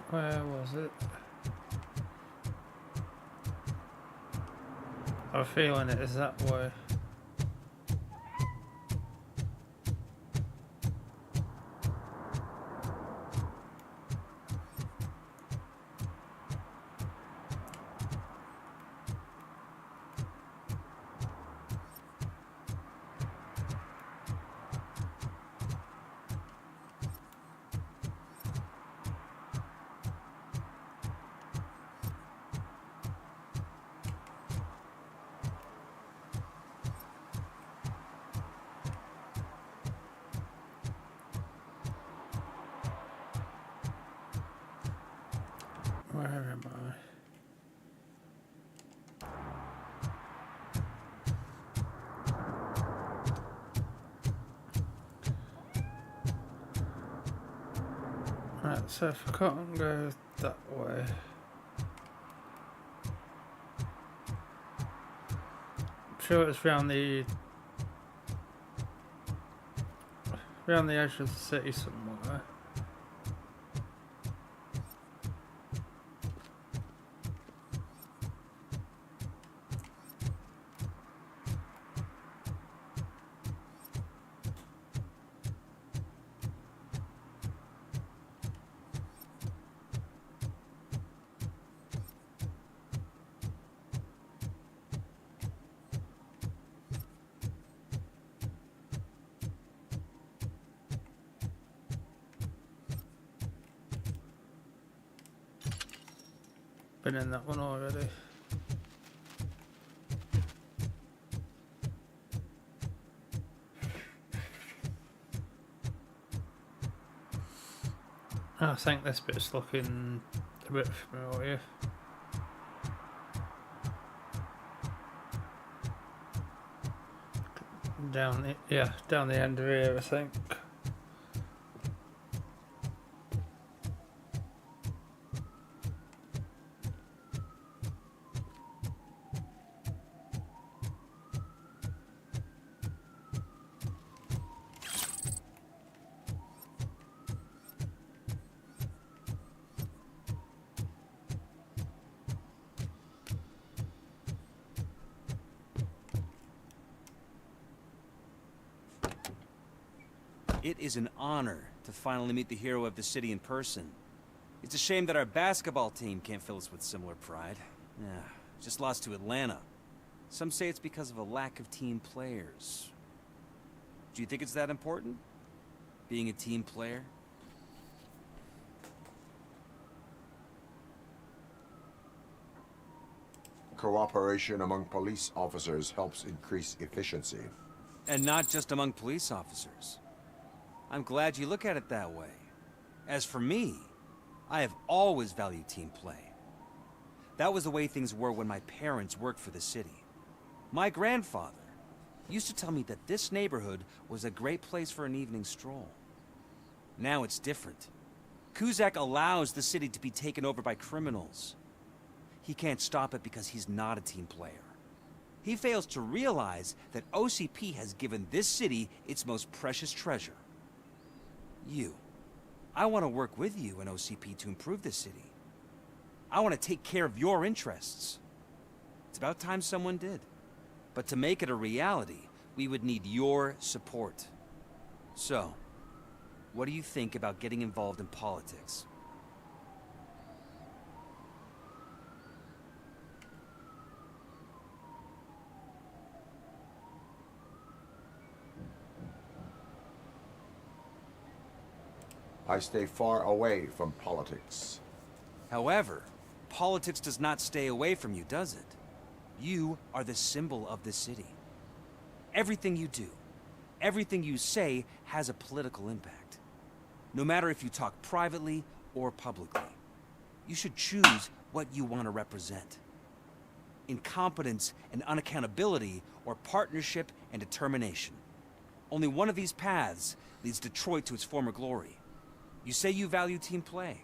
Where was it? I have a feeling it is that way. Where am I? Right, so if I can't go that way, I'm sure it's round the edge of the city somewhere. Been in that one already. I think this bit's looking a bit familiar. Down the end of here, I think. It is an honor to finally meet the hero of the city in person. It's a shame that our basketball team can't fill us with similar pride. Yeah, just lost to Atlanta. Some say it's because of a lack of team players. Do you think it's that important? Being a team player? Cooperation among police officers helps increase efficiency. And not just among police officers. I'm glad you look at it that way. As for me, I have always valued team play. That was the way things were when my parents worked for the city. My grandfather used to tell me that this neighborhood was a great place for an evening stroll. Now it's different. Cusack allows the city to be taken over by criminals. He can't stop it because he's not a team player. He fails to realize that OCP has given this city its most precious treasure. You. I want to work with you and OCP to improve this city. I want to take care of your interests. It's about time someone did. But to make it a reality, we would need your support. So, what do you think about getting involved in politics? I stay far away from politics. However, politics does not stay away from you, does it? You are the symbol of the city. Everything you do, everything you say has a political impact. No matter if you talk privately or publicly. You should choose what you want to represent. Incompetence and unaccountability, or partnership and determination. Only one of these paths leads Detroit to its former glory. You say you value team play.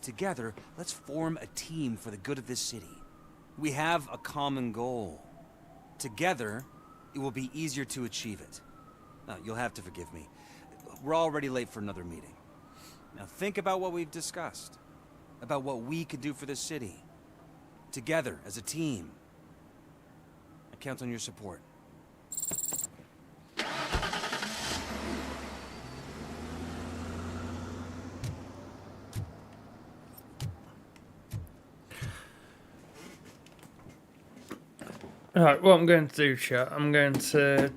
Together, let's form a team for the good of this city. We have a common goal. Together, it will be easier to achieve it. Now, you'll have to forgive me. We're already late for another meeting. Now think about what we've discussed. About what we could do for this city. Together, as a team. I count on your support. Alright, what I'm going to do, chat, I'm going to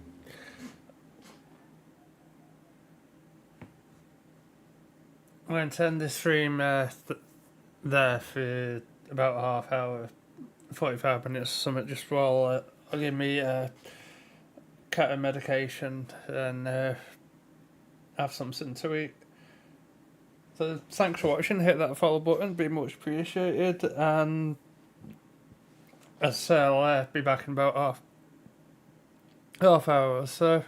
end this stream there for about a half hour, 45 minutes or something, just while I'll give me cat a medication and have something to eat. So thanks for watching, hit that follow button, be much appreciated, and as I say, I'll be back in about half hour or so.